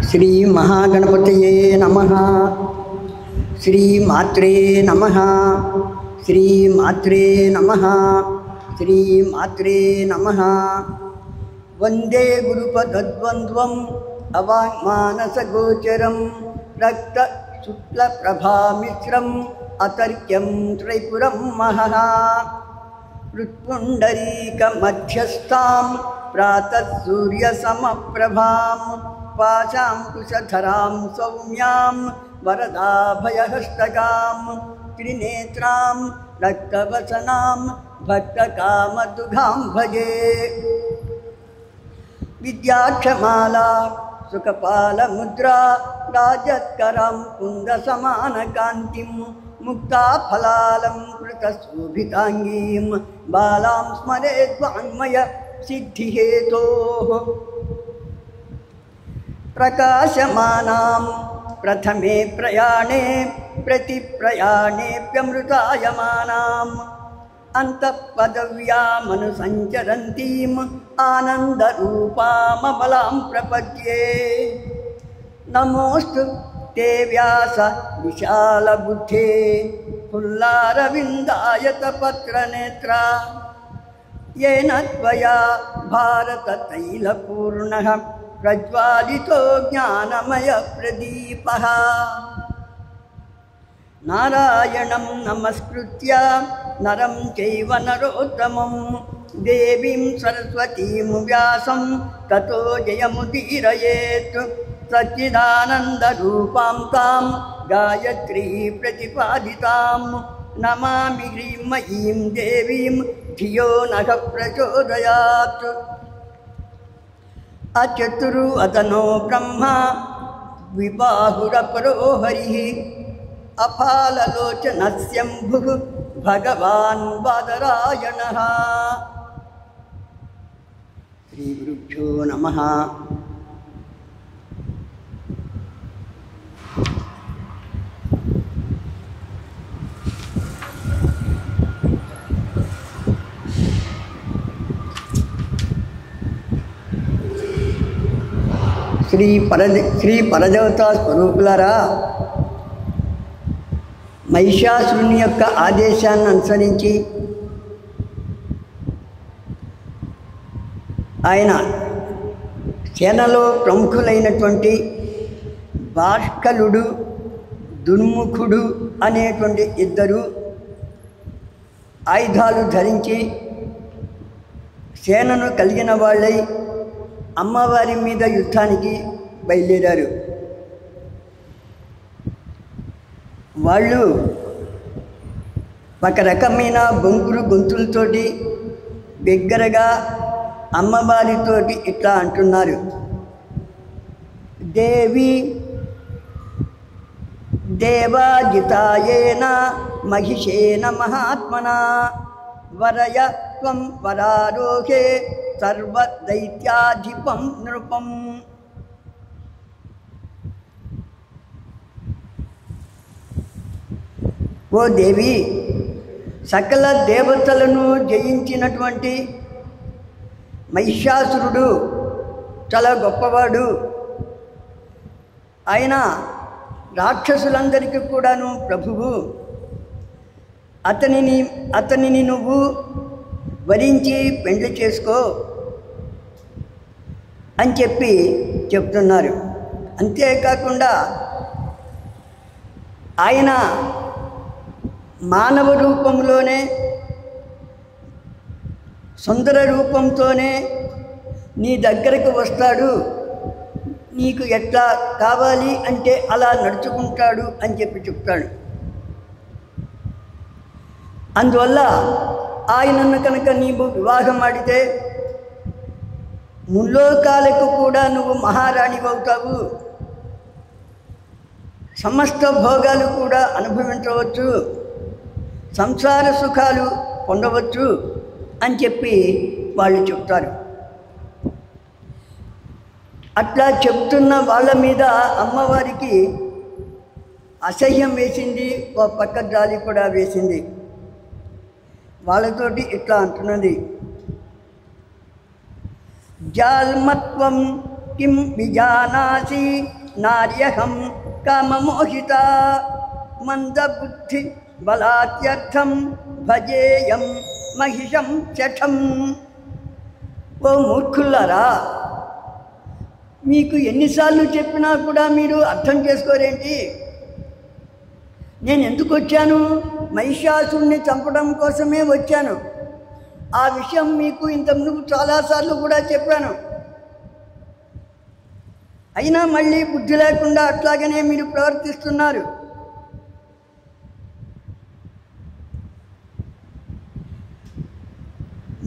శ్రీ మహాగణపతయే నమః. శ్రీమాత్రే నమః. శ్రీమాత్రే నమః. శ్రీమాత్రే నమః. వందే గురుపదద్వంద్వం అవాంగ్మానసగోచరం రక్త శుక్లప్రభామిశ్రం అతర్క్యం త్రైపురం మహః. హృత్పుండరీకమధ్యస్థాం ప్రాతః సూర్యసమప్రభాం పాశాంకుశధరాం సౌమ్యాం వరదాభయహస్తకాం త్రినేత్రాం రక్తవసనాం భక్తకామదుఘాం భజే. విద్యాక్షమాలా సుఖపాలముద్రా రాజత్కరాం కుందసమానకాంతిం ముక్తాఫలాలం కృతశోభితాంగీం బాలాం స్మరేద్వాన్మయ సిద్ధిహేతోః. ప్రకాశమానాం ప్రథమే ప్రయాణే ప్రతిప్రయాణేప్యమృతాయమానాం అంతఃపదవ్యామనుసంచరంతీం ఆనందరూపామబలాం ప్రపద్యే. నమోస్తు తే వ్యాస విశాలబుద్ధే పుల్లారవిందాయతపత్రనేత్ర येन त्वया भारततैलपूर्णः प्रज्वालितो ज्ञानमयप्रदीपः. नारायणं नमस्कृत्य नरं चैव नरोत्तमं देवीं सरस्वतीं व्यासं ततो जयमुदीरयेत्. सच्चिदानन्दरूपां तां गायत्री प्रतिपादितां नमामि ह्रीमयीं देवीं धियो नः प्रचोदयात्. अचतुरु अतनो ब्रह्मा द्विबाहुरपरो हरिः अफाललोचनस्यम्भुः भगवान् बादरायणः. श्रीगुरुभ्यो नमः. శ్రీ పరదేవతా స్వరూపులారా, మహిషాసురుని యొక్క ఆదేశాన్ని అనుసరించి ఆయన సేనలో ప్రముఖులైనటువంటి బాష్కలుడు, దుర్ముఖుడు అనేటువంటి ఇద్దరు ఆయుధాలు ధరించి సేనను కలిగిన వాళ్ళై అమ్మవారి మీద యుద్ధానికి బయలుదేరారు. వాళ్ళు ఒక రకమైన బొంగురు గొంతులతోటి బిగ్గరగా అమ్మవారితోటి ఇట్లా అంటున్నారు. దేవి దేవాజితాయేన మహిషేన మహాత్మనా వరయ త్వం వరారోహే సర్వదైత్యాధిపం నృపం. ఓ దేవి, సకల దేవతలను జయించినటువంటి మహిషాసురుడు చాలా గొప్పవాడు. ఆయన రాక్షసులందరికీ కూడాను ప్రభువు. అతనిని నువ్వు వరించి పెండ్లి చేసుకో అని చెప్తున్నారు. అంతేకాకుండా ఆయన మానవ రూపంలోనే, సుందర రూపంతోనే నీ దగ్గరకు వస్తాడు, నీకు ఎట్లా కావాలి అంటే అలా నడుచుకుంటాడు అని చెప్తాడు. అందువల్ల ఆయనను కనుక నీవు వివాహం ఆడితే ముల్లోకాలకు కూడా నువ్వు మహారాణివి అవుతావు, సమస్త భోగాలు కూడా అనుభవించవచ్చు, సంసార సుఖాలు పొందవచ్చు అని వాళ్ళు చెప్తారు. అట్లా చెప్తున్న వాళ్ళ మీద అమ్మవారికి అసహ్యం వేసింది, ఓ పక్క జాలి కూడా వేసింది. వాళ్ళతోటి ఇట్లా అంటున్నది. జాల్మత్వం కిం విజానాసి నార్యహం కామమోహిత మందబుద్ధి బలాత్యర్థం భజేయం మహిషం శఠం. ఓ మూర్ఖులారా, మీకు ఎన్నిసార్లు చెప్పినా కూడా మీరు అర్థం చేసుకోరేంటి? నేను ఎందుకు వచ్చాను? మహిషాసురుణ్ణి చంపడం కోసమే వచ్చాను. ఆ విషయం మీకు ఇంతకుముందు చాలాసార్లు కూడా చెప్పాను. అయినా మళ్ళీ బుద్ధి లేకుండా అట్లాగనే మీరు ప్రవర్తిస్తున్నారు.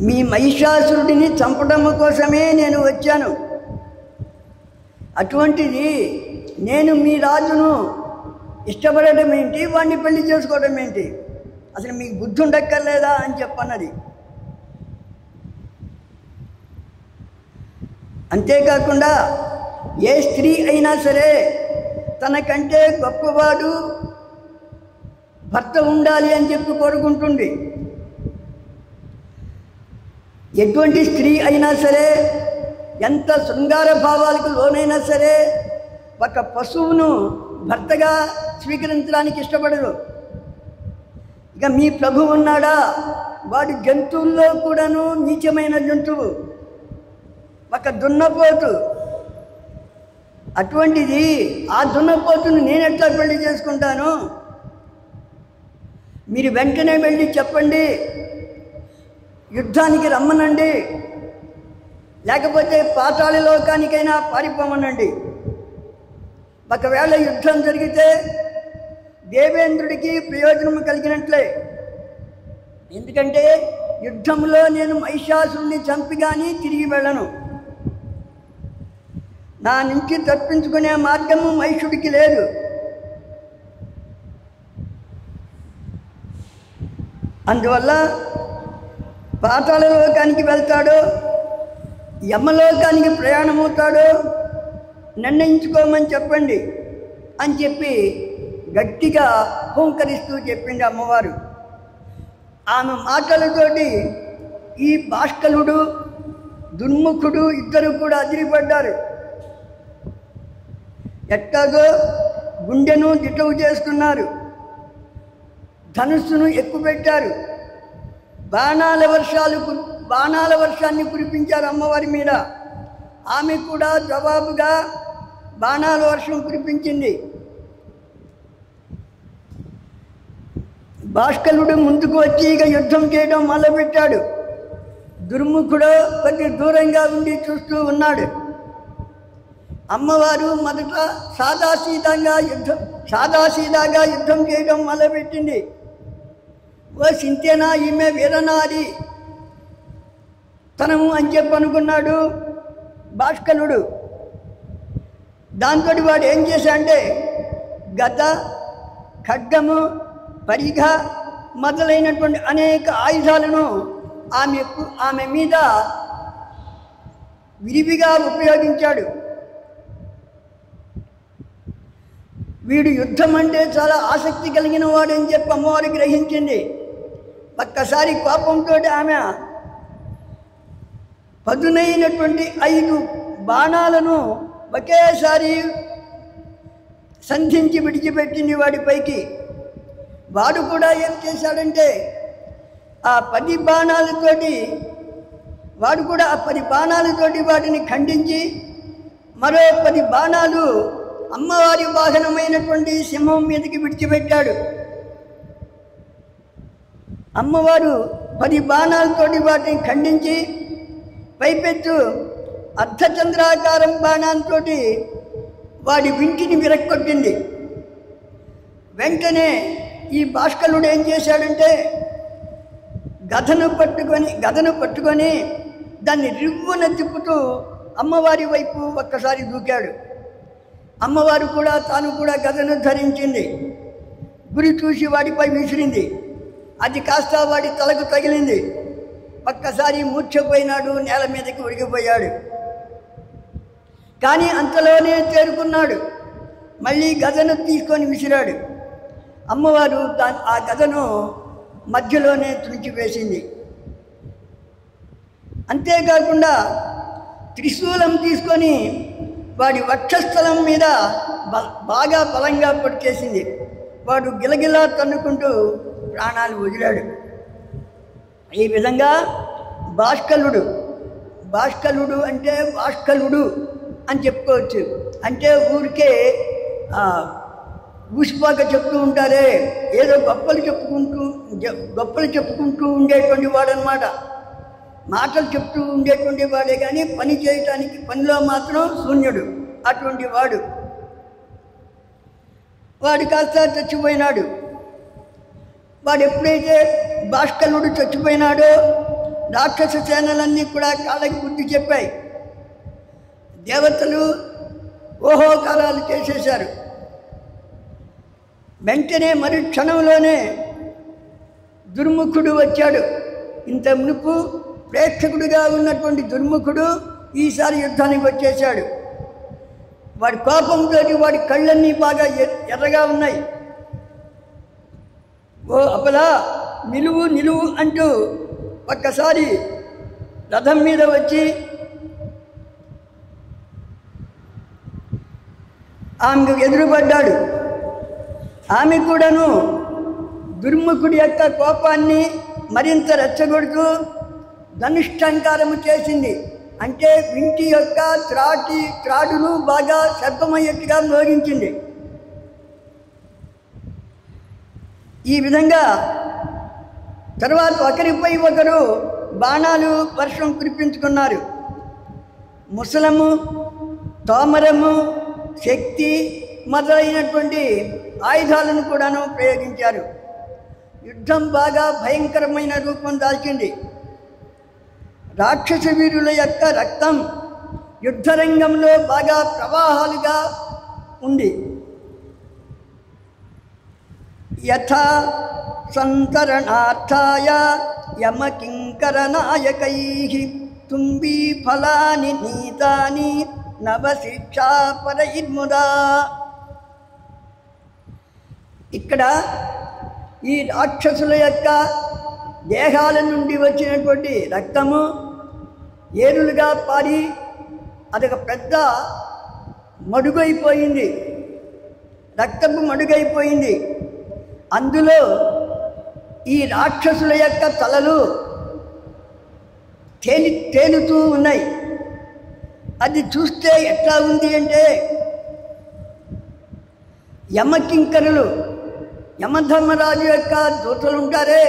మీ మహిషాసురుడిని చంపడం కోసమే నేను వచ్చాను. అటువంటిది నేను మీ రాజును ఇష్టపడటం ఏంటి, వాడిని పెళ్లి చేసుకోవడం ఏంటి? అసలు మీకు బుద్ధి ఉండక్కర్లేదా అని చెప్పన్నది. అంతేకాకుండా ఏ స్త్రీ అయినా సరే తనకంటే గొప్పవాడు భర్త ఉండాలి అని చెప్పి కోరుకుంటుంది. ఎటువంటి స్త్రీ అయినా సరే, ఎంత శృంగార భావాలకు లోనైనా సరే, ఒక పశువును భర్తగా స్వీకరించడానికి ఇష్టపడరు. ఇక మీ ప్రభువు ఉన్నాడా, వాడు జంతువుల్లో కూడాను నీచమైన జంతువు, ఒక దున్నపోతు. అటువంటిది ఆ దున్నపోతును నేను ఎట్లా పెళ్లి చేసుకుంటాను? మీరు వెంటనే వెళ్ళి చెప్పండి, యుద్ధానికి రమ్మనండి, లేకపోతే పాతాళ లోకానికైనా పారిపోమనండి. ఒకవేళ యుద్ధం జరిగితే దేవేంద్రుడికి ప్రయోజనం కలిగినట్లే. ఎందుకంటే యుద్ధంలో నేను మహిషాసురుణ్ణి చంపి కానీ తిరిగి వెళ్ళను. నా నుంచి తప్పించుకునే మార్గము మహిషుడికి లేదు. అందువల్ల పాతాళ లోకానికి వెళ్తాడో, యమలోకానికి ప్రయాణమవుతాడో నిర్ణయించుకోమని చెప్పండి అని చెప్పి గట్టిగా హోంకరిస్తూ చెప్పింది అమ్మవారు. ఆమె మాటలతోటి ఈ భాస్కరుడు, దుర్ముఖుడు ఇద్దరు కూడా అదిరిపడ్డారు. ఎట్టాగో గుండెను దిటవు చేసుకున్నారు, ధనుస్సును ఎక్కుపెట్టారు, బాణాల వర్షాన్ని కురిపించారు అమ్మవారి మీద. ఆమె కూడా జవాబుగా బాణాల వర్షం కురిపించింది. భాస్కరుడు ముందుకు వచ్చి ఇక యుద్ధం చేయడం మొదలుపెట్టాడు. దుర్ముఖుడు కొద్ది దూరంగా ఉండి చూస్తూ ఉన్నాడు. అమ్మవారు మొదట సాదాసీదాగా యుద్ధం చేయడం మొదలుపెట్టింది. ఓ సింతేనా, ఈమె వీరనారి తనము అని చెప్పి అనుకున్నాడు భాస్కరుడు. దాంతో వాడు ఏం చేశాడంటే గద, ఖడ్గము, పరిఘ మొదలైనటువంటి అనేక ఆయుధాలను ఆమె మీద విరివిగా ఉపయోగించాడు. వీడు యుద్ధం అంటే చాలా ఆసక్తి కలిగిన వాడని చెప్పి అమ్మవారు గ్రహించింది. ఒక్కసారి కోపంతో ఆమె పదునైనటువంటి 5 బాణాలను ఒకేసారి సంధించి విడిచిపెట్టింది వాడిపైకి. వాడు కూడా ఏం చేశాడంటే ఆ 10 బాణాలతోటి వాటిని ఖండించి మరో 10 బాణాలు అమ్మవారి వాహనమైనటువంటి సింహం మీదకి విడిచిపెట్టాడు. అమ్మవారు 10 బాణాలతోటి వాటిని ఖండించి పైపెత్తు అర్ధచంద్రాకారం బాణంతో వాడి వింటిని విరక్కొట్టింది. వెంటనే ఈ భాస్కరుడు ఏం చేశాడంటే గదను పట్టుకొని దాన్ని రివ్వున తిప్పుతూ అమ్మవారి వైపు ఒక్కసారి దూకాడు. అమ్మవారు కూడా తాను కూడా గదను ధరించింది. గురి చూసి వాడిపై విసిరింది. అది కాస్త వాడి తలకు తగిలింది. ఒక్కసారి మూర్ఛపోయినాడు, నేల మీదకి ఉరిగిపోయాడు. కానీ అంతలోనే తేరుకున్నాడు. మళ్ళీ గదను తీసుకొని విసిరాడు. అమ్మవారు ఆ గదను మధ్యలోనే తుంచివేసింది. అంతేకాకుండా త్రిశూలం తీసుకొని వాడి వక్షస్థలం మీద బాగా బలంగా పొడిచేసింది. వాడు గిలగిలా తన్నుకుంటూ ప్రాణాలు వదిలాడు. ఈ విధంగా భాస్కలుడు అంటే భాస్కలుడు అని చెప్పుకోవచ్చు. అంటే ఊరికే ఊసిపాక చెప్తూ ఉంటారే, ఏదో గొప్పలు చెప్పుకుంటూ ఉండేటువంటి వాడనమాట. మాటలు చెప్తూ ఉండేటువంటి వాడే కానీ పని చేయటానికి పనిలో మాత్రం శూన్యుడు. అటువంటి వాడు కాస్త చచ్చిపోయినాడు. వాడు ఎప్పుడైతే భాస్కరుడు చచ్చిపోయినాడో రాక్షస సేనలన్నీ కూడా కాళ్ళకి బుద్ధి చెప్పాయి. దేవతలు ఓహోకారాలు చేసేశారు. వెంటనే మరి క్షణంలోనే దుర్ముఖుడు వచ్చాడు. ఇంత మునుపు ప్రేక్షకుడిగా ఉన్నటువంటి దుర్ముఖుడు ఈసారి యుద్ధానికి వచ్చేశాడు. వాడి కోపంతో వాడి కళ్ళన్నీ బాగా ఎర్రగా ఉన్నాయి. ఓ అపలా, నిలువు అంటూ ఒక్కసారి రథం మీద వచ్చి ఆమెకు ఎదురుపడ్డాడు. ఆమె కూడాను దుర్ముఖుడి యొక్క కోపాన్ని మరింత రెచ్చగొడుతూ ధనుష్టంకారము చేసింది. అంటే వింటి యొక్క త్రాడును బాగా సర్పమయ్యేట్టుగా మోగించింది. ఈ విధంగా తర్వాత ఒకరిపై ఒకరు బాణాలు వర్షం కురిపించుకున్నారు. ముసలము, తోమరము, శక్తి మొదలైనటువంటి ఆయుధాలను కూడాను ప్రయోగించారు. యుద్ధం బాగా భయంకరమైన రూపం దాల్చింది. రాక్షస వీరుల యొక్క రక్తం యుద్ధరంగంలో బాగా ప్రవాహాలుగా ఉంది. యథా సంతరణార్థాయ యమకింకరనాయకైః తుంబీ ఫలాని నీతాని నవశిక్షా పరయిర్ముదా. ఇక్కడ ఈ రాక్షసుల యొక్క దేహాల నుండి వచ్చినటువంటి రక్తము ఏరులుగా పారి అదొక పెద్ద మడుగైపోయింది, రక్తపు మడుగైపోయింది. అందులో ఈ రాక్షసుల యొక్క తలలు తేలుతూ ఉన్నాయి. అది చూస్తే ఎట్లా ఉంది అంటే, యమకింకరులు, యమధర్మరాజు యొక్క దూతలు ఉంటారే,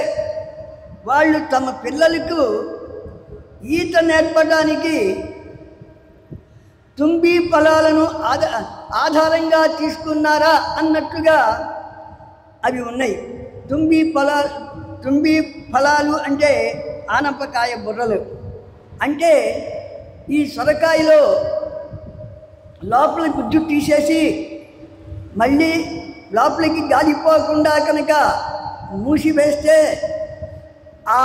వాళ్ళు తమ పిల్లలకు ఈత నేర్పడానికి తుంబీ ఫలాలను ఆధారంగా తీసుకున్నారా అన్నట్టుగా అవి ఉన్నాయి. తుంబీ ఫలాలు అంటే ఆనపకాయ బుర్రలు. అంటే ఈ సొరకాయలో లోపల గుజ్జు తీసేసి మళ్ళీ లోపలికి గాలిపోకుండా కనుక మూసివేస్తే ఆ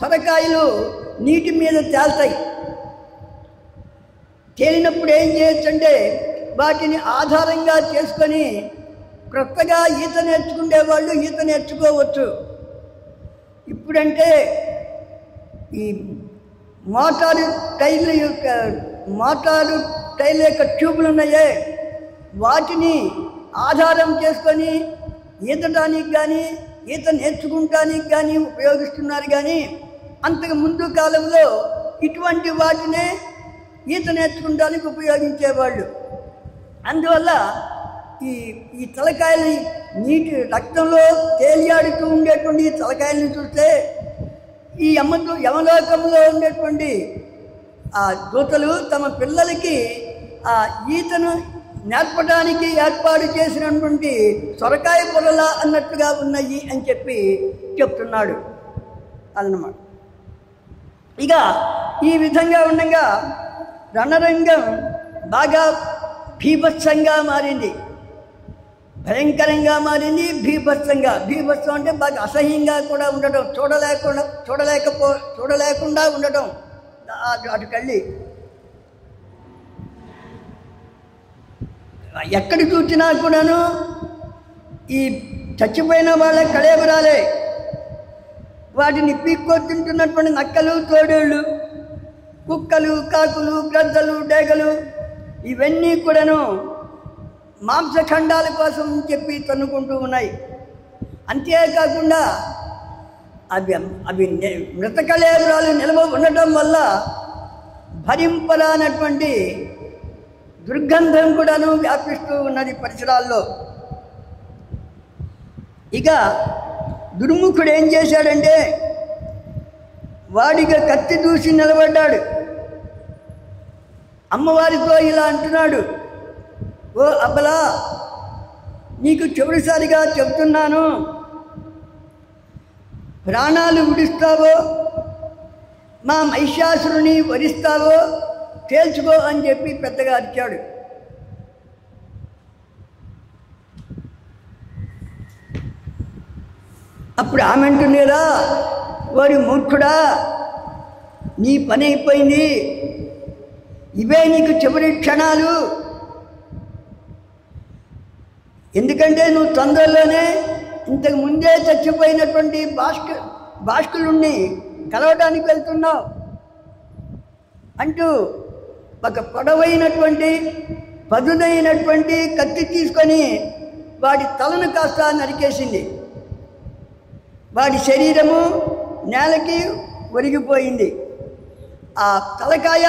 సొరకాయలు నీటి మీద తేలుతాయి. తేలినప్పుడు ఏం చేయొచ్చంటే వాటిని ఆధారంగా చేసుకొని క్రొత్తగా ఈత నేర్చుకునే వాళ్ళు ఈత నేర్చుకోవచ్చు. ఇప్పుడంటే ఈ మోటారు టైర్ల యొక్క ట్యూబులు ఉన్నాయే, వాటిని ఆధారం చేసుకొని ఈతడానికి కానీ ఈత నేర్చుకుంటానికి కానీ ఉపయోగిస్తున్నారు. కానీ అంతకు ముందు కాలంలో ఇటువంటి వాటినే ఈత నేర్చుకుంటానికి ఉపయోగించేవాళ్ళు. అందువల్ల ఈ తలకాయలు నీటి రక్తంలో తేలియాడుతూ ఉండేటువంటి ఈ తలకాయలను చూస్తే ఈ యమలోకంలో ఉండేటువంటి ఆ దూతలు తమ పిల్లలకి ఆ ఈతను నేర్పడానికి ఏర్పాటు చేసినటువంటి సొరకాయ పొరల అన్నట్టుగా ఉన్నాయి అని చెప్తున్నాడు అన్నమాట. ఇక ఈ విధంగా ఉండగా రణరంగం బాగా భీభత్సంగా మారింది, భయంకరంగా మారింది. భీభత్సం అంటే బాగా అసహ్యంగా కూడా ఉండటం, చూడలేకుండా ఉండటం. అటుకెళ్ళి ఎక్కడి చూసినా కూడాను ఈ చచ్చిపోయిన వాళ్ళ కళేబరాలే, వాటిని పీక్కొ తింటున్నటువంటి నక్కలు, తోడేళ్ళు, కుక్కలు, కాకులు, గ్రద్దలు, డేగలు ఇవన్నీ కూడాను మాంసఖండాల కోసం చెప్పి తన్నుకుంటూ ఉన్నాయి. అంతేకాకుండా అవి మృతకళేబరాలు నిల్వ ఉండటం వల్ల భరింపరానటువంటి దుర్గంధం కూడాను వ్యాపిస్తూ ఉన్నది పరిసరాల్లో. ఇక దుర్ముఖుడు ఏం చేశాడంటే వాడిగా కత్తి దూసి నిలబడ్డాడు. అమ్మవారితో ఇలా అంటున్నాడు, ఓ అబ్బలా, నీకు చివరిసారిగా చెప్తున్నాను, ప్రాణాలు విడుస్తావో మా మహిషాసురుని వరిస్తావో తేల్చుకో అని చెప్పి పెద్దగా అరిచాడు. అప్పుడు ఆమె అంటున్నారా, వారి మూర్ఖుడా, నీ పని అయిపోయింది, ఇవే నీకు చివరి క్షణాలు. ఎందుకంటే నువ్వు తొందరలోనే ఇంతకు ముందే చచ్చిపోయినటువంటి భాస్కరుణ్ణి కలవడానికి వెళ్తున్నావు అంటూ ఒక పొడవైనటువంటి పదునైనటువంటి కత్తి తీసుకొని వాడి తలను కాస్త నరికేసింది. వాడి శరీరము నేలకి ఒరిగిపోయింది. ఆ తలకాయ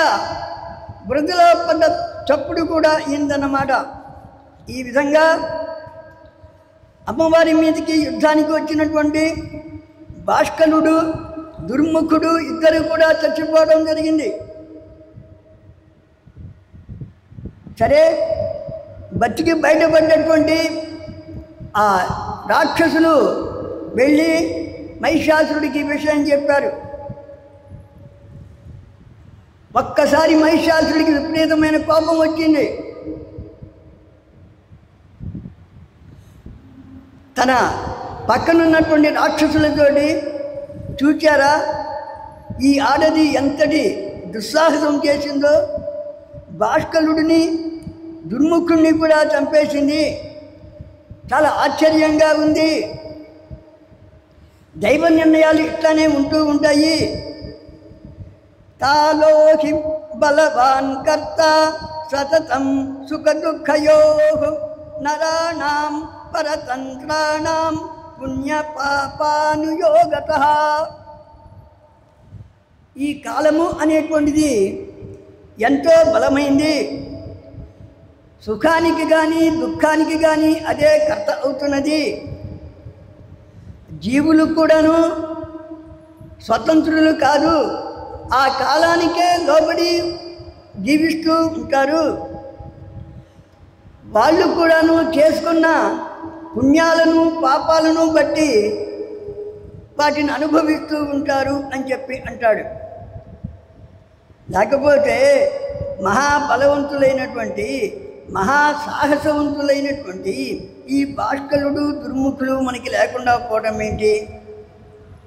బృందులో పడ్డ చప్పుడు కూడా అయిందన్నమాట. ఈ విధంగా అమ్మవారి మీదకి యుద్ధానికి వచ్చినటువంటి భాస్కరుడు, దుర్ముఖుడు ఇద్దరు కూడా చచ్చిపోవడం జరిగింది. సరే, బతికి బయటపడినటువంటి ఆ రాక్షసులు వెళ్ళి మహిషాసురుడికి విషయం చెప్పారు. ఒక్కసారి మహిషాసురుడికి విపరీతమైన కోపం వచ్చింది. తన పక్కనున్నటువంటి రాక్షసులతోటి, చూచారా ఈ ఆడది ఎంతటి దుస్సాహసం చేసిందో, భాస్కరుడిని దుర్ముఖుడిని కూడా చంపేసింది, చాలా ఆశ్చర్యంగా ఉంది. దైవ నిర్ణయాలు ఇట్లానే ఉంటూ ఉంటాయి. తాలోహి బలవాన్ కర్త సతతం సుఖ దుఃఖయో నరాణాం పరతంత్రాణాం పుణ్య పాపానుయోగతః. ఈ కాలము అనేటువంటిది ఎంతో బలమైంది. సుఖానికి కానీ దుఃఖానికి కానీ అదే కర్త అవుతున్నది. జీవులు కూడాను స్వతంత్రులు కాదు, ఆ కాలానికే లోబడి జీవిస్తూ ఉంటారు. వాళ్ళు కూడాను చేసుకున్న పుణ్యాలను పాపాలను బట్టి వాటిని అనుభవిస్తూ ఉంటారు అని చెప్పి అంటాడు. లేకపోతే మహాబలవంతులైనటువంటి మహాసాహసవంతులైనటువంటి ఈ భాస్కరుడు దుర్ముఖులు మనకి లేకుండా పోవడం ఏంటి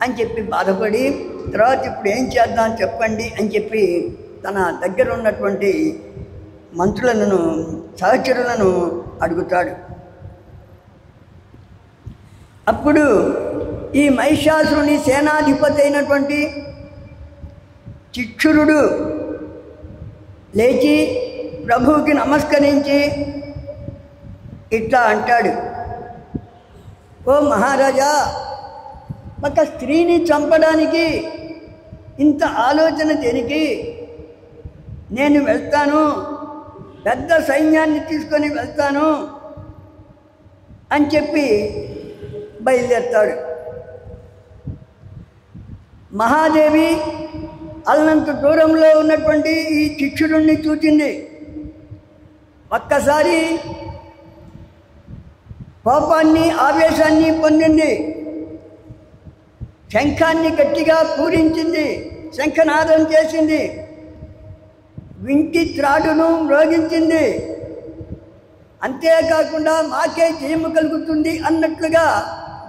అని చెప్పి బాధపడి, తర్వాత ఇప్పుడు ఏం చేద్దాం చెప్పండి అని చెప్పి తన దగ్గర ఉన్నటువంటి మంత్రులను, సహచరులను అడుగుతాడు. అప్పుడు ఈ మహిషాసురుని సేనాధిపతి అయినటువంటి చిక్షురుడు లేచి ప్రభువుకి నమస్కరించి ఇట్లా అంటాడు, ఓ మహారాజా, ఒక స్త్రీని చంపడానికి ఇంత ఆలోచన దేనికి? నేను వెళ్తాను, పెద్ద సైన్యాన్ని తీసుకొని వెళ్తాను అని చెప్పి బయలుదేరుతాడు. మహాదేవి అల్లంత దూరంలో ఉన్నటువంటి ఈ చిక్షురుణ్ణి చూచింది. ఒక్కసారి కోపాన్ని, ఆవేశాన్ని పొందింది. శంఖాన్ని గట్టిగా పూరించింది, శంఖనాదం చేసింది, వింటి త్రాడును మ్రోగించింది. అంతేకాకుండా మాకే జయము కలుగుతుంది అన్నట్లుగా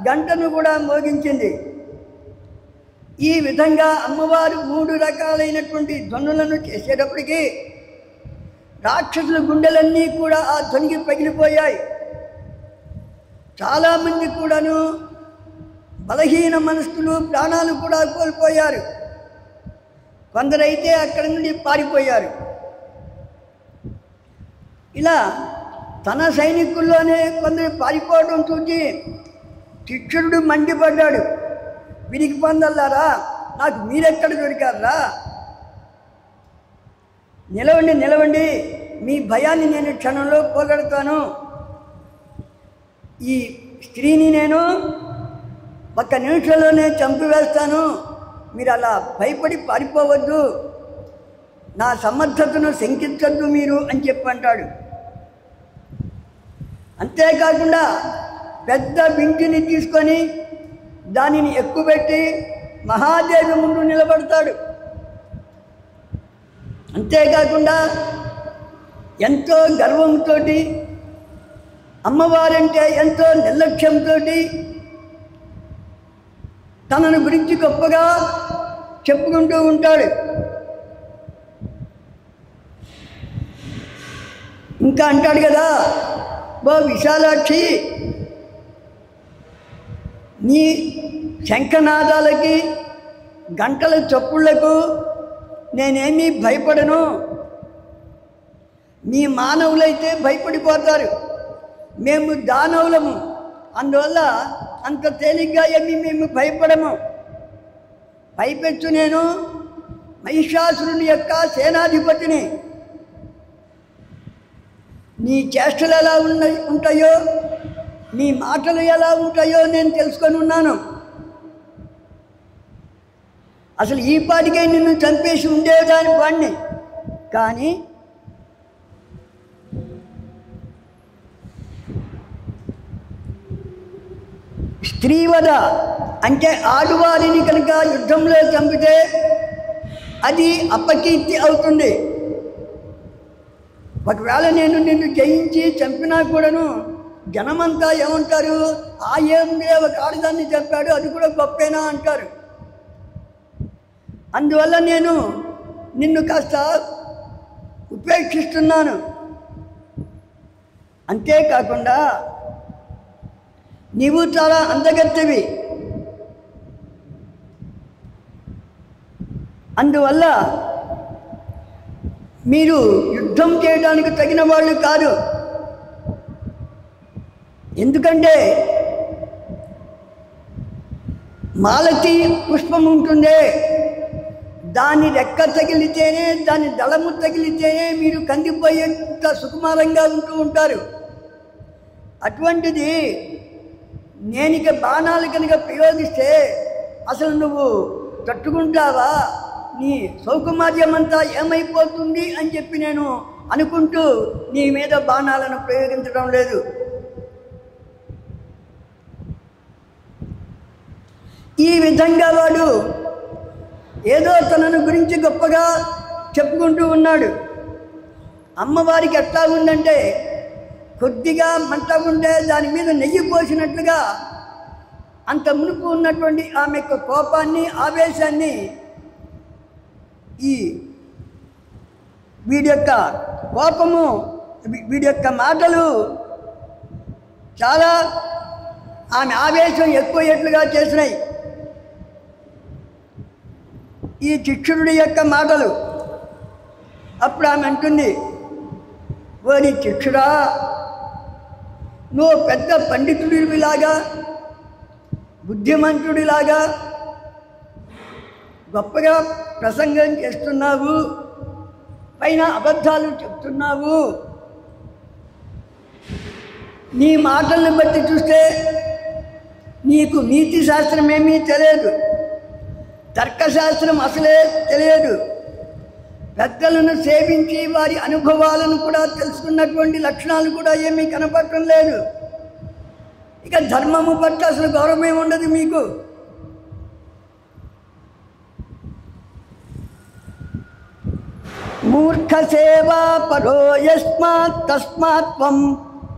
గంటను కూడా మోగించింది. ఈ విధంగా అమ్మవారు 3 రకాలైనటువంటి ధ్వనులను చేసేటప్పటికీ రాక్షసుల గుండెలన్నీ కూడా ఆ ధ్వనికి పగిలిపోయాయి. చాలామంది కూడాను బలహీన మనస్కులు ప్రాణాలు కూడా కోల్పోయారు. కొందరైతే అక్కడి నుండి పారిపోయారు. ఇలా తన సైనికుల్లోనే కొందరు పారిపోవడం చూసి శిక్షుడు మండిపడ్డాడు. వీరికి పొందల్లారా, నాకు మీరెక్కడ దొరికారా? నిలవండి నిలవండి, మీ భయాన్ని నేను క్షణంలో పోగొడతాను. ఈ స్త్రీని నేను ఒక్క నిమిషంలోనే చంపివేస్తాను. మీరు అలా భయపడి పారిపోవద్దు, నా సమర్థతను శంకించద్దు మీరు అని చెప్పి అంటాడు. అంతేకాకుండా పెద్ద బింటిని తీసుకొని దానిని ఎక్కుపెట్టి మహాదేవి ముందు నిలబడతాడు. అంతేకాకుండా ఎంతో గర్వంతో, అమ్మవారంటే ఎంతో నిర్లక్ష్యంతో తనను గురించి గొప్పగా చెప్పుకుంటూ ఉంటాడు. ఇంకా అంటాడు కదా, ఓ విశాలాక్షి, నీ శంఖనాదాలకి గంటల చప్పుళ్లకు నేనేమీ భయపడను. మీ మానవులైతే భయపడిపోతారు, మేము దానవులము, అందువల్ల అంత తేలిగ్గా ఏమీ మేము భయపడము. పైపెచ్చు నేను మహిషాసురుని యొక్క సేనాధిపతిని. నీ చేష్టలు ఎలా ఉంటాయో, నీ మాటలు ఎలా ఉంటాయో నేను తెలుసుకొని ఉన్నాను. అసలు ఈ పాటికే నిన్ను చంపేసి ఉండేదాని వాడిని, కానీ స్త్రీవధ అంటే ఆడువారిని కనుక యుద్ధంలో చంపితే అది అపకీర్తి అవుతుంది. ఒకవేళ నేను నిన్ను జయించి చంపినా కూడాను జనమంతా ఏమంటారు, ఆ ఏముంది ఒక ఆడదాన్ని చంపాడు, అది కూడా గొప్పేనా అంటారు. అందువల్ల నేను నిన్ను కాస్త ఉపేక్షిస్తున్నాను. అంతేకాకుండా నీవు చాలా అందగత్తెవి, అందువల్ల మీరు యుద్ధం చేయడానికి తగిన వాళ్ళు కాదు. ఎందుకంటే మాలతి పుష్పం ఉంటుందే, దాని రెక్క తగిలితేనే, దాని దళము తగిలితేనే మీరు కందిపోయేంత సుకుమారంగా ఉంటూ ఉంటారు. అటువంటిది నేను ఇక బాణాలు కనుక ప్రయోగిస్తే అసలు నువ్వు తట్టుకుంటావా? నీ సౌకుమార్యమంతా ఏమైపోతుంది అని చెప్పి నేను అనుకుంటూ నీ మీద బాణాలను ప్రయోగించడం లేదు. ఈ విధంగా వాడు ఏదో తనను గురించి గొప్పగా చెప్పుకుంటూ ఉన్నాడు. అమ్మవారికి ఎట్లా ఉందంటే, కొద్దిగా మంట ఉంటే దాని మీద నెయ్యి పోసినట్లుగా అంత మునుపు ఉన్నటువంటి ఆమె యొక్క కోపాన్ని, ఆవేశాన్ని ఈ వీడి యొక్క కోపము, వీడి యొక్క మాటలు చాలా ఆమె ఆవేశం ఎక్కువయ్యేట్లుగా చేసినాయి. ఈ శిక్షుడి యొక్క మాటలు. అప్పుడు ఆమె అంటుంది, ఓరి శిక్షుడా, నువ్వు పెద్ద పండితుడిలాగా, బుద్ధిమంతుడిలాగా గొప్పగా ప్రసంగం చేస్తున్నావు, పైన అబద్ధాలు చెప్తున్నావు. నీ మాటలను బట్టి చూస్తే నీకు నీతి శాస్త్రం ఏమీ తెలియదు, తర్కశాస్త్రం అసలే తెలియదు. పెద్దలను సేవించి వారి అనుభవాలను కూడా తెలుసుకున్నటువంటి లక్షణాలు కూడా ఏమీ కనపడటం లేదు. ఇక ధర్మము పట్ల అసలు గౌరవమే ఉండదు మీకు. మూర్ఖ సేవా పరో యస్మాత్ తస్మాత్ త్వం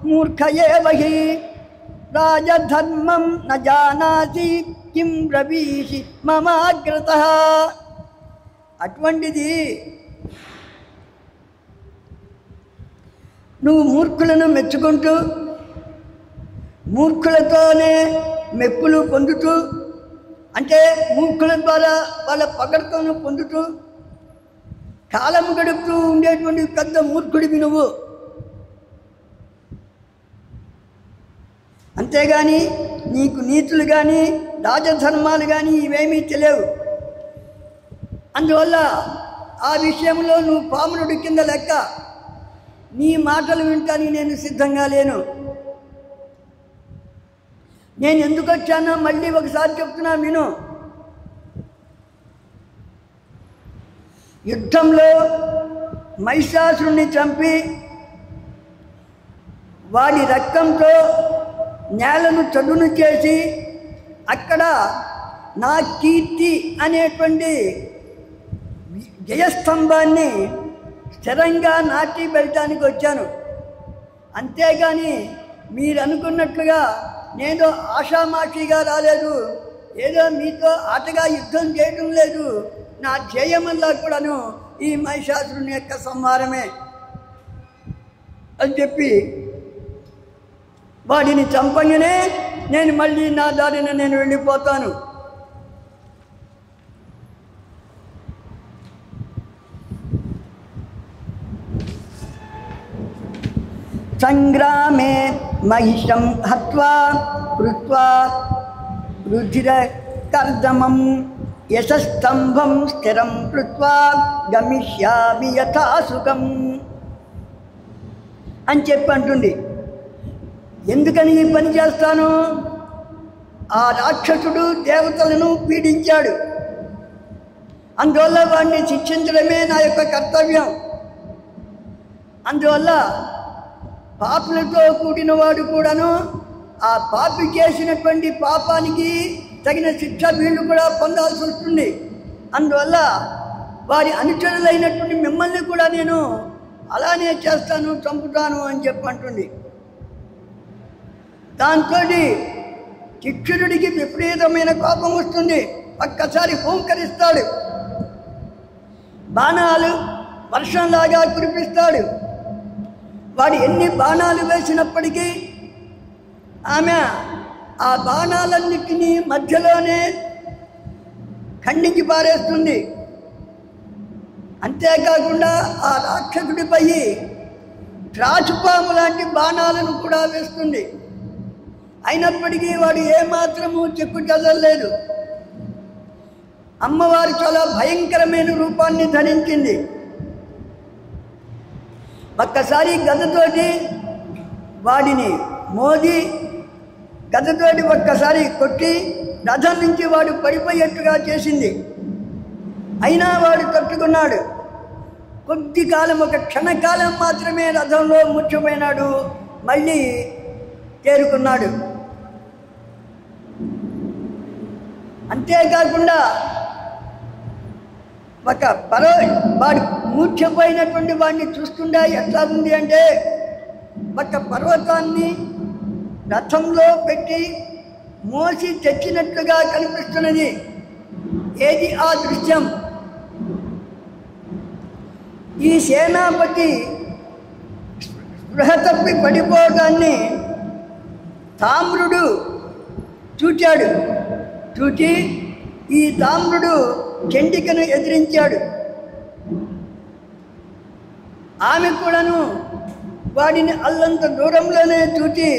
మూర్ఖ ఏవ హి రాజధర్మం న జానాసి కిం బ్రవీషి మమాగ్రతః. అటువంటిది నువ్వు మూర్ఖులను మెచ్చుకుంటూ, మూర్ఖులతోనే మెప్పులు పొందుతూ, అంటే మూర్ఖుల ద్వారా వాళ్ళ పగడతోను పొందుతూ, కాలం గడుపుతూ ఉండేటువంటి పెద్ద మూర్ఖుడివి నువ్వు. అంతేగాని నీకు నీతులు కానీ రాజధర్మాలు కానీ ఇవేమీ తెలియవు. అందువల్ల ఆ విషయంలో నువ్వు పామునుడి కింద లెక్క. నీ మాటలు వింటానికి నేను సిద్ధంగా లేను. నేను ఎందుకు వచ్చానో మళ్ళీ ఒకసారి చెప్తున్నా విను. యుద్ధంలో మహిషాసురుణ్ణి చంపి వాడి రక్తంతో నేలను చదును చేసి అక్కడ నా కీర్తి అనేటువంటి జయస్తంభాన్ని స్థిరంగా నాటి వెళ్ళటానికి వచ్చాను. అంతేగాని మీరు అనుకున్నట్లుగా నేను ఆషామాషిగా రాలేదు. ఏదో మీతో ఆటగా యుద్ధం చేయడం లేదు. నా ధ్యేయమల్లా కూడాను ఈ మహిషాసురుని యొక్క సంహారమే అని చెప్పి వాడిని చంపంగానే నేను మళ్ళీ నా దారిన నేను వెళ్ళిపోతాను. సంగ్రామే మహిషం హత్వా కృత్వా రుధిరకర్దమం యశస్తంభం స్థిరం కృత్వా గమిష్యామి యథా సుఖం అని చెప్పి అంటుంది. ఎందుకని ఈ పని చేస్తాను? ఆ రాక్షసుడు దేవతలను పీడించాడు. అందువల్ల వాడిని శిక్షించడమే నా యొక్క కర్తవ్యం. అందువల్ల పాపులతో కూడిన వాడు కూడాను ఆ పాపి చేసినటువంటి పాపానికి తగిన శిక్ష వీళ్ళు కూడా పొందాల్సి వస్తుంది. అందువల్ల వారి అనుచరులైనటువంటి మిమ్మల్ని కూడా నేను అలానే చేస్తాను, చంపుతాను అని చెప్పంటుంది. దాంతో శిక్షుడికి విపరీతమైన కోపం వస్తుంది. ఒక్కసారి హోంకరిస్తాడు, బాణాలు వర్షంలాగా కురిపిస్తాడు. వాడు ఎన్ని బాణాలు వేసినప్పటికీ ఆమె ఆ బాణాలన్నిటినీ మధ్యలోనే ఖండించి పారేస్తుంది. అంతేకాకుండా ఆ రాక్షసుడిపై త్రాచుపాము లాంటి బాణాలను కూడా వేస్తుంది. అయినప్పటికీ వాడు ఏమాత్రము చెక్కు చెదరలేదు. అమ్మవారు చాలా భయంకరమైన రూపాన్ని ధరించింది. ఒక్కసారి గదతోటి వాడిని మోది గదతోటి ఒక్కసారి కొట్టి రథం నుంచి వాడు పడిపోయేట్టుగా చేసింది. అయినా వాడు తట్టుకున్నాడు. కొద్ది కాలం, ఒక క్షణకాలం మాత్రమే రథంలో ముచ్చిపోయినాడు. మళ్ళీ తేరుకున్నాడు. అంతేకాకుండా వాడు మూర్ఛపోయినటువంటి వాడిని చూస్తుండే ఎట్లా ఉంది అంటే, ఒక పర్వతాన్ని రథంలో పెట్టి మోసి తెచ్చినట్లుగా కనిపిస్తున్నది. ఏది ఆ దృశ్యం? ఈ సేనాపతి స్పృహ తప్పి పడిపోవడాన్ని తామ్రుడు చూచాడు. చూచి ఈ తామ్రుడు చండికను ఎదిరించాడు. ఆమె కూడాను వాడిని అల్లంత దూరంలోనే చూచి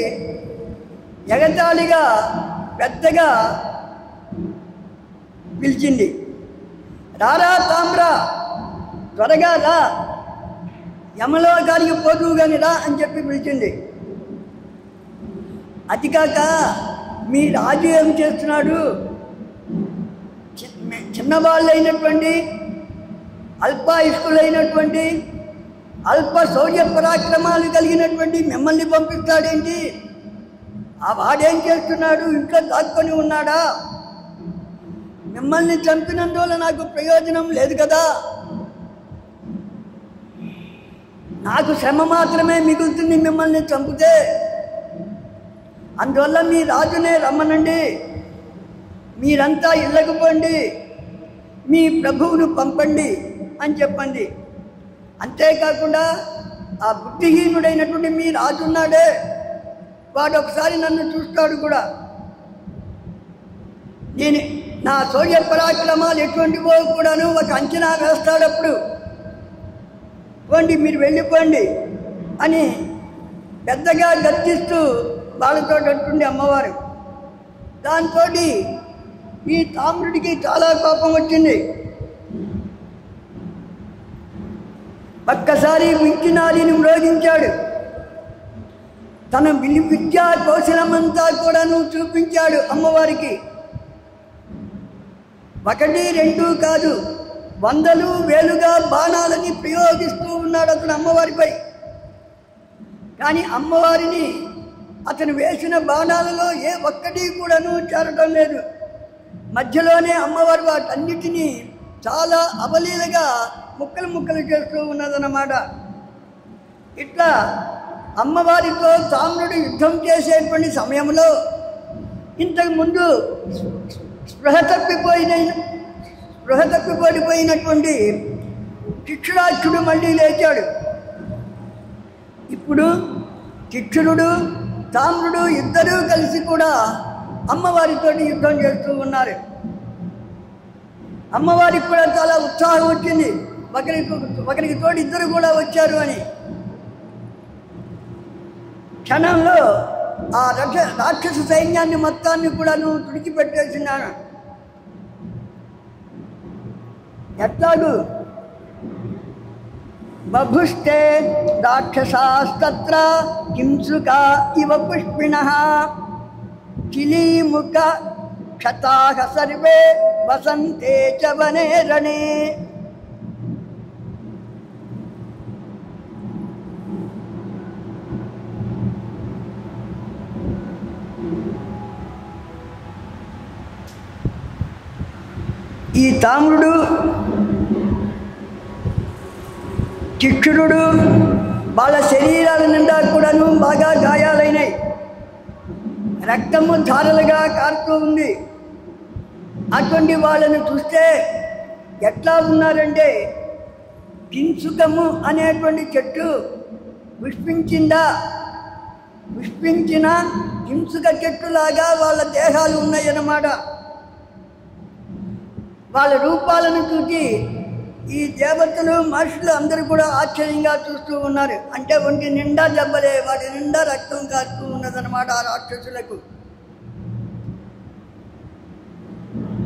ఎగతాళిగా పెద్దగా పిలిచింది. రారా తామ్ర, త్వరగా రా, యమలోకానికి పోదువు కానీ రా అని చెప్పి పిలిచింది. అది కాక మీ రాజు ఏం చేస్తున్నాడు? చిన్నవాళ్ళైనటువంటి అల్పాయుష్కులైనటువంటి అల్ప శౌర్య పరాక్రమాలు కలిగినటువంటి మిమ్మల్ని పంపిస్తాడేంటి? ఆ వాడేం చేస్తున్నాడు? ఇంట్లో దాక్కొని ఉన్నాడా? మిమ్మల్ని చంపినందువల్ల నాకు ప్రయోజనం లేదు కదా. నాకు శ్రమ మాత్రమే మిగులుతుంది మిమ్మల్ని చంపితే. అందువల్ల మీ రాజునే రమ్మనండి, మీరంతా ఇళ్ళకు పోండి, మీ ప్రభువును పంపండి అని చెప్పండి. అంతేకాకుండా ఆ బుద్ధిహీనుడైనటువంటి మీ రాజు ఉన్నాడే, వాడు ఒకసారి నన్ను చూస్తాడు కూడా. నేను నా శౌర్య పరాక్రమాలు ఎటువంటివో కూడాను ఒక అంచనా వేస్తాడప్పుడు. పోండి మీరు వెళ్ళిపోండి అని పెద్దగా గర్జిస్తూ వాళ్ళతో అంటుంది అమ్మవారు. దాంతో ఈ తామ్రుడికి చాలా కోపం వచ్చింది. ఒక్కసారి వింటినాలిని మ్రోగించాడు. తన విద్యా కౌశలమంతా కూడాను చూపించాడు అమ్మవారికి. 1, 2 కాదు, 100లు 1000గా బాణాలని ప్రయోగిస్తూ ఉన్నాడు అతను అమ్మవారిపై. కానీ అమ్మవారిని అతను వేసిన బాణాలలో ఏ ఒక్కటి కూడాను చేరటం లేదు. మధ్యలోనే అమ్మవారు వాటన్నిటినీ చాలా అవలీలగా ముక్కలు ముక్కలు చేస్తూ ఉన్నదన్నమాట. ఇట్లా అమ్మవారితో తామ్రుడు యుద్ధం చేసేటువంటి సమయంలో ఇంతకుముందు స్పృహ తప్పిపోయినటువంటి చిక్షురాక్షుడు మళ్ళీ లేచాడు. ఇప్పుడు చిక్షురుడు తామ్రుడు ఇద్దరూ కలిసి కూడా అమ్మవారితో యుద్ధం చేస్తూ ఉన్నారు. అమ్మవారికి కూడా చాలా ఉత్సాహం వచ్చింది. ఒకరికి తోడు ఇద్దరు కూడా వచ్చారు అని. క్షణంలో ఆ రాక్షస సైన్యాన్ని మొత్తాన్ని కూడాను తుడిచిపెట్టేసినాను. ఎట్లాగు బభుష్టే రాక్షసాస్తత్ర కింసుకా ఇవ పుష్పిణః చిలీముఖ క్షతాః సర్వే వసంతే చ వనే రణే. ఈ తామ్రుడు చిక్షురుడు వాళ్ళ శరీరాల నిండా కూడాను బాగా గాయాలైనాయి. రక్తము ధారలుగా కారుతూ ఉంది. అటువంటి వాళ్ళని చూస్తే ఎట్లా ఉన్నారంటే, కింసుకము అనేటువంటి చెట్టు పుష్పించిన కింసుక చెట్టులాగా వాళ్ళ దేహాలు ఉన్నాయన్నమాట. వాళ్ళ రూపాలను చూసి ఈ దేవతలు మనుషులు అందరూ కూడా ఆశ్చర్యంగా చూస్తూ ఉన్నారు. అంటే ఒంటి నిండా దెబ్బలే, వాటి నిండా రక్తం కారుతూ ఉన్నదన్నమాట ఆ రాక్షసులకు.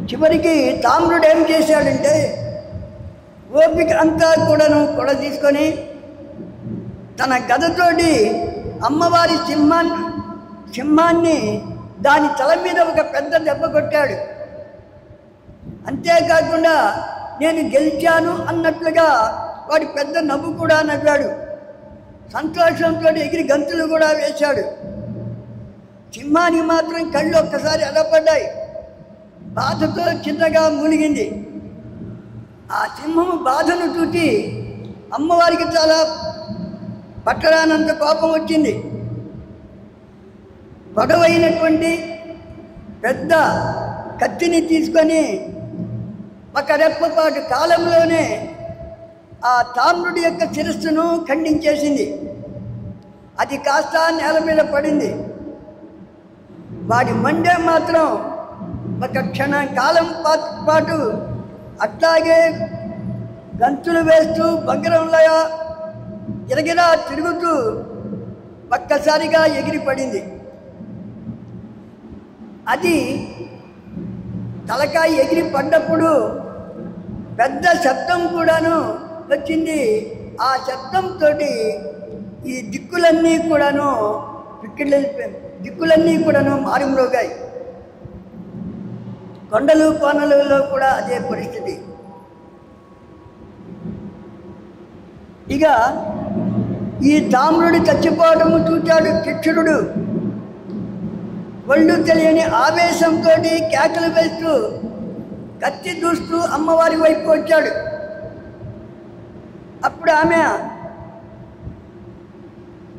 చివరికి తామ్రుడు ఏం చేశాడంటే, ఓపిక అంతా కూడాను తీసుకొని తన గదతోటి అమ్మవారి సింహాన్ని దాని తల మీద ఒక పెద్ద దెబ్బ కొట్టాడు. అంతేకాకుండా నేను గెలిచాను అన్నట్లుగా వాడి పెద్ద నవ్వు కూడా నవ్వాడు. సంతోషంతో ఎగిరి గంతులు కూడా వేశాడు. సింహానికి మాత్రం కళ్ళు ఒక్కసారి అలపడ్డాయి. బాధతో చిన్నగా మూలిగింది. ఆ సింహము బాధను చూసి అమ్మవారికి చాలా పట్టరానంత కోపం వచ్చింది. పొడవైనటువంటి పెద్ద కత్తిని తీసుకొని ఒక రెప్పపాటు కాలంలోనే ఆ తామ్రుడి యొక్క శిరస్సును ఖండించేసింది. అది కాస్త నేల మీద పడింది. వాడి మండే మాత్రం ఒక క్షణ కాలం పాటు అట్లాగే గంతులు వేస్తూ బగ్గరంలా ఎరగిరా తిరుగుతూ ఒక్కసారిగా ఎగిరిపడింది. అది తలకాయ ఎగిరి పడ్డప్పుడు పెద్ద శబ్దం కూడాను వచ్చింది. ఆ శబ్దంతో ఈ దిక్కులన్నీ కూడాను మారుమ్రోగాయి. కొండలు కోనలలో కూడా అదే పరిస్థితి. ఇక ఈ తామ్రుడు చచ్చిపోవడము చూచాడు చిక్షురుడు. ఒళ్ళు తెలియని ఆవేశంతో కేకలు వేస్తూ కత్తి దూస్తూ అమ్మవారి వైపు వచ్చాడు. అప్పుడు ఆమె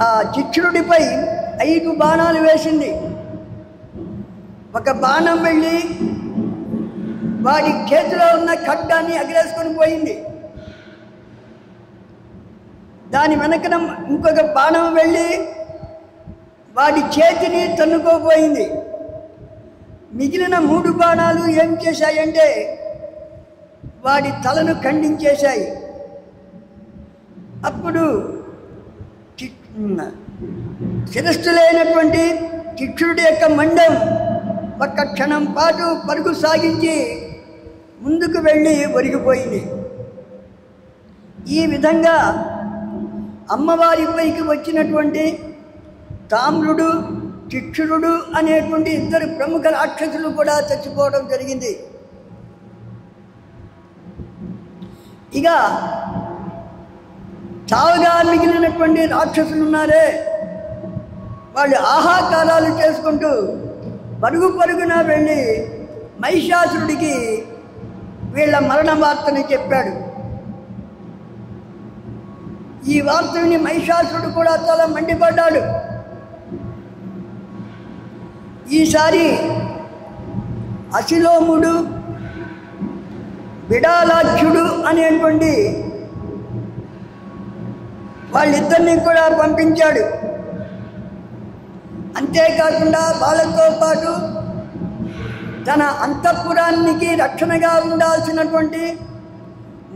ఆ చిక్షురుడిపై 5 బాణాలు వేసింది. ఒక బాణం వెళ్ళి వాడి చేతిలో ఉన్న ఖడ్గాన్ని ఎగరేసుకొని పోయింది. దాని వెనకన ఇంకొక బాణం వెళ్ళి వాడి చేతిని తన్నుకోపోయింది. మిగిలిన 3 బాణాలు ఏం చేశాయంటే వాడి తలను ఖండించేశాయి. అప్పుడు శిరస్సు లేనటువంటి చిక్షుడి యొక్క మండం ఒక్క క్షణం పాటు పరుగు సాగించి ముందుకు వెళ్ళి ఒరిగిపోయింది. ఈ విధంగా అమ్మవారిపైకి వచ్చినటువంటి తామ్రుడు, చిక్షురుడు అనేటువంటి ఇద్దరు ప్రముఖ రాక్షసులు కూడా చచ్చిపోవడం జరిగింది. ఇక చావుగా మిగిలినటువంటి రాక్షసులు ఉన్నారే, వాళ్ళు ఆహాకారాలు చేసుకుంటూ పరుగు పరుగున వెళ్ళి మహిషాసురుడికి వీళ్ళ మరణ వార్తని చెప్పాడు. ఈ వార్తని మహిషాసురుడు కూడా చాలా మండిపడ్డాడు. ఈసారి అశిలోముడు, బిడాలాక్షుడు అనేటువంటి వాళ్ళిద్దరినీ కూడా పంపించాడు. అంతేకాకుండా వాళ్ళతో పాటు తన అంతఃపురానికి రక్షణగా ఉండాల్సినటువంటి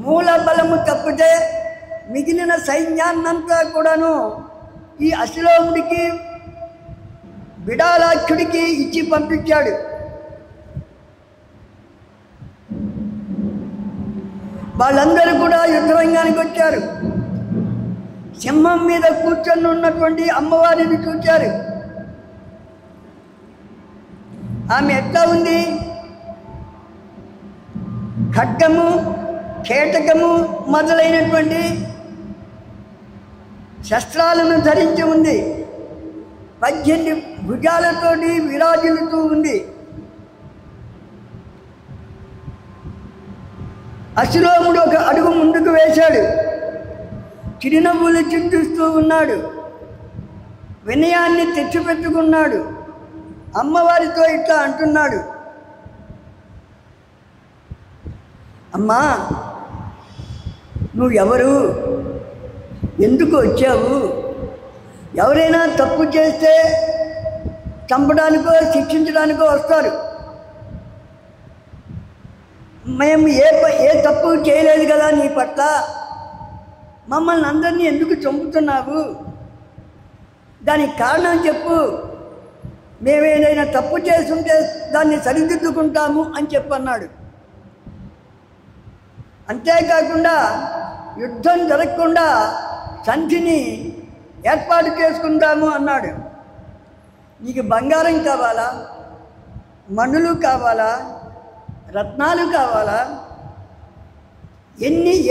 మూల బలము తప్పితే మిగిలిన సైన్యాన్నంతా కూడాను ఈ అశిలోముడికి, బిడాలాక్షుడికి ఇచ్చి పంపించాడు. వాళ్ళందరూ కూడా యుద్ధరంగానికి వచ్చారు. సింహం మీద కూర్చొని ఉన్నటువంటి అమ్మవారిని చూచారు. ఆమె ఎట్లా ఉంది? ఖడ్గము, కేటకము మొదలైనటువంటి శస్త్రాలను ధరించి ఉంది. 18 భుజాలతోటి విరాజిల్లుతూ ఉంది. అశిలోముడు ఒక అడుగు ముందుకు వేశాడు. చిరునవ్వులు చింతిస్తూ ఉన్నాడు. వినయాన్ని తెచ్చిపెట్టుకున్నాడు. అమ్మవారితో ఇట్లా అంటున్నాడు, అమ్మా, నువ్వెవరు? ఎందుకు వచ్చావు? ఎవరైనా తప్పు చేస్తే చంపడానికో శిక్షించడానికో వస్తారు. మేము ఏ తప్పు చేయలేదు కదా నీ పట్ల, మమ్మల్ని అందరినీ ఎందుకు చంపుతున్నావు? దానికి కారణం చెప్పు. మేమేదైనా తప్పు చేస్తుంటే దాన్ని సరిదిద్దుకుంటాము అని చెప్పన్నాడు. అంతేకాకుండా యుద్ధం జరగకుండా సంధిని ఏర్పాటు చేసుకుందాము అన్నాడు. నీకు బంగారం కావాలా? మణులు కావాలా? రత్నాలు కావాలా?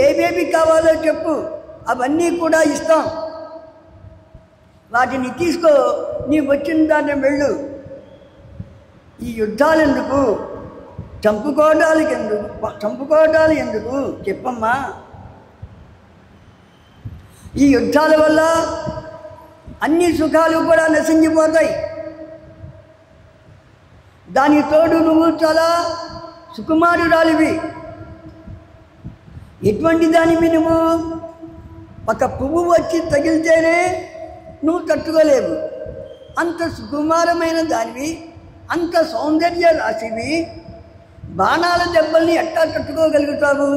ఏవేవి కావాలో చెప్పు, అవన్నీ కూడా ఇస్తాం. వాటిని తీసుకో, నీ వచ్చిన దాన్ని వెళ్ళు. ఈ యుద్ధాలు ఎందుకు? చంపుకోవడాలు ఎందుకు చెప్పమ్మా? ఈ యుద్ధాల వల్ల అన్ని సుఖాలు కూడా నశించిపోతాయి. దానికి తోడు నువ్వు చాలా సుకుమారురాలివి. ఎటువంటి దానివి నువ్వు? ఒక పువ్వు వచ్చి తగిలితేనే నువ్వు తట్టుకోలేవు. అంత సుకుమారమైన దానివి, అంత సౌందర్య రాశివి, బాణాల దెబ్బల్ని ఎట్టా తట్టుకోగలుగుతావు?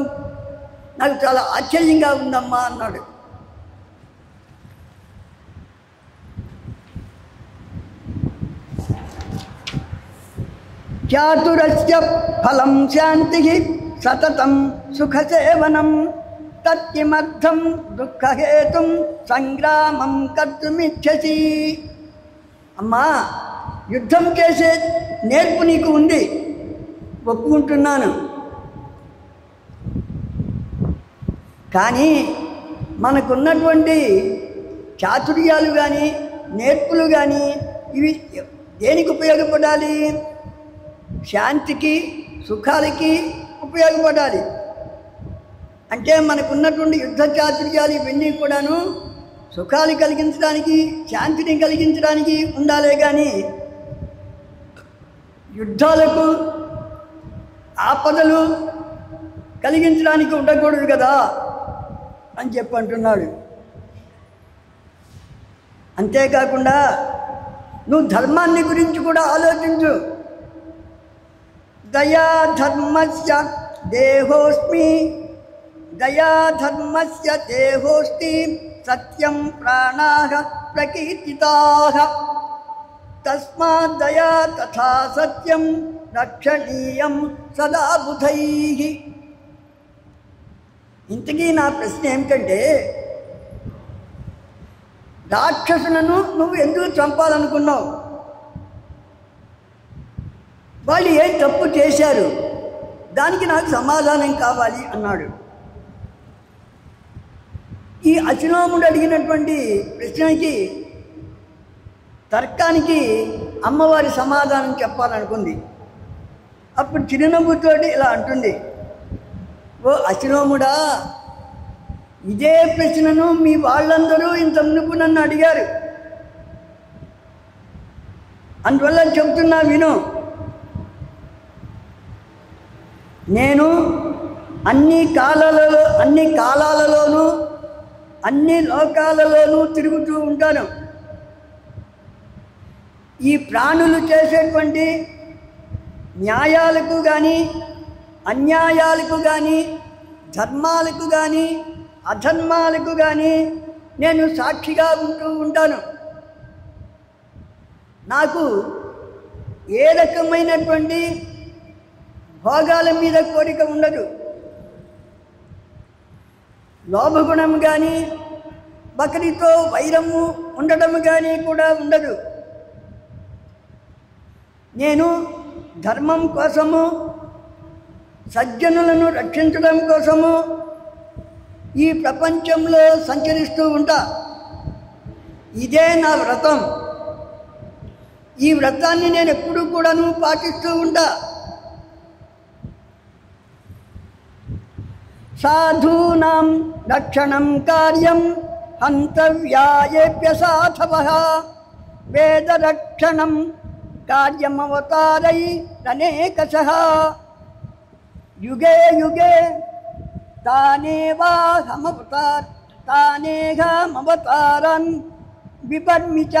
నాకు చాలా ఆశ్చర్యంగా ఉందమ్మా అన్నాడు. చాతురస్య ఫలం శాంతి సతతం సుఖసేవనం తత్కిమర్థం దుఃఖహేతుం సంగ్రామం కర్తుమిచ్చసి. అమ్మా, యుద్ధం చేసే నేర్పు నీకు ఉంది, ఒప్పుకుంటున్నాను. కానీ మనకున్నటువంటి చాతుర్యాలు కానీ నేర్పులు కానీ ఇవి దేనికి ఉపయోగపడాలి? శాంతికి, సుఖాలకి ఉపయోగపడాలి. అంటే మనకున్నటువంటి యుద్ధ చాతుర్యాలు ఇవన్నీ కూడాను సుఖాలు కలిగించడానికి, శాంతిని కలిగించడానికి ఉండాలే కానీ యుద్ధాలకు, ఆపదలు కలిగించడానికి ఉండకూడదు కదా అని చెప్పి అంటున్నాడు. అంతేకాకుండా నువ్వు ధర్మాన్ని గురించి కూడా ఆలోచించు. దయా ధర్మస్య దేహోస్మి దయా ధర్మస్య దేహోస్తి సత్యం ప్రాణాః ప్రకీర్తితాః తస్మాద్ దయా తథా సత్యం రక్షణీయం సదా బుధైః. ఇంతకీ నా ప్రశ్న ఏమిటంటే, రాక్షసులను నువ్వు ఎందుకు చంపాలనుకున్నావు? వాళ్ళు ఏం తప్పు చేశారు? దానికి నాకు సమాధానం కావాలి అన్నాడు. ఈ అశ్వినోముడు అడిగినటువంటి ప్రశ్నకి, తర్కానికి అమ్మవారి సమాధానం చెప్పాలనుకుంది. అప్పుడు చిరునవ్వుతోటి ఇలా అంటుంది, ఓ అశ్వినోముడా, ఇదే ప్రశ్నను మీ వాళ్ళందరూ ఇంత మునుపు నన్ను అడిగారు. అందువల్ల చెబుతున్నా విను. నేను అన్ని కాలాలలోనూ అన్ని లోకాలలోనూ తిరుగుతూ ఉంటాను. ఈ ప్రాణులు చేసేటువంటి న్యాయాలకు కానీ అన్యాయాలకు కానీ ధర్మాలకు కానీ అధర్మాలకు కానీ నేను సాక్షిగా ఉంటూ ఉంటాను. నాకు ఏ రకమైనటువంటి భోగాల మీద కోరిక ఉండదు. లోభగుణం కానీ ఒకరితో వైరము ఉండడం కానీ కూడా ఉండదు. నేను ధర్మం కోసము, సజ్జనులను రక్షించడం కోసము ఈ ప్రపంచంలో సంచరిస్తూ ఉంటా. ఇదే నా వ్రతం. ఈ వ్రతాన్ని నేను ఎప్పుడూ కూడాను పాటిస్తూ ఉంటా. సాధూనాం రక్షణం కార్యం హంతవ్యాయేభ్య సాధవః వేదరక్షణం కార్యమవతారైరనేకశః యుగే యుగే తానేహమవతారన్ విపర్మి చ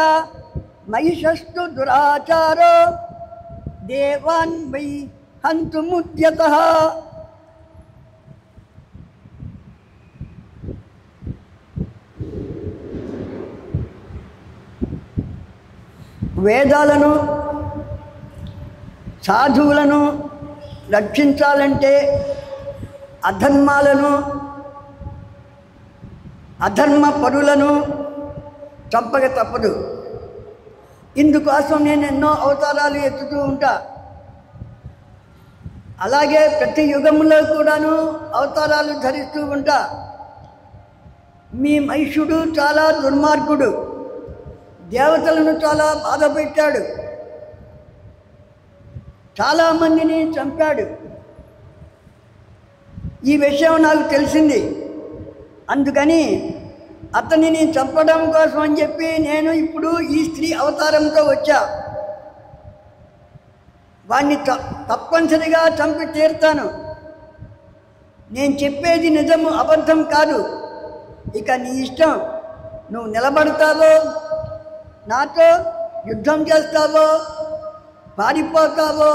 మహిషస్తు దురాచారో దేవాన్ వై హంతుముద్యతః. వేదాలను సాధువులను రక్షించాలంటే అధర్మాలను అధర్మ పరులను చంపక తప్పదు. ఇందుకోసం నేను ఎన్నో అవతారాలు ఎత్తుతూ ఉంటా. అలాగే ప్రతి యుగంలో కూడాను అవతారాలు ధరిస్తూ ఉంటా. మీ మహిషుడు చాలా దుర్మార్గుడు, దేవతలను చాలా బాధ పెట్టాడు, చాలామందిని చంపాడు. ఈ విషయం నాకు తెలిసింది. అందుకని అతనిని చంపడం కోసం అని చెప్పి నేను ఇప్పుడు ఈ స్త్రీ అవతారంతో వచ్చా. వాణ్ణి తప్పనిసరిగా చంపి తీరుతాను. నేను చెప్పేది నిజము, అబద్ధం కాదు. ఇక నీ ఇష్టం. నువ్వు నిలబడతావో, నాతో యుద్ధం చేస్తావో, పారిపోతావో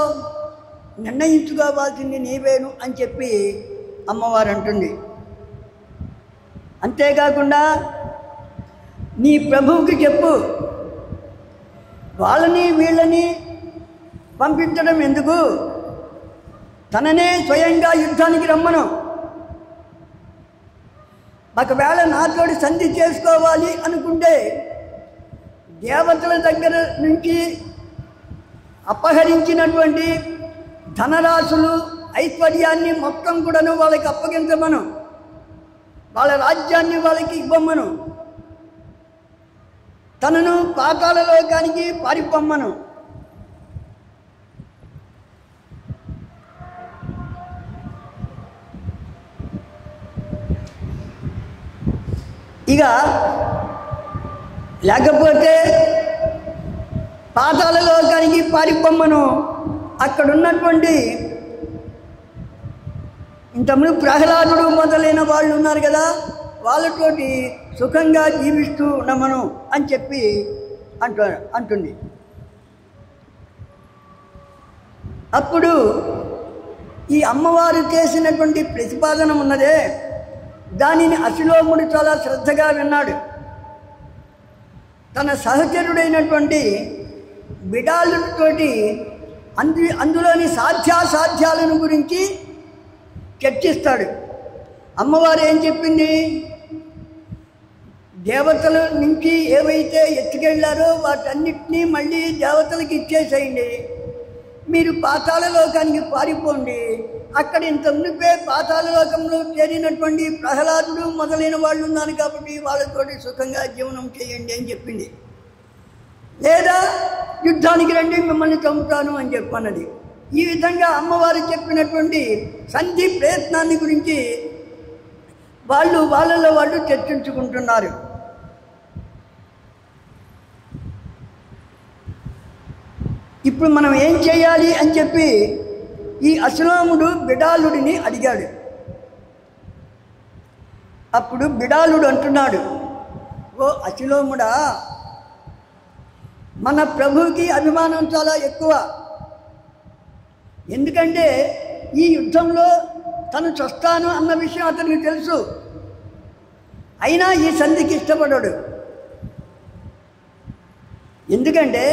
నిర్ణయించుకోవాల్సింది నీవేను అని చెప్పి అమ్మవారు అంటుంది. అంతేకాకుండా నీ ప్రభువుకి చెప్పు, వాళ్ళని వీళ్ళని పంపించడం ఎందుకు, తననే స్వయంగా యుద్ధానికి రమ్మను. ఒకవేళ నాతోటి సంధి చేసుకోవాలి అనుకుంటే దేవతల దగ్గర నుంచి అపహరించినటువంటి ధనరాశులు ఐశ్వర్యాన్ని మొత్తం కూడాను వాళ్ళకి అప్పగించమను, వాళ్ళ రాజ్యాన్ని వాళ్ళకి ఇవ్వమను, తనను పాతాళ లోకానికి పారిపోమ్మను. ఇక లేకపోతే పాతాళ లోకానికి పారిపోమ్మను. అక్కడున్నటువంటి ఇంతకుముందు ప్రహ్లాదుడు మొదలైన వాళ్ళు ఉన్నారు కదా, వాళ్ళతోటి సుఖంగా జీవిస్తూ ఉండమను అని చెప్పి అంటుంది. అప్పుడు ఈ అమ్మవారు చేసినటువంటి ప్రతిపాదన ఉన్నదే, దానిని అశిలోముడు చాలా శ్రద్ధగా విన్నాడు. తన సహచరుడైనటువంటి బిడాలుతోటి అందులోని సాధ్యాసాధ్యాలను గురించి చర్చిస్తాడు. అమ్మవారు ఏం చెప్పింది? దేవతల నుంచి ఏవైతే ఎత్తుకెళ్ళారో వాటన్నిటినీ మళ్ళీ దేవతలకు ఇచ్చేసేయండి, మీరు పాతాళ లోకానికి పారిపోండి, అక్కడ ఇంత మునిపే పాతాళ లోకంలో చేరినటువంటి ప్రహ్లాదుడు మొదలైన వాళ్ళు ఉన్నారు కాబట్టి వాళ్ళతోటి సుఖంగా జీవనం చేయండి అని చెప్పింది. లేదా యుద్ధానికి రండి, మిమ్మల్ని చంపుతాను అని చెప్పన్నది. ఈ విధంగా అమ్మవారు చెప్పినటువంటి సంధి ప్రయత్నాన్ని గురించి వాళ్ళలో వాళ్ళు చర్చించుకుంటున్నారు. ఇప్పుడు మనం ఏం చేయాలి అని చెప్పి ఈ అశిలోముడు బిడాలుడిని అడిగాడు. అప్పుడు బిడాలుడు అంటున్నాడు, ఓ అశిలోముడా, మన ప్రభువుకి అభిమానం చాలా ఎక్కువ. ఎందుకంటే ఈ యుద్ధంలో తను చస్తాను అన్న విషయం అతనికి తెలుసు. అయినా ఈ సంధికి ఇష్టపడాడు. ఎందుకంటే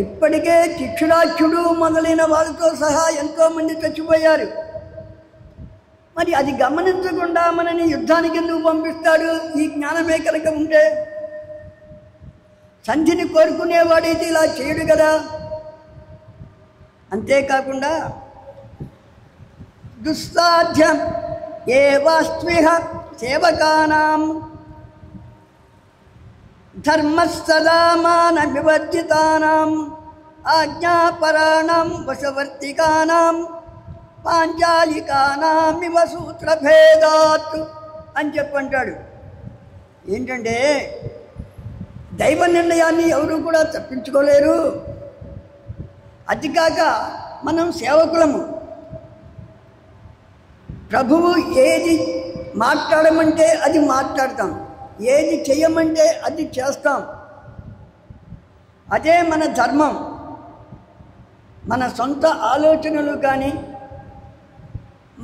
ఇప్పటికే చిక్షురాక్షుడు మొదలైన వాళ్ళతో సహా ఎంతోమంది చచ్చిపోయారు. మరి అది గమనించకుండా మనని యుద్ధానికి ఎందుకు పంపిస్తాడు? ఈ జ్ఞానమే కనుక ఉంటే సంధిని కోరుకునేవాడైతే ఇలా చేయడు కదా. అంతేకాకుండా దుస్సాధ్యం ఏ వాస్త్విహ సేవకానాం ధర్మస్సదామాన వివర్జితానాం ఆజ్ఞాపరాణం వశవర్తికానాం పాంచాలికానామివ సూత్రభేదాత్ అని చెప్పంటాడు. ఏంటంటే దైవ నిర్ణయాన్ని ఎవరు కూడా తప్పించుకోలేరు. అది కాక మనం సేవకులము. ప్రభువు ఏది మాట్లాడమంటే అది మాట్లాడతాం, ఏది చేయమంటే అది చేస్తాం. అదే మన ధర్మం. మన సొంత ఆలోచనలు కానీ,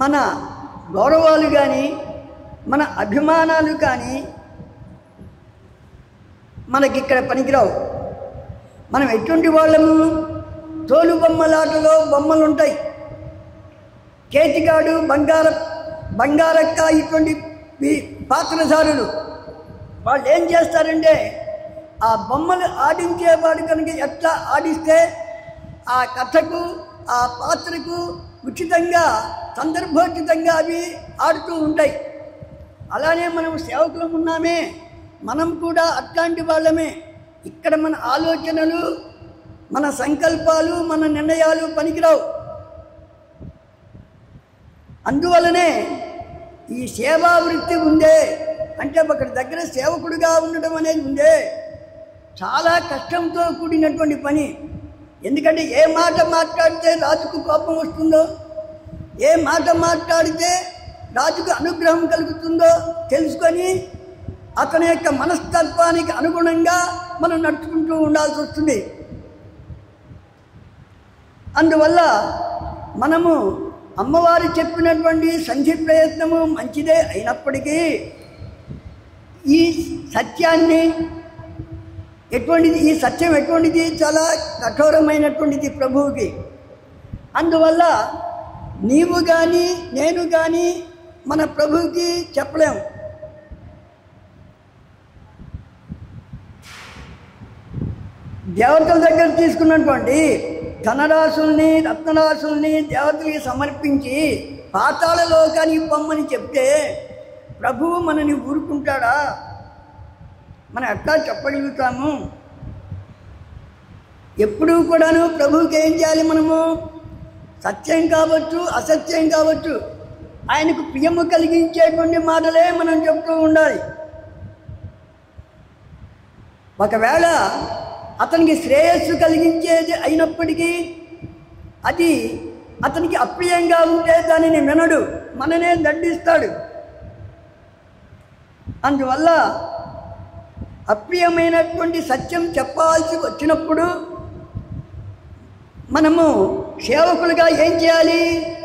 మన గౌరవాలు కానీ, మన అభిమానాలు కానీ మనకిక్కడ పనికిరావు. మనం ఎటువంటి వాళ్ళము? తోలు బొమ్మలాటలో బొమ్మలు ఉంటాయి, కేతిగాడు, బంగారక్క ఇటువంటి పాత్రధారులు. వాళ్ళు ఏం చేస్తారంటే ఆ బొమ్మలు ఆడించేవాడు కనుక ఎట్లా ఆడిస్తే ఆ కథకు ఆ పాత్రకు ఉచితంగా సందర్భోచితంగా అవి ఆడుతూ ఉంటాయి. అలానే మనం సేవకులం ఉన్నామే, మనం కూడా అట్లాంటి వాళ్ళమే. ఇక్కడ మన ఆలోచనలు, మన సంకల్పాలు, మన నిర్ణయాలు పనికిరావు. అందువలనే ఈ సేవా వృత్తి ఉందే అంటే ఒకరి దగ్గర సేవకుడిగా ఉండడం అనేది ఉందే చాలా కష్టంతో కూడినటువంటి పని. ఎందుకంటే ఏ మాట మాట్లాడితే రాజుకు కోపం వస్తుందో, ఏ మాట మాట్లాడితే రాజుకు అనుగ్రహం కలుగుతుందో తెలుసుకొని అతని యొక్క మనస్తత్వానికి అనుగుణంగా మనం నడుచుకుంటూ ఉండాల్సి వస్తుంది. అందువల్ల మనము అమ్మవారు చెప్పినటువంటి సంధి ప్రయత్నము మంచిదే అయినప్పటికీ ఈ సత్యాన్ని ఈ సత్యం ఎటువంటిది? చాలా కఠోరమైనటువంటిది ప్రభువుకి. అందువల్ల నీవు కానీ నేను కానీ మన ప్రభువుకి చెప్పలేము. దేవతల దగ్గర తీసుకున్నటువంటి ధనరాశుల్ని, రత్నరాశుల్ని దేవతలకి సమర్పించి పాతాళ లోకానికి పొమ్మని చెప్తే ప్రభువు మనని ఊరుకుంటాడా? మనం ఎట్లా చెప్పగలుగుతాము? ఎప్పుడూ కూడాను ప్రభువుకి ఏం చేయాలి? మనము సత్యం కావచ్చు, అసత్యం కావచ్చు, ఆయనకు ప్రియము కలిగించేటువంటి మాటలే మనం చెప్తూ ఉండాలి. ఒకవేళ అతనికి శ్రేయస్సు కలిగించేది అయినప్పటికీ అది అతనికి అప్రియంగా ఉంటే దానిని వినడు, మననే దండిస్తాడు. అందువల్ల అప్రియమైనటువంటి సత్యం చెప్పాల్సి వచ్చినప్పుడు మనము సేవకులుగా ఏం చేయాలి?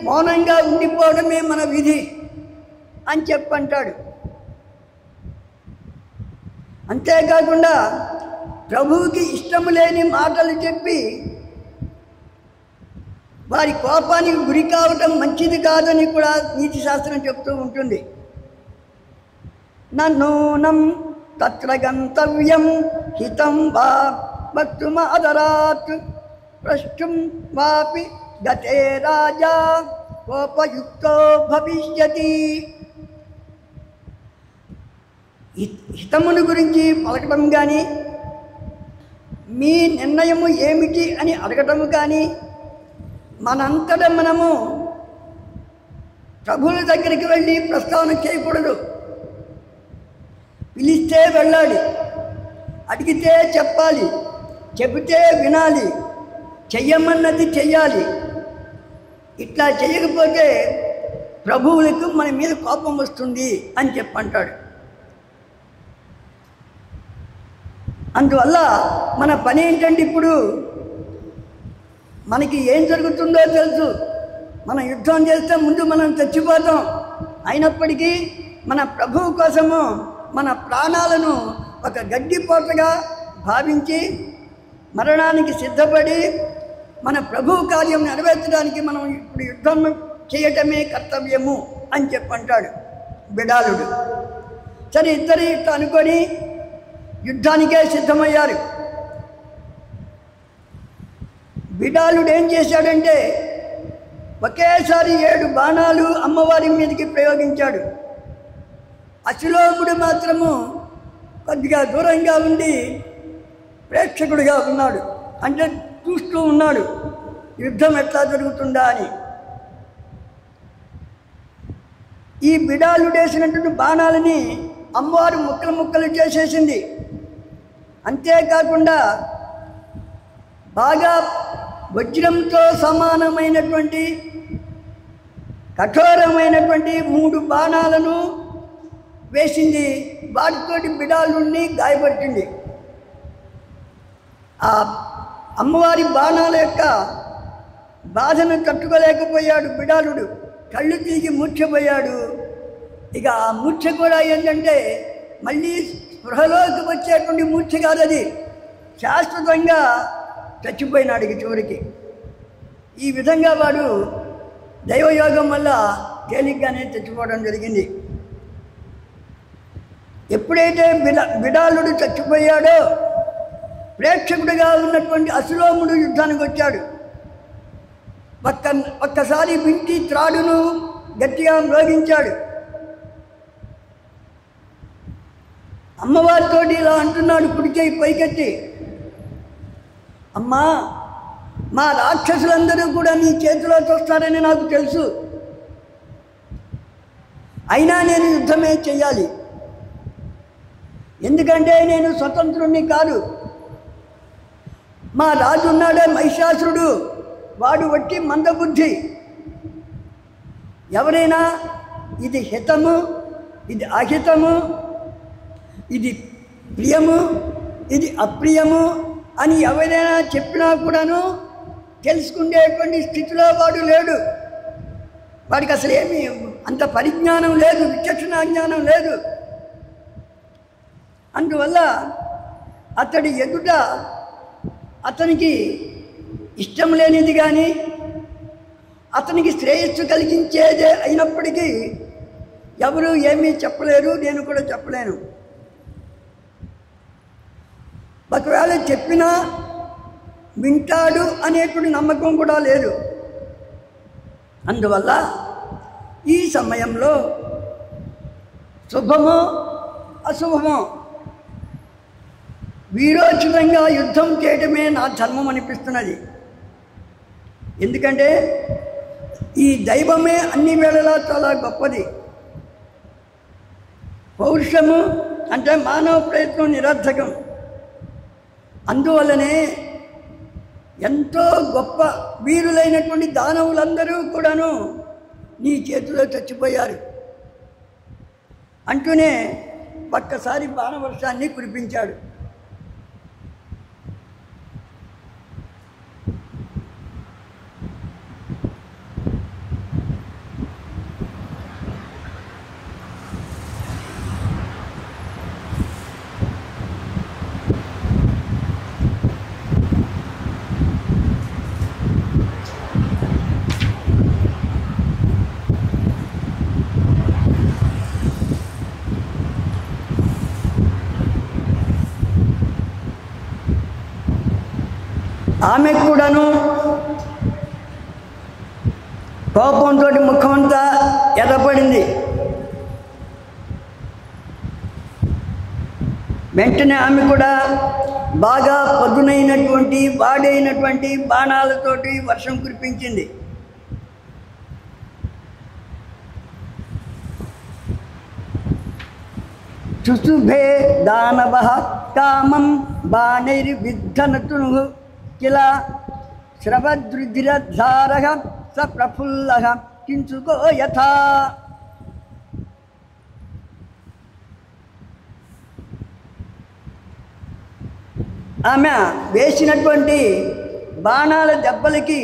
మౌనంగా ఉండిపోవడమే మన విధి అని చెప్పంటాడు. అంతేకాకుండా ప్రభువుకి ఇష్టం లేని మాటలు చెప్పి వారి కోపానికి గురి కావటం మంచిది కాదని కూడా నీతి శాస్త్రం చెప్తూ ఉంటుంది. నూనం తత్ర గంతవ్యం హితం వా వక్తుమాదరాత్ ప్రష్టుం వాపి గతే రాజా కోపయుక్తో భవిష్యతి. హితమును గురించి పలకటం కానీ, మీ నిర్ణయము ఏమిటి అని అడగటము కానీ, మనంతటా మనము ప్రభువుల దగ్గరికి వెళ్ళి ప్రస్తావన చేయకూడదు. పిలిస్తే వెళ్ళాలి, అడిగితే చెప్పాలి, చెబితే వినాలి, చెయ్యమన్నది చెయ్యాలి. ఇట్లా చేయకపోతే ప్రభువులకు మన మీద కోపం వస్తుంది అని చెప్పంటాడు. అందువల్ల మన పని ఏంటంటే, ఇప్పుడు మనకి ఏం జరుగుతుందో తెలుసు. మనం యుద్ధం చేస్తే ముందు మనం చచ్చిపోతాం. అయినప్పటికీ మన ప్రభువు కోసము మన ప్రాణాలను ఒక గడ్డిపోతగా భావించి మరణానికి సిద్ధపడి మన ప్రభువు కార్యం నెరవేర్చడానికి మనం ఇప్పుడు యుద్ధం చేయటమే కర్తవ్యము అని చెప్పంటాడు బిడాలుడు. సరే, ఇద్దరు ఇట్లా అనుకొని యుద్ధానికే సిద్ధమయ్యారు. బిడాలుడు ఏం చేశాడంటే ఒకేసారి 7 బాణాలు అమ్మవారి మీదకి ప్రయోగించాడు. అశ్లోముడు మాత్రము కొద్దిగా దూరంగా ఉండి ప్రేక్షకుడిగా ఉన్నాడు. అంటే చూస్తూ ఉన్నాడు యుద్ధం ఎట్లా జరుగుతుందా అని. ఈ బిడాలుడేసినటువంటి బాణాలని అమ్మవారు ముక్కలు ముక్కలు చేసేసింది. అంతేకాకుండా బాగా వజ్రంతో సమానమైనటువంటి కఠోరమైనటువంటి 3 బాణాలను వేసింది. వాటితోటి బిడాలుడిని గాయపరిచింది. ఆ అమ్మవారి బాణాల యొక్క బాధను తట్టుకోలేకపోయాడు బిడాలుడు. కళ్ళు తిరిగి మూర్ఛపోయాడు. ఇక ఆ మూర్ఛ కూడా ఏంటంటే మళ్ళీ స్పృహలోకి వచ్చేటువంటి మూర్ఛ కాదు, అది శాశ్వతంగా చచ్చిపోయినాడు ఇక చివరికి. ఈ విధంగా వాడు దైవయోగం వల్ల తేలిగ్గానే చచ్చిపోవడం జరిగింది. ఎప్పుడైతే బిడాలుడు చచ్చిపోయాడో ప్రేక్షకుడిగా ఉన్నటువంటి అశ్లోముడు యుద్ధానికి వచ్చాడు. ఒక్కసారి వింటి త్రాడును గట్టిగా మ్రోగించాడు. అమ్మవారితోటి ఇలా అంటున్నాడు కుడి చేయి పైకెత్తి, అమ్మా, మా రాక్షసులందరూ కూడా నీ చేతిలో చూస్తారని నాకు తెలుసు. అయినా నేను యుద్ధమే చెయ్యాలి. ఎందుకంటే నేను స్వతంత్రుణ్ణి కాదు. మా రాజు ఉన్నాడే మహిషాసురుడు, వాడు వట్టి మందబుద్ధి. ఎవరైనా ఇది హితము, ఇది అహితము, ఇది ప్రియము, ఇది అప్రియము అని ఎవరైనా చెప్పినా కూడాను తెలుసుకునేటువంటి స్థితిలో వాడు లేడు. వాడికి అసలు ఏమీ అంత పరిజ్ఞానం లేదు, విచక్షణ జ్ఞానం లేదు. అందువల్ల అతడి ఎదుట అతనికి ఇష్టం లేనిది కానీ అతనికి శ్రేయస్సు కలిగించేదే అయినప్పటికీ ఎవరు ఏమీ చెప్పలేరు, నేను కూడా చెప్పలేను. ఒకవేళ చెప్పినా వింటాడు అనేటువంటి నమ్మకం కూడా లేదు. అందువల్ల ఈ సమయంలో శుభమో అశుభమో వీరోచితంగా యుద్ధం చేయటమే నా ధర్మం అనిపిస్తున్నది. ఎందుకంటే ఈ దైవమే అన్ని వేళలా చాలా గొప్పది. పౌరుషము అంటే మానవ ప్రయత్నం నిరర్థకం. అందువల్లనే ఎంతో గొప్ప వీరులైనటువంటి దానవులందరూ కూడాను నీ చేతిలో చచ్చిపోయారు అంటూనే ఒక్కసారి బాణవర్షాన్ని కురిపించాడు. ఆమెకు కూడాను కోపంతో ముఖమంతా ఎర్రపడింది. వెంటనే ఆమె కూడా బాగా పదునైనటువంటి వాడైనటువంటి బాణాలతోటి వర్షం కురిపించింది. చుశుభే దానవ కామం బాణైర్విద్ధనతు కిల శ్రవద్రుధిరధార స ప్రఫుల్ల కించుకో యథా. ఆమె వేసినటువంటి బాణాల దెబ్బలకి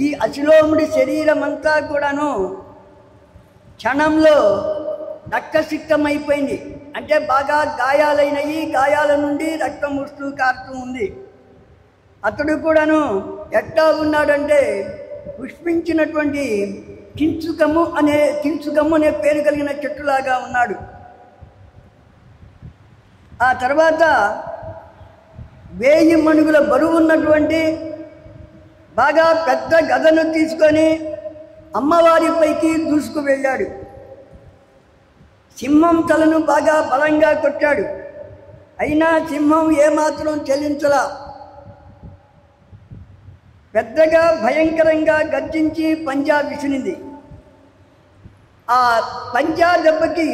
ఈ అశిలోముడి శరీరం అంతా కూడాను క్షణంలో రక్తసిక్తమైపోయింది. అంటే బాగా గాయాలైనవి, గాయాల నుండి రక్తం వస్తూ కారుతూ ఉంది. అతడు కూడాను ఎట్లా ఉన్నాడంటే పుష్పించినటువంటి కించుకము అనే పేరు కలిగిన చెట్టులాగా ఉన్నాడు. ఆ తర్వాత 1000 మణుగుల బరువు ఉన్నటువంటి బాగా పెద్ద గదను తీసుకొని అమ్మవారిపైకి దూసుకు వెళ్ళాడు. సింహం తలను బాగా బలంగా కొట్టాడు. అయినా సింహం ఏమాత్రం చెల్లించలా. పెద్దగా భయంకరంగా గర్జించి పంజా విసిరింది. ఆ పంజా దెబ్బకి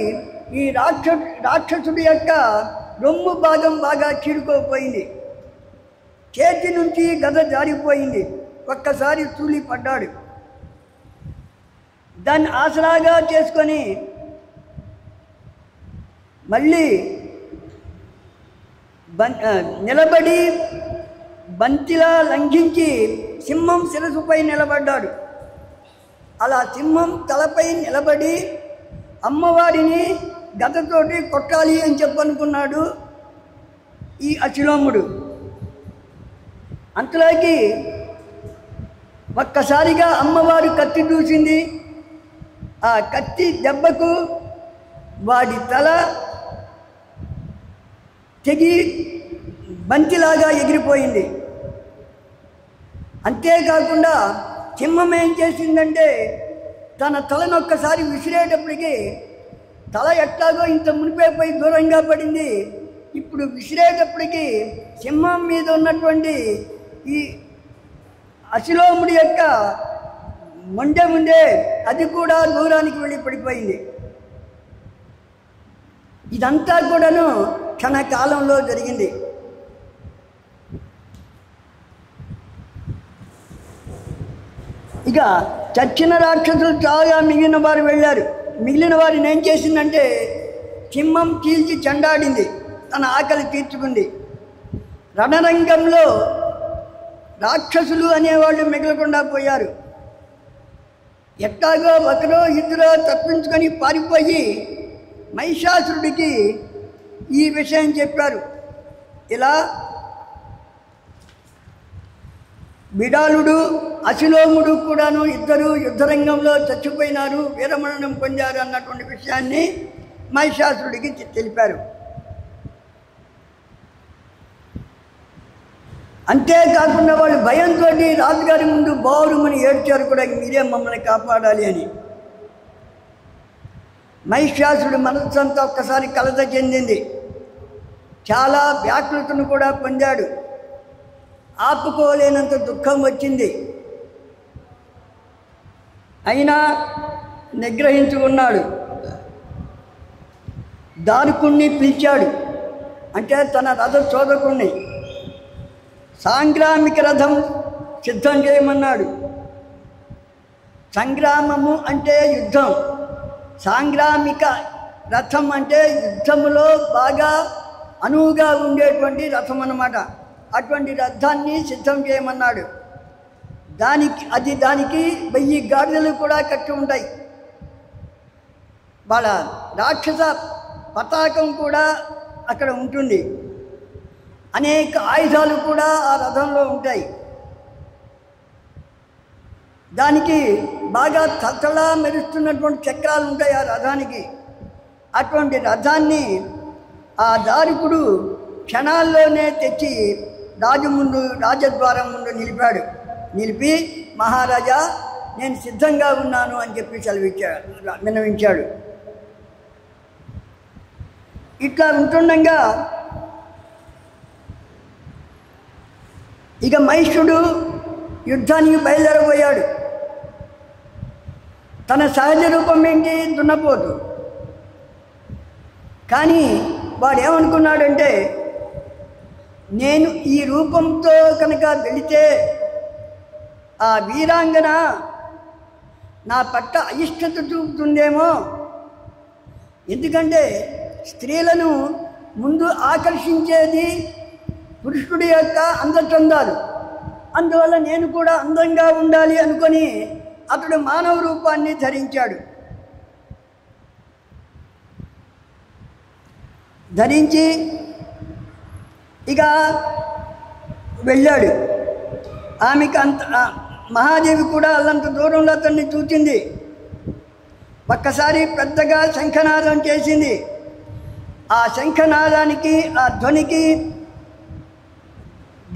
ఈ రాక్షసుడి యొక్క రొమ్ము భాగం బాగా చీరుకోపోయింది. చేతి నుంచి గద జారిపోయింది. ఒక్కసారి తూలి పడ్డాడు. దాన్ని ఆసరాగా చేసుకొని మళ్ళీ నిలబడి బంతిలా లంఘించి సింహం శిరసుపై నిలబడ్డాడు. అలా సింహం తలపై నిలబడి అమ్మవారిని గదతోటి కొట్టాలి అని చెప్పనుకున్నాడు ఈ అశిలోముడు. అంతలోకి ఒక్కసారిగా అమ్మవారు కత్తి దూసింది. ఆ కత్తి దెబ్బకు వాడి తల తెగి బంతిలాగా ఎగిరిపోయింది. అంతేకాకుండా సింహం ఏం చేసిందంటే తన తలను ఒక్కసారి విసిరేటప్పటికి తల ఎట్లాగో ఇంత మునిపైపోయి దూరంగా పడింది. ఇప్పుడు విసిరేటప్పటికి సింహం మీద ఉన్నటువంటి ఈ అశిలోముడి యొక్క మొండె అది కూడా దూరానికి వెళ్ళి పడిపోయింది. ఇదంతా కూడాను క్షణకాలంలో జరిగింది. ఇక చచ్చిన రాక్షసులు చాలా మిగిలిన వారు వెళ్ళారు. మిగిలిన వారిని ఏం చేసిందంటే సింహం చీల్చి చెండాడింది, తన ఆకలి తీర్చుకుంది. రణరంగంలో రాక్షసులు అనేవాళ్ళు మిగలకుండా పోయారు. ఎట్లాగో ఒకరో ఇద్దరో తప్పించుకొని పారిపోయి మహిషాసురుడికి ఈ విషయం చెప్పారు. ఇలా బిడాలుడు అశిలోముడు కూడాను ఇద్దరు యుద్ధరంగంలో చచ్చిపోయినారు, వీరమరణం పొందారు అన్నటువంటి విషయాన్ని మహిషాసురుడికి తెలిపారు. అంతేకాకుండా వాళ్ళు భయంతో రాజుగారి ముందు బావురుమని ఏడ్చారు కూడా, మీరే మమ్మల్ని కాపాడాలి అని. మహిషాసురుడి మనస్సంతా ఒక్కసారి కలత చెందింది. చాలా వ్యాకులతను కూడా పొందాడు. ఆపుకోలేనంత దుఃఖం వచ్చింది. అయినా నిగ్రహించుకున్నాడు. దారుకుణ్ణి పిలిచాడు, అంటే తన రథ చోదకుణ్ణి. సాంగ్రామిక రథం సిద్ధం చేయమన్నాడు. సంగ్రామము అంటే యుద్ధం, సాంగ్రామిక రథం అంటే యుద్ధములో బాగా అనువుగా ఉండేటువంటి రథం అన్నమాట. అటువంటి రథాన్ని సిద్ధం చేయమన్నాడు. దానికి 1000 గాడిదలు కూడా కట్టి ఉంటాయి. వాళ్ళ రాక్షస పతాకం కూడా అక్కడ ఉంటుంది. అనేక ఆయుధాలు కూడా ఆ రథంలో ఉంటాయి. దానికి బాగా తత్తలా మెరుస్తున్నటువంటి చక్రాలు ఉంటాయి ఆ రథానికి. అటువంటి రథాన్ని ఆ దారుకుడు క్షణాల్లోనే తెచ్చి రాజు ముందు రాజద్వారం ముందు నిలిపి మహారాజా నేను సిద్ధంగా ఉన్నాను అని చెప్పి విన్నవించాడు. ఇట్లా ఉంటుండగా ఇక మహిషుడు యుద్ధానికి బయలుదేరబోయాడు. తన సహజ రూపం ఏంటి? దున్నపోతు. కానీ వాడు ఏమనుకున్నాడంటే, నేను ఈ రూపంతో కనుక వెళితే ఆ వీరాంగన నా పట్ల అయిష్టత చూపుతుందేమో. ఎందుకంటే స్త్రీలను ముందు ఆకర్షించేది పురుషుడి యొక్క అందచందాలు. అందువల్ల నేను కూడా అందంగా ఉండాలి అనుకొని అతడు మానవ రూపాన్ని ధరించి ఇక వెళ్ళాడు. ఆమెకు మహాదేవి కూడా అల్లంత దూరంలో అతన్ని చూచింది. ఒక్కసారి పెద్దగా శంఖనాదం చేసింది. ఆ శంఖనాదానికి, ఆ ధ్వనికి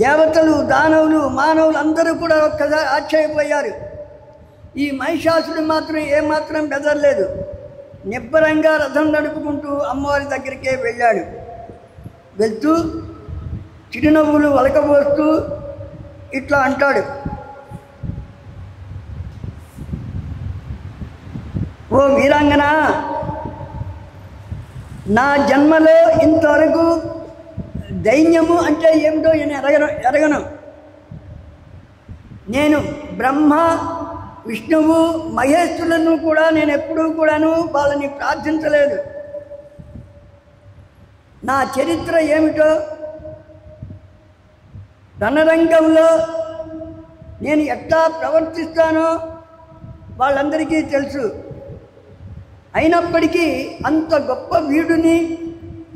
దేవతలు, దానవులు, మానవులు అందరూ కూడా ఒక్కసారి ఆశ్చర్యపోయారు. ఈ మహిషాసుడు మాత్రం ఏమాత్రం బెదరలేదు. నిబ్బరంగా రథం నడుపుకుంటూ అమ్మవారి దగ్గరికే వెళ్ళాడు. వెళ్తూ చిరునవ్వులు వలకబోస్తూ ఇట్లా అంటాడు, ఓ వీరాంగన, నా జన్మలో ఇంతవరకు దైన్యము అంటే ఏమిటో నేను ఎరగను. నేను బ్రహ్మ, విష్ణువు, మహేశ్వరులను కూడా నేను ఎప్పుడూ కూడాను వాళ్ళని ప్రార్థించలేదు. నా చరిత్ర ఏమిటో, రణరంగంలో నేను ఎట్లా ప్రవర్తిస్తానో వాళ్ళందరికీ తెలుసు. అయినప్పటికీ అంత గొప్ప వీడుని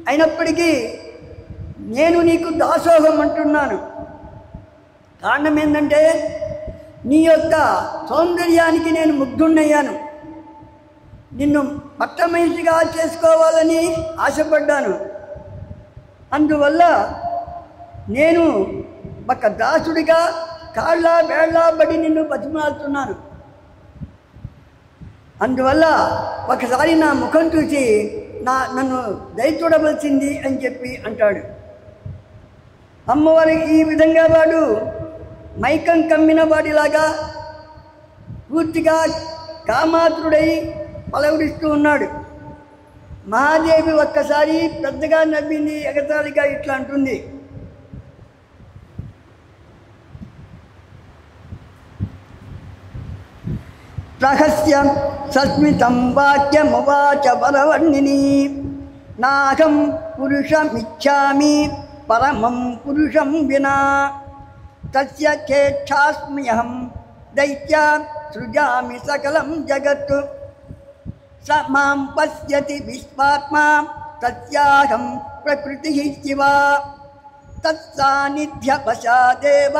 అయినప్పటికీ నేను నీకు దాసోహం అంటున్నాను. కారణం ఏంటంటే నీ యొక్క సౌందర్యానికి నేను ముగ్ధున్నయ్యాను. నిన్ను పట్టమనిషిగా చేసుకోవాలని ఆశపడ్డాను. అందువల్ల నేను ఒక దాసుడిగా కాళ్ళ వేళ్ళబడి నిన్ను బతిమాలుతున్నాను. అందువల్ల ఒకసారి నా ముఖం చూసి నన్ను దయచూడవలసింది అని చెప్పి అంటాడు. అమ్మవారి ఈ విధంగా వాడు మైకం కమ్మిన వాడిలాగా పూర్తిగా కామాతుడై పలవరిస్తూ ఉన్నాడు. మహాదేవి ఒక్కసారి పెద్దగా నవ్వింది, ఎగతాళిగా ఇట్లా అంటుంది, రహస్య సస్మితం వాక్యమువాచ వరవర్ణిని, నాహం పురుషమిచ్ఛామి పరమం పురుషం వినా, తస్య చేచ్ఛాస్మ్యహం దైత్య సృజామి సకలం జగత్, స మాం పశ్యతి విశ్వాత్మా తస్యాహం ప్రకృతి శివ, తత్సాన్నిధ్యవశాదేవ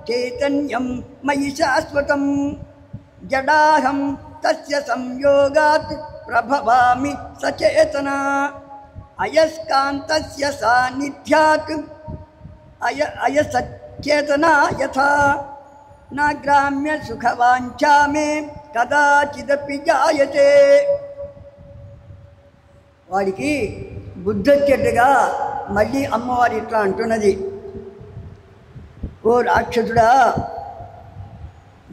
చైతన్యం మయి శాశ్వతం, జడాహం తస్య సంయోగాత్ ప్రభవామి సచేతన, అయస్కాంతస్య సాన్నిధ్యాత్ అయసచేతన యథా, నా గ్రామ్య సుఖవాంఛా మే కదాచిదపి జాయతే. వాడికి బుద్ధొచ్చేట్టుగా మళ్ళీ అమ్మవారి ఇట్లా అంటున్నది, ఓ రాక్షసుడా,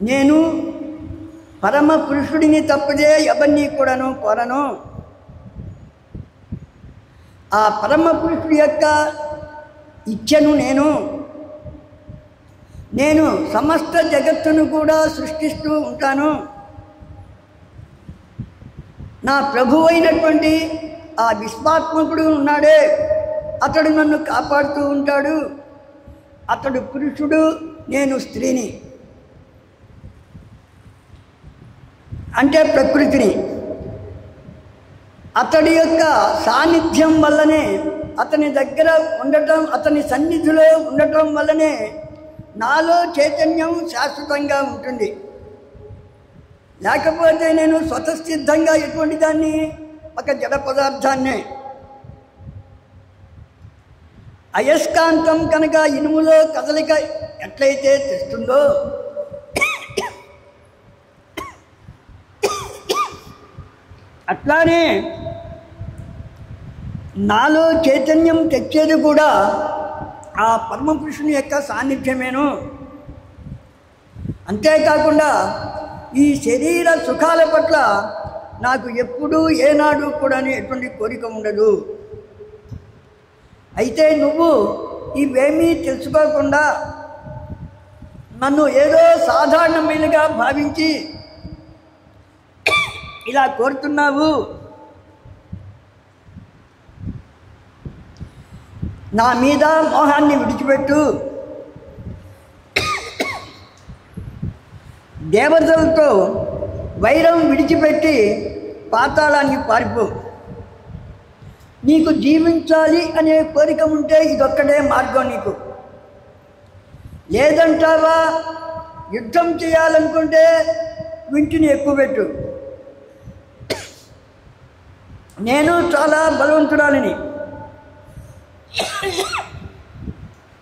నేను పరమ పురుషుడిని తప్పదే ఎవరిని కూడాను కోరను. ఆ పరమ పురుషుడి యొక్క ఇచ్ఛను నేను సమస్త జగత్తును కూడా సృష్టిస్తూ ఉంటాను. నా ప్రభువు అయినటువంటి ఆ విశ్వాత్మకుడు ఉన్నాడే, అతడు నన్ను కాపాడుతూ ఉంటాడు. అతడు పురుషుడు, నేను స్త్రీని, అంటే ప్రకృతిని. అతడి యొక్క సాన్నిధ్యం వల్లనే, అతని దగ్గర ఉండటం, అతని సన్నిధిలో ఉండటం వల్లనే నాలో చైతన్యం శాశ్వతంగా ఉంటుంది. లేకపోతే నేను స్వతసిద్ధంగా ఎటువంటి దాన్ని, ఒక జడ పదార్థాన్నే. అయస్కాంతం కనుక ఇనుములో కదలిక ఎట్లయితే తెస్తుందో అట్లానే నాలో చైతన్యం తెచ్చేది కూడా ఆ పరమపురుషుని యొక్క సాన్నిధ్యమేను. అంతేకాకుండా ఈ శరీర సుఖాల పట్ల నాకు ఎప్పుడూ ఏనాడు కూడా ఎటువంటి కోరిక ఉండదు. అయితే నువ్వు ఇవేమీ తెలుసుకోకుండా నన్ను ఏదో సాధారణమైనగా భావించి ఇలా కోరుతున్నావు. నా మీద మోహాన్ని విడిచిపెట్టు, దేవతలతో వైరం విడిచిపెట్టి పాతాళానికి పారిపో. నీకు జీవించాలి అనే కోరిక ఉంటే ఇదొక్కటే మార్గం నీకు. లేదంటావా యుద్ధం చేయాలనుకుంటే వింటిని ఎక్కువ పెట్టు. నేను చాలా బలవంతురాలిని,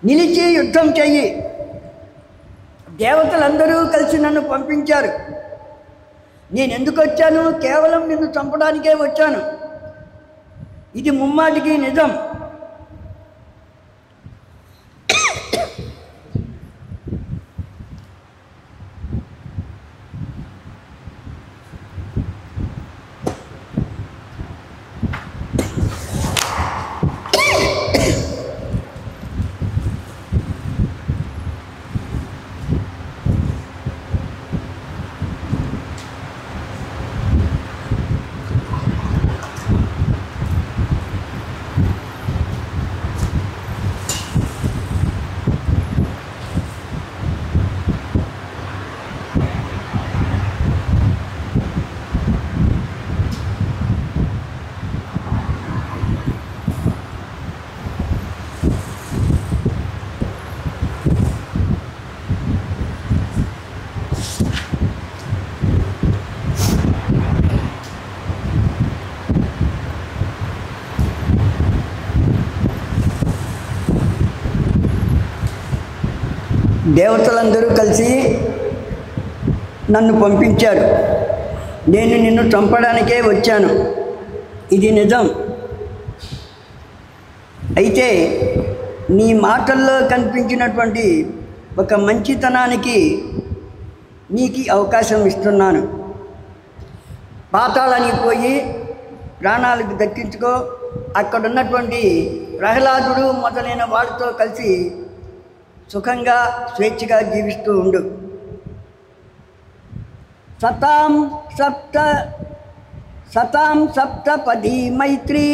నిలిచి యుద్ధం చెయ్యి. దేవతలందరూ కలిసి నన్ను పంపించారు. నేను ఎందుకు వచ్చాను? కేవలం నిన్ను చంపడానికే వచ్చాను. ఇది ముమ్మాటికి నిజం. దేవతలందరూ కలిసి నన్ను పంపించారు. నేను నిన్ను చంపడానికే వచ్చాను. ఇది నిజం. అయితే నీ మాటల్లో కనిపించినటువంటి ఒక మంచితనానికి నీకు అవకాశం ఇస్తున్నాను. పాతాళానికి పోయి ప్రాణాలకు దక్కించుకో. అక్కడున్నటువంటి ప్రహ్లాదుడు మొదలైన వాడితో కలిసి సుఖంగా స్వేచ్ఛగా జీవిస్తూ ఉండు. సతాం సప్తపదీ మైత్రి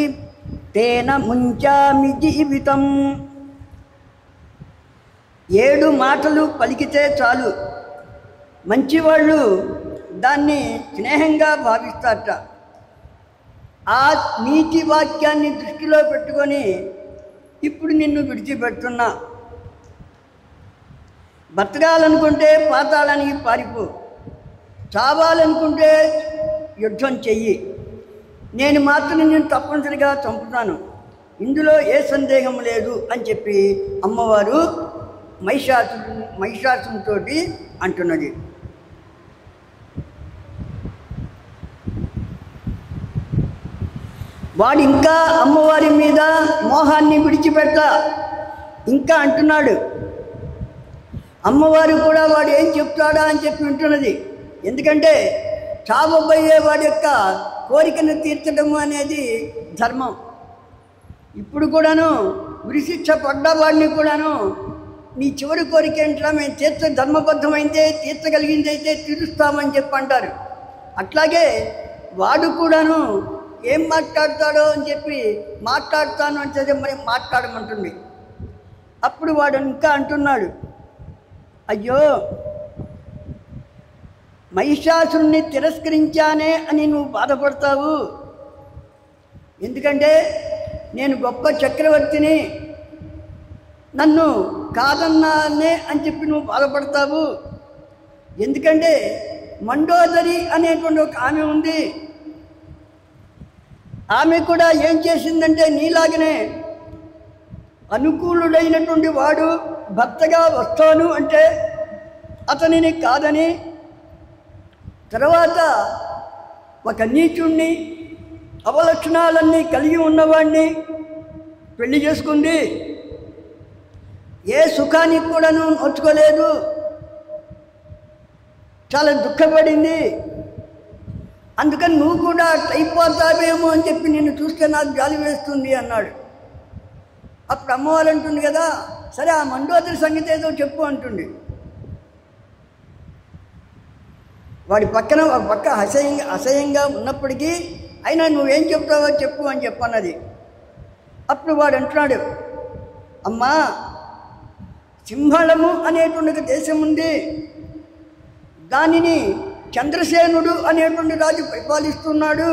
తేన ముంచామి జీవితం. 7 మాటలు పలికితే చాలు, మంచివాళ్ళు దాన్ని స్నేహంగా భావిస్తారట. ఆ నీతి వాక్యాన్ని దృష్టిలో పెట్టుకొని ఇప్పుడు నిన్ను విడిచిపెడుతున్నా. బతకాలనుకుంటే పాతాళానికి పారిపో, చావాలనుకుంటే యుద్ధం చెయ్యి. నేను మాత్రం నేను తప్పనిసరిగా చంపుతాను, ఇందులో ఏ సందేహం లేదు అని చెప్పి అమ్మవారు మహిషాసునితో అంటున్నది. వాడు ఇంకా అమ్మవారి మీద మోహాన్ని విడిచిపెట్ట ఇంకా అంటున్నాడు. అమ్మవారు కూడా వాడు ఏం చెప్తాడా అని చెప్పి వింటున్నది. ఎందుకంటే చావబోయే వాడి యొక్క కోరికను తీర్చడం అనేది ధర్మం. ఇప్పుడు కూడాను ఉరిశిక్ష పడ్డవాడిని కూడాను నీ చివరి కోరిక ఏంటో మేము ధర్మబద్ధమైతే తీర్చగలిగింది అయితే తీరుస్తామని చెప్పి అంటారు. అట్లాగే వాడు కూడాను ఏం మాట్లాడతాడో అని చెప్పి మాట్లాడతాను అంటే మరి మాట్లాడమంటుంది. అప్పుడు వాడు ఇంకా అంటున్నాడు, అయ్యో మహిషాసురుణ్ణి తిరస్కరించానే అని నువ్వు బాధపడతావు. ఎందుకంటే నేను గొప్ప చక్రవర్తిని, నన్ను కాదన్నానే అని చెప్పి నువ్వు బాధపడతావు. ఎందుకంటే మండోదరి అనేటువంటి ఒక ఆమె ఉంది. ఆమె కూడా ఏం చేసిందంటే నీలాగనే అనుకూలుడైనటువంటి వాడు భర్తగా వస్తాను అంటే అతనిని కాదని, తర్వాత ఒక నీచుణ్ణి అవలక్షణాలన్నీ కలిగి ఉన్నవాడిని పెళ్లి చేసుకుంది. ఏ సుఖానికి కూడాను నోచుకోలేదు, చాలా దుఃఖపడింది. అందుకని నువ్వు కూడా అయిపోతావేమో అని చెప్పి నిన్ను చూస్తే నాకు జాలి వేస్తుంది అన్నాడు. అప్పుడు అమ్మవారు అంటుంది కదా, సరే ఆ మండోదరి సంగతి ఏదో చెప్పు అంటుంది. వాడి పక్కన ఒక పక్క అసహ్యంగా ఉన్నప్పటికీ అయినా నువ్వేం చెప్తావో చెప్పు అని చెప్పన్నది. అప్పుడు వాడు అంటున్నాడు, అమ్మా, సింహళము అనేటువంటి ఒక దేశం ఉంది, దానిని చంద్రసేనుడు అనేటువంటి రాజు పరిపాలిస్తున్నాడు.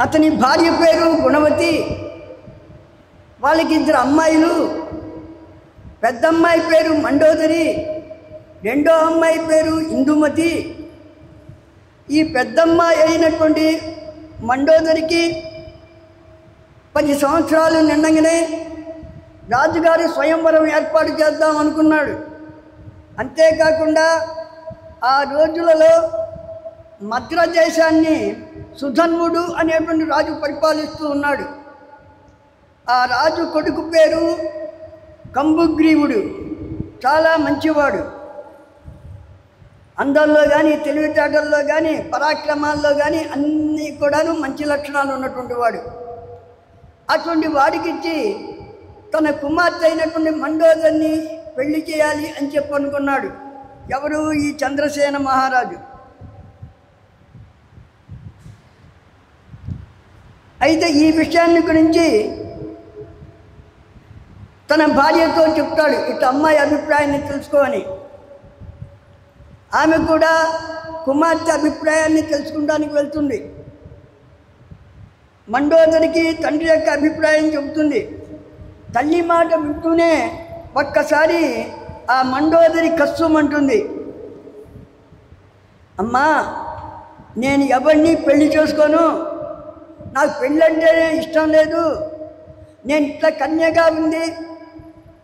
అతని భార్య పేరు గుణవతి. వాళ్ళకి 2 అమ్మాయిలు. పెద్ద అమ్మాయి పేరు మండోదరి, రెండో అమ్మాయి పేరు ఇందుమతి. ఈ పెద్దమ్మాయి అయినటువంటి మండోదరికి 10 సంవత్సరాలు నిండగానే రాజుగారు స్వయంవరం ఏర్పాటు చేద్దాం అనుకున్నాడు. అంతేకాకుండా ఆ రోజులలో మద్ర దేశాన్ని సుధన్వుడు అనేటువంటి రాజు పరిపాలిస్తూ ఉన్నాడు. ఆ రాజు కొడుకు పేరు కంబుగ్రీవుడు. చాలా మంచివాడు, అందాల్లో కానీ, తెలివితేటల్లో కానీ, పరాక్రమాల్లో కానీ అన్నీ కూడాను మంచి లక్షణాలు ఉన్నటువంటి వాడు. అటువంటి వాడికిచ్చి తన కుమార్తె అయినటువంటి మండోదరిని పెళ్లి చేయాలి అని చెప్పి అనుకున్నాడు. ఎవరు? ఈ చంద్రసేన మహారాజు. అయితే ఈ విషయాన్ని గురించి తన భార్యతో చెప్తాడు, ఇటు అమ్మాయి అభిప్రాయాన్ని తెలుసుకోని. ఆమె కూడా కుమార్తె అభిప్రాయాన్ని తెలుసుకోవడానికి వెళ్తుంది. మండోదరికి తండ్రి యొక్క అభిప్రాయం చెబుతుంది. తల్లి మాట వింటూనే ఒక్కసారి ఆ మండోదరి కస్సుమంటుంది. అమ్మా, నేను ఎవరిని పెళ్లి చేసుకోను, నాకు పెళ్ళంటేనే ఇష్టం లేదు. నేను ఇట్లా కన్యగా ఉంది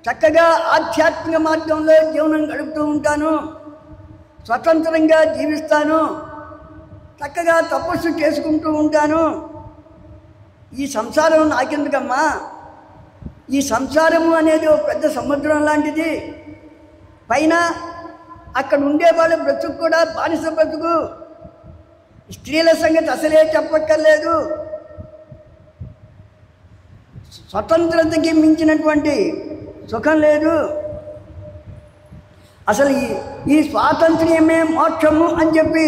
చక్కగా ఆధ్యాత్మిక మార్గంలో జీవనం గడుపుతూ ఉంటాను, స్వతంత్రంగా జీవిస్తాను, చక్కగా తపస్సు చేసుకుంటూ ఉంటాను. ఈ సంసారం నాకెందుకమ్మా? ఈ సంసారము అనేది ఒక పెద్ద సముద్రం లాంటిది. పైన అక్కడ ఉండేవాళ్ళ బ్రతుకు కూడా బానిస బ్రతుకు. స్త్రీల సంగతి అసలే చెప్పక్కర్లేదు. స్వతంత్రతకి మించినటువంటి సుఖం లేదు. అసలు ఈ స్వాతంత్ర్యమే మోక్షము అని చెప్పి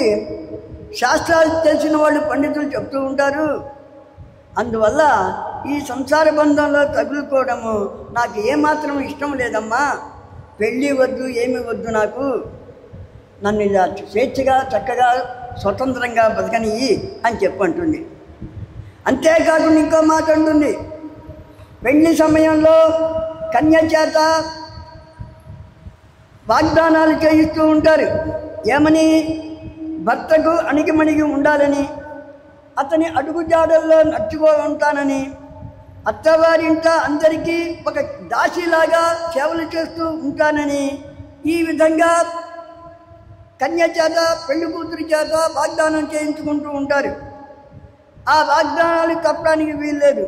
శాస్త్రాలు తెలిసిన వాళ్ళు పండితులు చెప్తూ ఉంటారు. అందువల్ల ఈ సంసార బంధంలో తగులుకోవడము నాకు ఏమాత్రం ఇష్టం లేదమ్మా. పెళ్ళి వద్దు, ఏమి వద్దు నాకు. నన్ను ఇలా స్వేచ్ఛగా చక్కగా స్వతంత్రంగా బతకనియ్యి అని చెప్పంటుంది. అంతేకాకుండా ఇంకో మాట ఉంటుంది, పెళ్లి సమయంలో కన్య చేత వాగ్దానాలు చేయిస్తూ ఉంటారు. ఏమని? భర్తకు అణిగిమణిగి ఉండాలని, అతని అడుగుజాడల్లో నడుచుకో ఉంటానని, అత్తవారింట అందరికీ ఒక దాసిలాగా సేవలు చేస్తూ ఉంటానని, ఈ విధంగా కన్య చేత పెళ్లి కూతురి చేత వాగ్దానం చేయించుకుంటూ ఉంటారు. ఆ వాగ్దానాలు తప్పడానికి వీల్లేదు.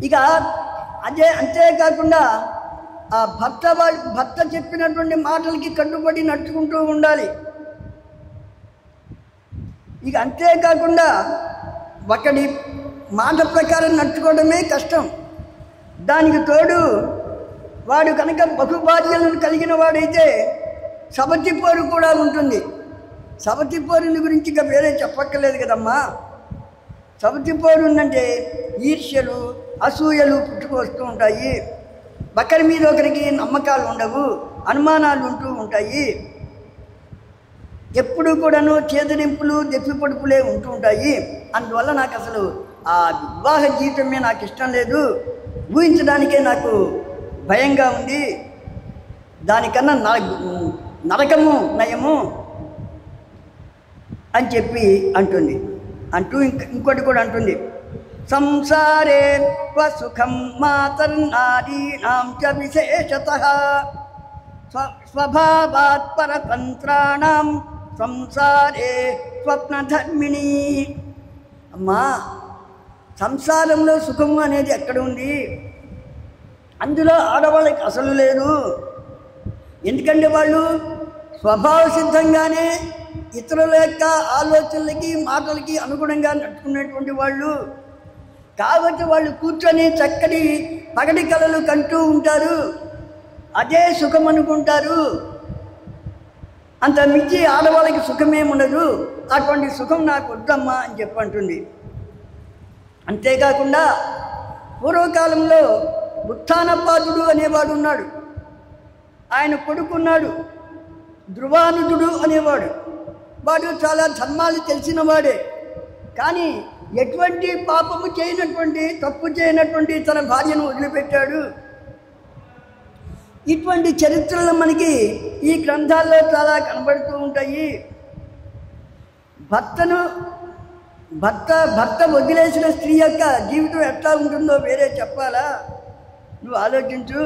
ఇక అంతేకాకుండా ఆ భర్త చెప్పినటువంటి మాటలకి కట్టుబడి నడుచుకుంటూ ఉండాలి. ఇక అంతేకాకుండా ఒకడి మాట ప్రకారం నడుచుకోవడమే కష్టం. దానికి తోడు వాడు కనుక బహుభార్యలను కలిగిన వాడైతే సబతిపోరు కూడా ఉంటుంది. సబతిపోరుని గురించి ఇక వేరే చెప్పక్కర్లేదు కదమ్మా. సబతిపోరు ఉందంటే ఈర్ష్యలు, అసూయలు పుట్టుకొస్తూ ఉంటాయి. ఒకరి మీద ఒకరికి నమ్మకాలు ఉండవు, అనుమానాలు ఉంటూ ఉంటాయి. ఎప్పుడు కూడాను చేదరింపులు, దెప్పిపొడుపులే ఉంటూ ఉంటాయి. అందువల్ల నాకు అసలు ఆ వివాహ జీవితమే నాకు ఇష్టం లేదు, ఊహించడానికే నాకు భయంగా ఉంది. దానికన్నా నరకము నయము అని చెప్పి అంటుంది. అంటూ ఇంకోటి కూడా అంటుంది, సంసారే స్వసుఖం మాతర్నారీణాం చ విశేషతః స్వభావాత్ పరతంత్రాణం సంసారే స్వప్నధర్మిణి. అమ్మా, సంసారంలో సుఖము అనేది ఎక్కడ ఉంది? అందులో ఆడవాళ్ళకి అసలు లేదు. ఎందుకంటే వాళ్ళు స్వభావ సిద్ధంగానే ఇతరుల యొక్క ఆలోచనలకి మాటలకి అనుగుణంగా నడుచుకునేటువంటి వాళ్ళు. కాబట్టి వాళ్ళు కూర్చొని చక్కటి పగటి కలలు కంటూ ఉంటారు, అదే సుఖం అనుకుంటారు. అంత మించి ఆడవాళ్ళకి సుఖమేముండదు. అటువంటి సుఖం నాకు వద్దమ్మా అని చెప్పంటుంది. అంతేకాకుండా పూర్వకాలంలో ఉత్థానపాదుడు అనేవాడు ఉన్నాడు. ఆయన కొడుకున్నాడు ధ్రువానుజుడు అనేవాడు. వాడు చాలా ధర్మాలు తెలిసిన వాడే, కానీ ఎటువంటి పాపము చేయనటువంటి, తప్పు చేయనటువంటి తన భార్యను వదిలిపెట్టాడు. ఇటువంటి చరిత్రలు మనకి ఈ గ్రంథాల్లో చాలా కనబడుతూ ఉంటాయి. భర్త వదిలేసిన స్త్రీ యొక్క జీవితం ఎట్లా ఉంటుందో వేరే చెప్పాలా? నువ్వు ఆలోచించు.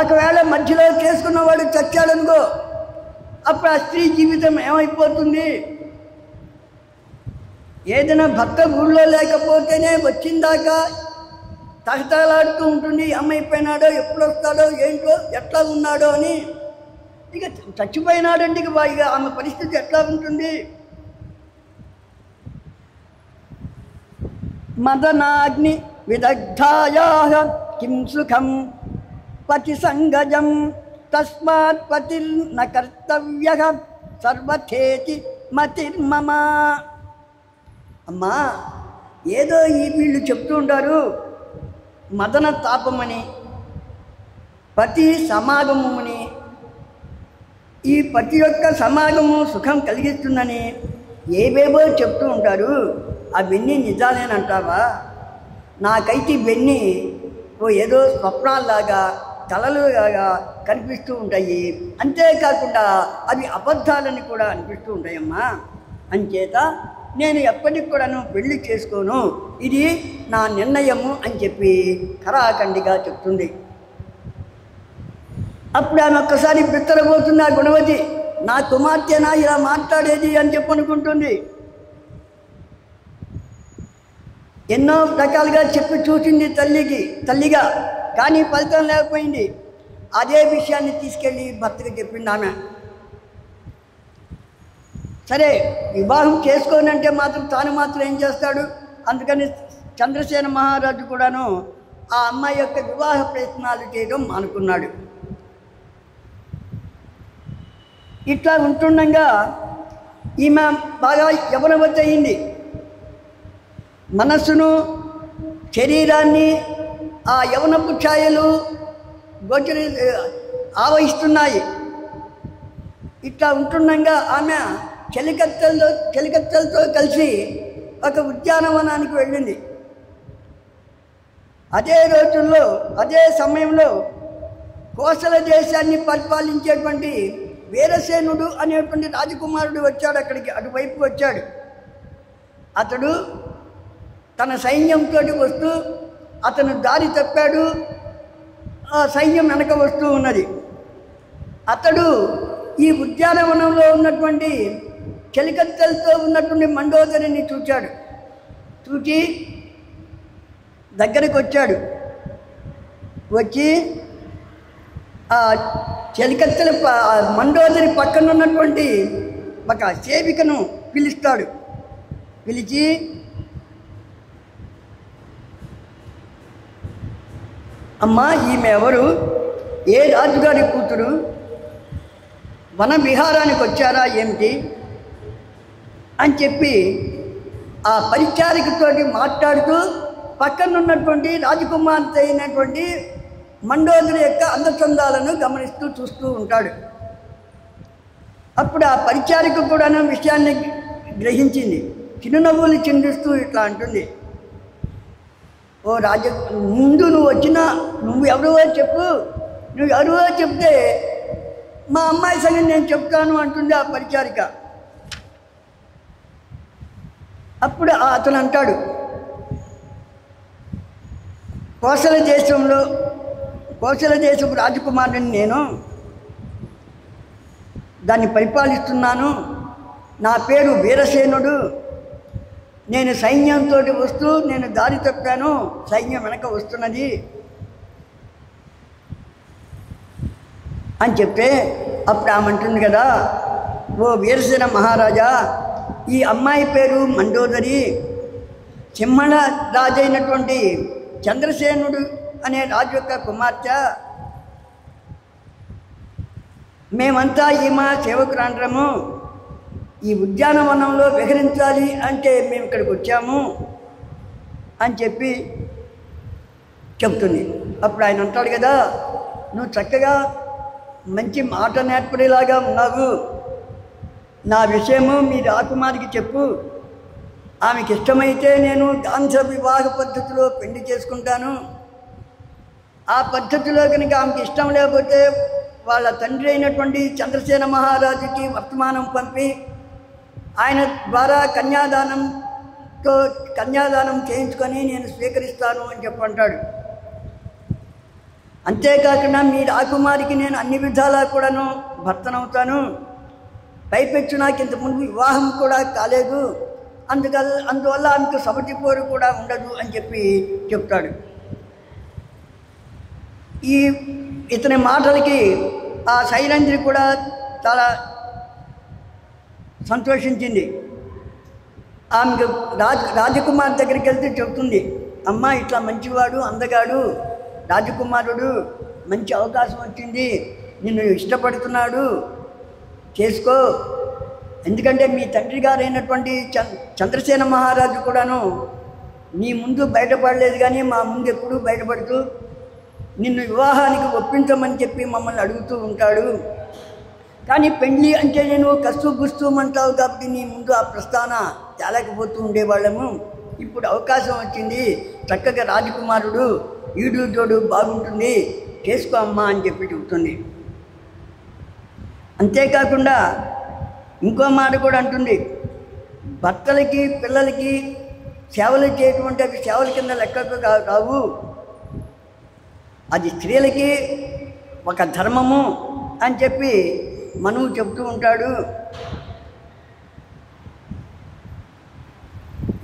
ఒకవేళ మధ్యలో చేసుకున్నవాడు చచ్చాడనుకో, అప్పుడు ఆ స్త్రీ జీవితం ఏమైపోతుంది? ఏదైనా భర్త ఊళ్ళో లేకపోతేనే వచ్చిందాకా తహతలాడుతూ ఉంటుంది. అమ్మైపోయినాడో, ఎప్పుడు వస్తాడో, ఏంటో, ఎట్లా ఉన్నాడో అని. ఇక చచ్చిపోయినాడంటే ఇక ఆమె పరిస్థితి ఎట్లా ఉంటుంది? మదనాగ్ని విదగ్ధాయాః కిం సుఖం పతి సంగజం తస్మాత్ పతిర్న కర్తవ్యః సర్వథేతి మతిర్మమ. అమ్మా, ఏదో ఈ వీళ్ళు చెప్తూ ఉంటారు మదన తాపమని, పతి సమాగమని. ఈ పతి యొక్క సమాగము సుఖం కలిగిస్తుందని ఏవేవో చెప్తూ ఉంటారు. అవన్నీ నిజాలేనంటావా? నాకైతే ఇవన్నీ ఏదో స్వప్నాల్లాగా, కలలులాగా కనిపిస్తూ ఉంటాయి. అంతేకాకుండా అవి అబద్ధాలని కూడా అనిపిస్తూ ఉంటాయమ్మా. అంచేత నేను ఎప్పటికి కూడాను పెళ్లి చేసుకోను, ఇది నా నిర్ణయము అని చెప్పి ఖరాఖండిగా చెప్తుంది. అప్పుడు ఆమె ఒక్కసారి బిత్తరపోతుంది. ఆ గుణవతి, నా కుమార్తెనా ఇలా మాట్లాడేది అని చెప్పి అనుకుంటుంది. ఎన్నో రకాలుగా చెప్పి చూసింది తల్లిగా, కానీ ఫలితం లేకపోయింది. అదే విషయాన్ని తీసుకెళ్ళి భర్తకు చెప్పింది ఆమె. సరే, వివాహం చేసుకోనంటే మాత్రం తాను మాత్రం ఏం చేస్తాడు? అందుకని చంద్రసేన మహారాజు కూడాను ఆ అమ్మాయి యొక్క వివాహ ప్రయత్నాలు చేయడం మానుకున్నాడు. ఇట్లా ఉంటుండగా ఈమె బాగా యవనవతి అయింది. మనస్సును, శరీరాన్ని ఆ యవనపు ఛాయలు ఆవహిస్తున్నాయి. ఇట్లా ఉంటుండగా ఆమె చెలికత్తెలతో కలిసి ఒక ఉద్యానవనానికి వెళ్ళింది. అదే రోజుల్లో, అదే సమయంలో కోసల దేశాన్ని పరిపాలించేటువంటి వీరసేనుడు అనేటువంటి రాజకుమారుడు వచ్చాడు. అక్కడికి అటువైపు వచ్చాడు. అతడు తన సైన్యంతో వస్తూ అతను దారి తప్పాడు. ఆ సైన్యం వెనక వస్తూ ఉన్నది. అతడు ఈ ఉద్యానవనంలో ఉన్నటువంటి చెలికత్తెలతో ఉన్నటువంటి మండోదరిని చూచాడు. చూచి దగ్గరికి వచ్చాడు. వచ్చి ఆ చెలికత్తెల మండోదరి పక్కన ఉన్నటువంటి ఒక సేవికను పిలుస్తాడు. పిలిచి, అమ్మా, ఈమె ఎవరు? ఏ రాజుగారి కూతురు? వన విహారానికి వచ్చారా ఏమిటి అని చెప్పి ఆ పరిచారికతోటి మాట్లాడుతూ పక్కనున్నటువంటి రాజకుమార్తె అయినటువంటి మండోదరి యొక్క అందచందాలను గమనిస్తూ చూస్తూ ఉంటాడు. అప్పుడు ఆ పరిచారిక కూడా విషయాన్ని గ్రహించింది. చిరునవ్వులు చిందిస్తూ ఇట్లా అంటుంది, ఓ ముందు నువ్వు ఎవరో చెప్పు, నువ్వు ఎవరో చెప్తే మా అమ్మాయి సంగతి నేను చెప్తాను అంటుంది ఆ పరిచారిక. అప్పుడు అతను అంటాడు, కోసల దేశపు రాజకుమారుని నేను దాన్ని పరిపాలిస్తున్నాను. నా పేరు వీరసేనుడు. నేను సైన్యంతో వస్తూ నేను దారి తప్పాను, సైన్యం వెనక వస్తున్నది అని చెప్తే అప్పుడు ఆమె అంటుంది కదా, ఓ వీరసేన మహారాజా, ఈ అమ్మాయి పేరు మండోదరి. సింహళ రాజు అయినటువంటి చంద్రసేనుడు అనే రాజు యొక్క కుమార్తె. మేమంతా ఈమె సేవకురాండ్రము. ఈ ఉద్యానవనంలో విహరించాలి అంటే మేము ఇక్కడికి వచ్చాము అని చెప్పి చెప్తుంది. అప్పుడు ఆయన అంటాడు కదా, నువ్వు చక్కగా మంచి మాట నేర్పడేలాగా ఉన్నావు. నా విషయము మీ రాకుమారికి చెప్పు. ఆమెకి ఇష్టమైతే నేను గాంధ వివాహ పద్ధతిలో పెళ్లి చేసుకుంటాను. ఆ పద్ధతిలో కనుక ఆమెకి ఇష్టం లేకపోతే వాళ్ళ తండ్రి అయినటువంటి చంద్రసేన మహారాజుకి వర్తమానం పంపి ఆయన ద్వారా కన్యాదానం చేయించుకొని నేను స్వీకరిస్తాను అని చెప్పంటాడు. అంతేకాకుండా మీ రాకుమారికి నేను అన్ని విధాలా కూడాను భర్తనవుతాను. పైపెచ్చు నాకు ఇంతకుముందు వివాహం కూడా కాలేదు, అందువల్ల ఆమెకు సబటి పోరు కూడా ఉండదు అని చెప్పి చెప్తాడు. ఇతని మాటలకి ఆ సైరంధ్రి కూడా చాలా సంతోషించింది. ఆమెకు రాజకుమార్ దగ్గరికి వెళ్తే చెప్తుంది, అమ్మ ఇట్లా మంచివాడు, అందగాడు రాజకుమారుడు, మంచి అవకాశం వచ్చింది, నిన్ను ఇష్టపడుతున్నాడు, చేసుకో. ఎందుకంటే మీ తండ్రి గారు అయినటువంటి చంద్రసేన మహారాజు కూడాను నీ ముందు బయటపడలేదు, కానీ మా ముందు ఎప్పుడూ బయటపడుతూ నిన్ను వివాహానికి ఒప్పించమని చెప్పి మమ్మల్ని అడుగుతూ ఉంటాడు. కానీ పెళ్ళి అంటే నేను కస్తూ గుస్తూమంటావు కాబట్టి నీ ముందు ఆ ప్రస్తావన తేలేకపోతూ ఉండేవాళ్ళము. ఇప్పుడు అవకాశం వచ్చింది, చక్కగా రాజకుమారుడు, ఈడు జోడు బాగుంటుంది, చేసుకో అమ్మా అని చెప్పి చెబుతుంది. అంతేకాకుండా ఇంకో మాట కూడా అంటుంది, భర్తలకి పిల్లలకి సేవలు చేయటువంటి అవి సేవల కింద లెక్కకు రావు, అది స్త్రీలకి ఒక ధర్మము అని చెప్పి మనువు చెప్తూ ఉంటాడు.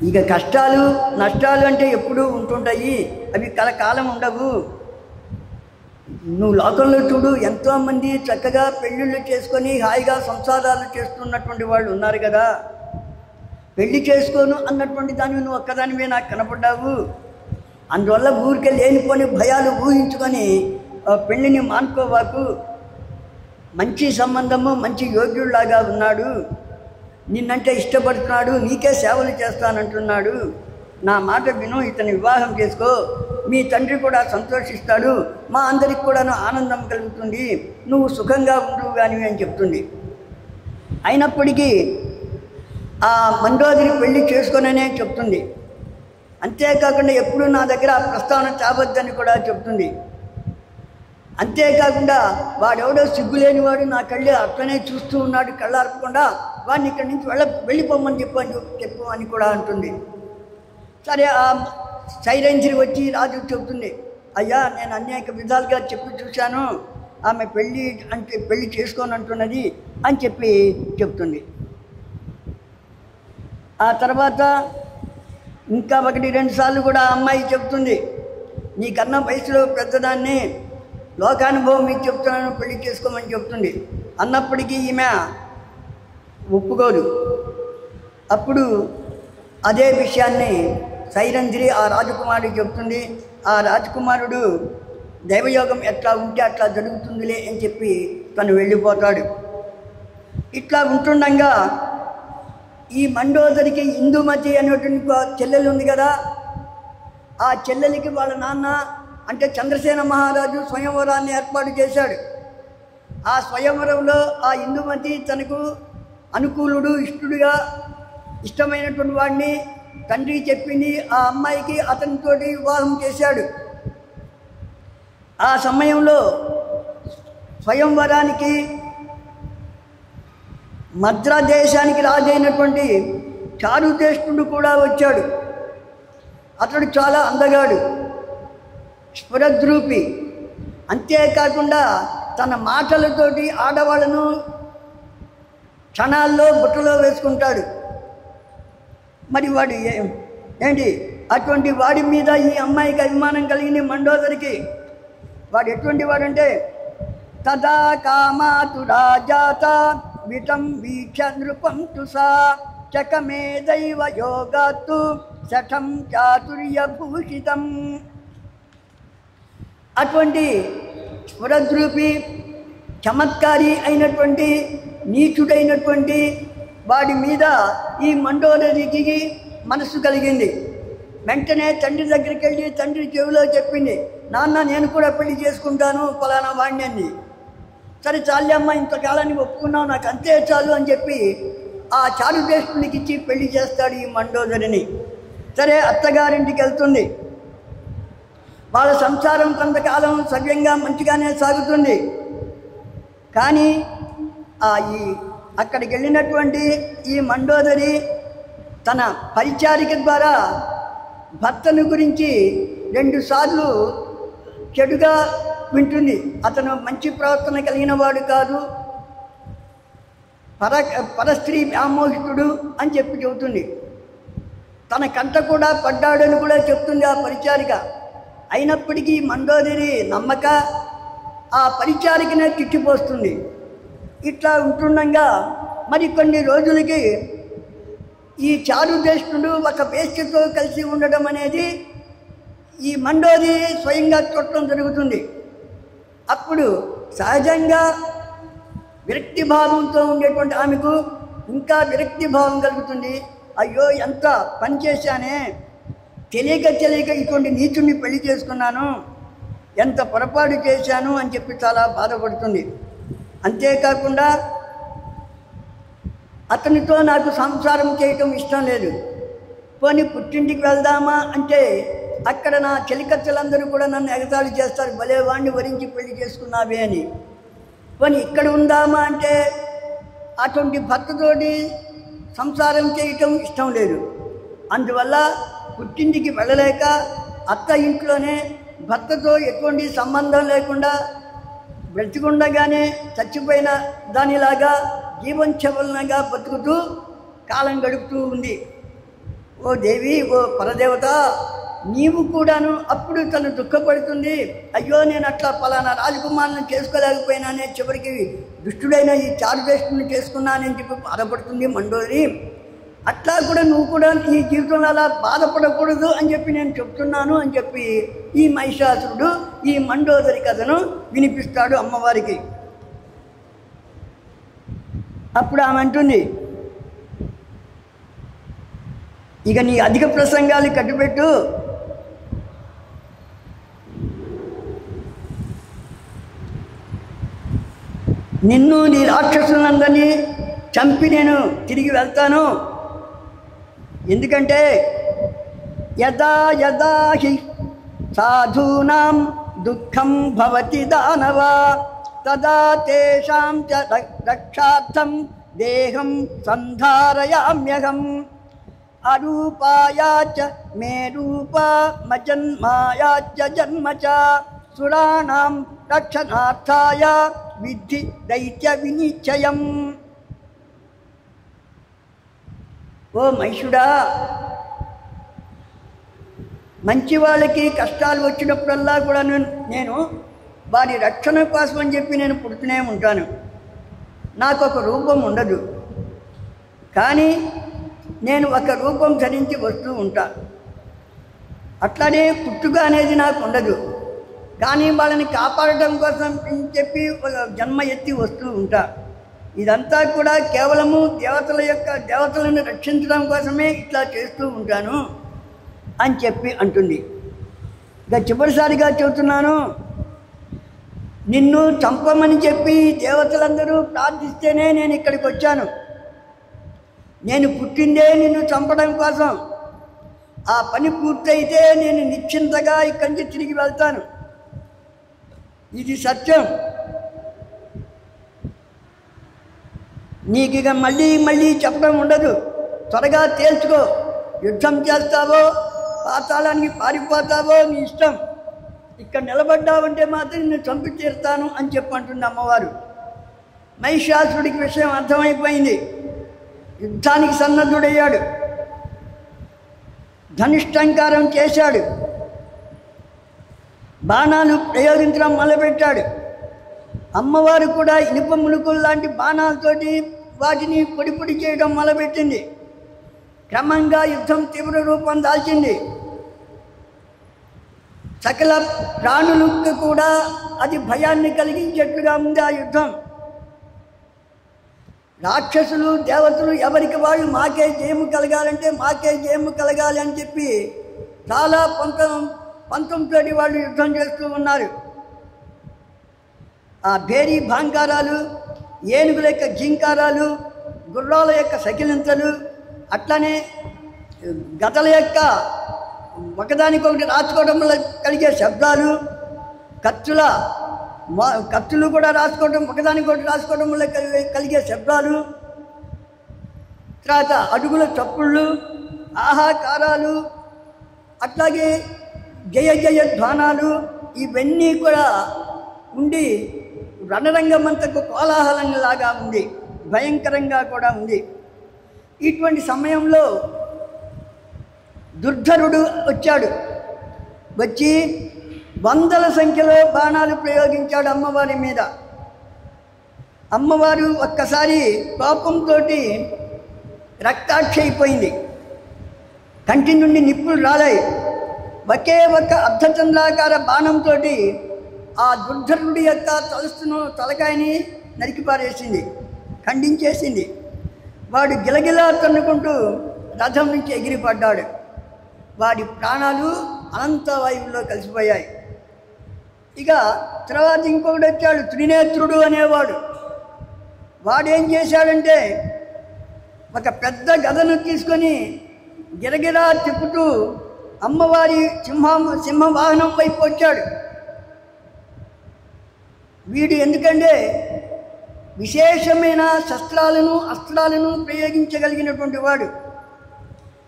ఇక కష్టాలు నష్టాలు అంటే ఎప్పుడూ ఉంటుంటాయి, అవి కలకాలం ఉండవు. నువ్వు లోకంలో చూడు, ఎంతోమంది చక్కగా పెళ్ళిళ్ళు చేసుకొని హాయిగా సంసారాలు చేస్తున్నటువంటి వాళ్ళు ఉన్నారు కదా. పెళ్లి చేసుకోను అన్నటువంటి దాన్ని నువ్వు ఒక్కదానివే నాకు కనపడ్డావు. అందువల్ల ఊరికే లేనిపోని భయాలు ఊహించుకొని పెళ్ళిని మానుకోవాకు. మంచి సంబంధము, మంచి యోగ్యుడిలాగా ఉన్నాడు, నిన్నంటే ఇష్టపడుతున్నాడు, నీకే సేవలు చేస్తానంటున్నాడు, నా మాట విను, ఇతని వివాహం చేసుకో, మీ తండ్రి కూడా సంతోషిస్తాడు, మా అందరికి కూడాను ఆనందం కలుగుతుంది, నువ్వు సుఖంగా ఉండు కానీ అని చెప్తుంది. అయినప్పటికీ ఆ మండోదరి పెళ్లి చేసుకొననే చెప్తుంది. అంతేకాకుండా ఎప్పుడు నా దగ్గర ఆ ప్రస్తావన చావద్దని కూడా చెప్తుంది. అంతేకాకుండా వాడెవడో సిగ్గులేనివాడు నా కళ్ళే అట్లనే చూస్తూ ఉన్నాడు, కళ్ళార్పకుండా వాడిని ఇక్కడి నుంచి వెళ్ళిపోమని చెప్పు అని కూడా అంటుంది. సరే ఆ సైరంధ్రి వచ్చి రాజు చెబుతుంది, అయ్యా నేను అనేక విధాలుగా చెప్పి చూశాను, ఆమె పెళ్ళి చేసుకొని అంటున్నది అని చెప్పి చెప్తుంది. ఆ తర్వాత ఇంకా 1-2 సార్లు కూడా ఆ అమ్మాయి చెప్తుంది, నీకన్నా వయసులో పెద్దదాన్ని, లోకానుభవం మీకు చెప్తున్నాను, పెళ్లి చేసుకోమని చెప్తుంది. అన్నప్పటికీ ఈమె ఒప్పుకోదు. అప్పుడు అదే విషయాన్ని సైరంధ్రి ఆ రాజకుమారుడికి చెప్తుంది. ఆ రాజకుమారుడు దైవయోగం ఎట్లా ఉంటే అట్లా జరుగుతుందిలే అని చెప్పి తను వెళ్ళిపోతాడు. ఇట్లా ఉంటుండగా ఈ మండోదరికి ఇందుమతి అనేటువంటి చెల్లెలు ఉంది కదా, ఆ చెల్లెలికి వాళ్ళ నాన్న అంటే చంద్రసేన మహారాజు స్వయంవరాన్ని ఏర్పాటు చేశాడు. ఆ స్వయంవరంలో ఆ ఇందుమతి తనకు అనుకూలుడు, ఇష్టమైనటువంటి వాడిని తండ్రి చెప్పింది, ఆ అమ్మాయికి అతనితోటి వివాహం చేశాడు. ఆ సమయంలో స్వయంవరానికి మద్రా దేశానికి రాజైనటువంటి చారుదేష్టుడు కూడా వచ్చాడు. అతడు చాలా అందగాడు. స్ఫురద్రూపి. అంతేకాకుండా తన మాటలతోటి ఆడవాళ్ళను క్షణాల్లో బుట్టలో వేసుకుంటాడు. మరి వాడు ఏంటి అటువంటి వాడి మీద ఈ అమ్మాయికి అభిమానం కలిగింది మండోదరికి. వాడు ఎటువంటి వాడంటే తదా కామాతురా జాత విటం వీక్ష నృపం తుసా చకమే దైవ యోగాత్తు శఠం చాతుర్యభూషితం. అటువంటి స్ఫురద్రూపి చమత్కారి అయినటువంటి నీచుడైనటువంటి వాడి మీద ఈ మండోదరికి మనసు కలిగింది. వెంటనే తండ్రి దగ్గరికి వెళ్ళి తండ్రి చెవిలో చెప్పింది, నాన్న నేను కూడా పెళ్లి చేసుకుంటాను ఫలానా వాడిని అని. సరే చాలమ్మ, ఇంతకాలానికి ఒప్పుకున్నావు, నాకు అంతే చాలు అని చెప్పి ఆ చారుదేశునికి ఇచ్చి పెళ్లి చేస్తాడు ఈ మండోదరిని. సరే అత్తగారింటికి వెళ్తుంది. వాళ్ళ సంసారం కొంతకాలం సవ్యంగా మంచిగానే సాగుతుంది. కానీ ఈ అక్కడికి వెళ్ళినటువంటి ఈ మండోదరి తన పరిచారిక ద్వారా భర్తను గురించి 2 సార్లు చెడుగా వింటుంది. అతను మంచి ప్రవర్తన కలిగిన వాడు కాదు, పరస్త్రీ వ్యామోహితుడు అని చెప్పి చెబుతుంది. తన కంట కూడా పడ్డాడని కూడా చెప్తుంది ఆ పరిచారిక. అయినప్పటికీ మండోదరి నమ్మక ఆ పరిచారికనే తిట్టిపోస్తుంది. ఇట్లా ఉంటుండగా మరి కొన్ని రోజులకి ఈ చారుదేశుడు ఒక వేశ్యతో కలిసి ఉండడం అనేది ఈ మండోదరి స్వయంగా చూడటం జరుగుతుంది. అప్పుడు సహజంగా విరక్తి భావంతో ఉండేటువంటి ఆమెకు ఇంకా విరక్తి భావం కలుగుతుంది. అయ్యో ఎంత పని చేశానే, తెలియక ఇటువంటి నీచుని పెళ్లి చేసుకున్నాను, ఎంత పొరపాటు చేశాను అని చెప్పి చాలా బాధపడుతుంది. అంతేకాకుండా అతనితో నాకు సంసారం చేయటం ఇష్టం లేదు, పోనీ పుట్టింటికి వెళ్దామా అంటే అక్కడ నా చెలికత్తెలందరూ కూడా నన్ను ఎగతాళి చేస్తారు, భలే వాడిని వరించి పెళ్లి చేసుకున్నావే అని. పోనీ ఇక్కడ ఉందామా అంటే అటువంటి భర్తతోటి సంసారం చేయటం ఇష్టం లేదు. అందువల్ల పుట్టింటికి వెళ్ళలేక అత్త ఇంట్లోనే భర్తతో ఎటువంటి సంబంధం లేకుండా బ్రతికుండగానే చచ్చిపోయిన దానిలాగా జీవంచవలనగా బతుకుతూ కాలం గడుపుతూ ఉంది. ఓ దేవి, ఓ పరదేవత, నీవు కూడాను. అప్పుడు తను దుఃఖపడుతుంది, అయ్యో నేను అట్లా పలానా రాజకుమారులను చేసుకోలేకపోయినానే, చివరికి దుష్టుడైన ఈ చారుదేశుని చేసుకున్నానని చెప్పి బాధపడుతుంది మండోదరి. అట్లా కూడా నువ్వు కూడా ఈ జీవితంలో అలా బాధపడకూడదు అని చెప్పి నేను చెప్తున్నాను అని చెప్పి ఈ మహిషాసురుడు ఈ మండోదరి కథను వినిపిస్తాడు అమ్మవారికి. అప్పుడు ఆమె అంటుంది, ఇక నీ అధిక ప్రసంగాలు కట్టుపెట్టు, నిన్ను నీ రాక్షసులందరినీ చంపి నేను తిరిగి వెళ్తాను. ఎందుకంటే యదా యదా హి సాధూనాం దుఃఖం భవతి దానవ తదా తేషాం చ రక్షార్థం దేహం సంధారయామ్యహం అరూపాయాచ మే రూపా మజన్మాయాచ జన్మ చ సురాణాం రక్షణార్థాయ విద్ధి దైత్య వినిశ్చయం. ఓ మహిషుడా, మంచి వాళ్ళకి కష్టాలు వచ్చినప్పుడల్లా కూడా నేను వారి రక్షణ కోసం అని చెప్పి నేను పుడుతూనే ఉంటాను. నాకు ఒక రూపం ఉండదు, కానీ నేను ఒక రూపం ధరించి వస్తూ ఉంటాను. అట్లానే పుట్టుక అనేది నాకు ఉండదు, కానీ వాళ్ళని కాపాడటం కోసం అని చెప్పి జన్మ ఎత్తి వస్తూ ఉంటా. ఇదంతా కూడా కేవలము దేవతలను రక్షించడం కోసమే ఇట్లా చేస్తూ ఉంటాను అని చెప్పి అంటుంది. ఇక చివరిసారిగా చెబుతున్నాను, నిన్ను చంపమని చెప్పి దేవతలందరూ ప్రార్థిస్తేనే నేను ఇక్కడికి వచ్చాను. నేను పుట్టిందే నిన్ను చంపడం కోసం. ఆ పని పూర్తయితే నేను నిశ్చింతగా ఇక్కడి నుంచి తిరిగి వెళ్తాను. ఇది సత్యం. నీకు ఇక మళ్ళీ చెప్పడం ఉండదు. త్వరగా తేల్చుకో. యుద్ధం చేస్తావో పాతాళానికి పారిపోతావో నీ ఇష్టం. ఇక్కడ నిలబడ్డావంటే మాత్రం నిన్ను చంపి తీరుతాను అని చెప్పంటుంది అమ్మవారు. మహిషాసురుడికి విషయం అర్థమైపోయింది. యుద్ధానికి సన్నద్ధుడయ్యాడు, ధనుష్టంకారం చేశాడు, బాణాలు ప్రయోగించడం మొదలుపెట్టాడు. అమ్మవారు కూడా ఇనుప ములుకులు లాంటి బాణాలతోటి వాటిని పొడి పొడి చేయడం మొదలుపెట్టింది. క్రమంగా యుద్ధం తీవ్ర రూపం దాల్చింది. సకల ప్రాణులకు కూడా అది భయాన్ని కలిగించేట్లుగా ఉంది ఆ యుద్ధం. రాక్షసులు దేవతలు ఎవరికి వాళ్ళు మాకే జయము కలగాలంటే మాకే జయము కలగాలి అని చెప్పి చాలా పంతంతో వాళ్ళు యుద్ధం చేస్తూ ఉన్నారు. ఆ భేరీ భాంకారాలు, ఏనుగుల యొక్క జింకారాలు, గుర్రాల యొక్క సకిలింతలు, అట్లనే గదల యొక్క ఒకదానికొకటి రాసుకోవడం వల్ల కలిగే శబ్దాలు, కత్తులు కూడా రాసుకోవడం ఒకదానికొకటి రాసుకోవడం వల్ల కలిగే శబ్దాలు, తర్వాత అడుగుల చప్పుళ్ళు, ఆహాకారాలు, అట్లాగే జయ జయ ధ్వానాలు, ఇవన్నీ కూడా ఉండి రణరంగమంతకు కోలాహలంలాగా ఉంది, భయంకరంగా కూడా ఉంది. ఇటువంటి సమయంలో దుర్ధరుడు వచ్చాడు. వచ్చి వందల సంఖ్యలో బాణాలు ప్రయోగించాడు అమ్మవారి మీద. అమ్మవారు ఒక్కసారి కోపంతో రక్తాక్షి అయిపోయింది. కంటి నుండి నిప్పులు రాలాయి. ఒకే ఒక్క అర్ధచంద్రాకార బాణంతో ఆ దుర్ధరుడి యొక్క తలకాయని నరికిపారేసింది, ఖండించేసింది. వాడు గిలగిలా తన్నుకుంటూ రథం నుంచి ఎగిరిపడ్డాడు. వాడి ప్రాణాలు అనంత వాయువుల్లో కలిసిపోయాయి. ఇక తర్వాత ఇంకొకటి వచ్చాడు, త్రినేత్రుడు అనేవాడు. వాడేం చేశాడంటే ఒక పెద్ద గదను తీసుకొని గిరగిరా తిప్పుతూ అమ్మవారి సింహవాహనం వైపు వచ్చాడు. వీడు ఎందుకంటే విశేషమైన శస్త్రాలను అస్త్రాలను ప్రయోగించగలిగినటువంటి వాడు.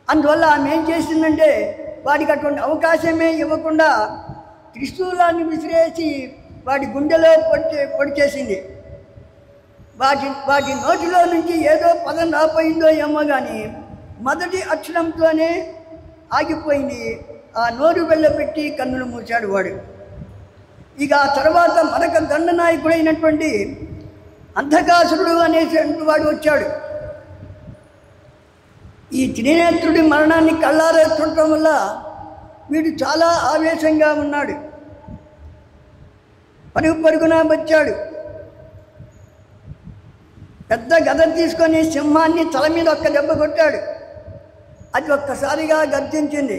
అందువల్ల ఆమె ఏం చేసిందంటే వాడికి అటువంటి అవకాశమే ఇవ్వకుండా త్రిశూలాన్ని విసిరేసి వాడి గుండెలో పొడి చేసింది. వాటి నోటిలో నుంచి ఏదో పదం రాపోయిందో ఏమో కానీ మొదటి అక్షరంతోనే ఆగిపోయింది. ఆ నోరు వెళ్ళబెట్టి కన్నులు మూశాడు వాడు. ఇక ఆ తర్వాత మరొక దండనాయకుడైనటువంటి అంధకాసురుడు అనేటువంటి వాడు వచ్చాడు. ఈ త్రినేత్రుడి మరణాన్ని కళ్ళారా చూడటం వల్ల వీడు చాలా ఆవేశంగా ఉన్నాడు. పరుగున వచ్చాడు. పెద్ద గద తీసుకొని సింహాన్ని తల మీద ఒక్క దెబ్బ కొట్టాడు. అది ఒక్కసారిగా గర్జించింది.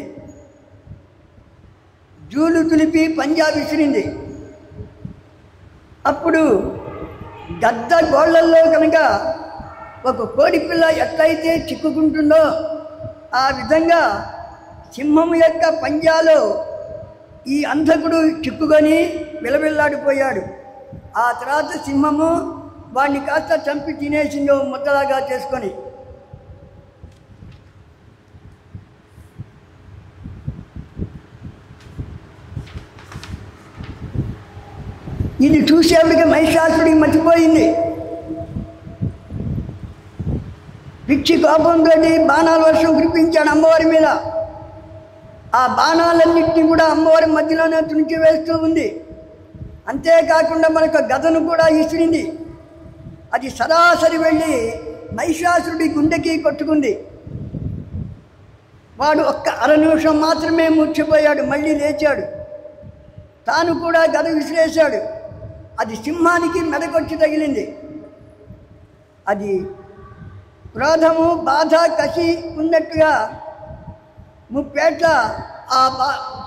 జూలు తులిపి పంజా విసిరింది. అప్పుడు గద్ద గోళ్లల్లో కనుక ఒక కోడి పిల్ల ఎట్లయితే చిక్కుకుంటుందో ఆ విధంగా సింహం యొక్క పంజాలో ఈ అంధకుడు చిక్కుకొని విలవిల్లాడిపోయాడు. ఆ తర్వాత సింహము వాడిని కాస్త చంపి తినేసిందో ముద్దలాగా చేసుకొని. ఇది చూసేవాడికి మహిషాసుడికి మర్చిపోయింది. పిచ్చి కోపంతో బాణాల వర్షం కురిపించాడు అమ్మవారి మీద. ఆ బాణాలన్నింటినీ కూడా అమ్మవారి మధ్యలోనే తుంచి వేస్తూ ఉంది. అంతేకాకుండా మనకు గదను కూడా ఇసిరింది. అది సరాసరి వెళ్ళి మహిషాసురుడి గుండెకి కొట్టుకుంది. వాడు ఒక్క అర నిమిషం మాత్రమే మూర్ఛపోయాడు. మళ్ళీ లేచాడు. తాను కూడా గద విసిరేశాడు. అది సింహానికి మెడకొచ్చి తగిలింది. అది క్రోధము, బాధ, కసి ఉన్నట్టుగా ముప్పేట్ల ఆ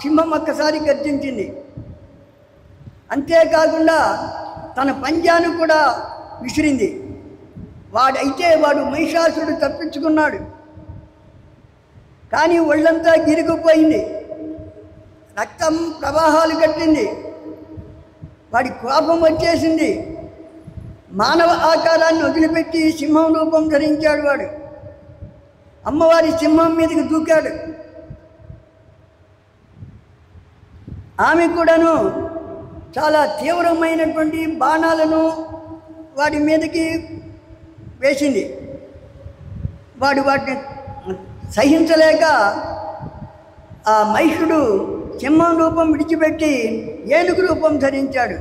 సింహం ఒక్కసారి గర్జించింది. అంతేకాకుండా తన పంజాను కూడా విసిరింది. వాడు మహిషాసురుడు తప్పించుకున్నాడు. కానీ ఒళ్ళంతా గిరిగిపోయింది. రక్తం ప్రవాహాలు కట్టింది. వాడి కోపం వచ్చేసింది. మానవ ఆకారాన్ని వదిలిపెట్టి సింహం రూపం ధరించాడు వాడు. అమ్మవారి సింహం మీదకి దూకాడు. ఆమె కూడాను చాలా తీవ్రమైనటువంటి బాణాలను వాడి మీదకి వేసింది. వాడు వాటిని సహించలేక ఆ మహిషుడు సింహం రూపం విడిచిపెట్టి ఏనుగు రూపం ధరించాడు.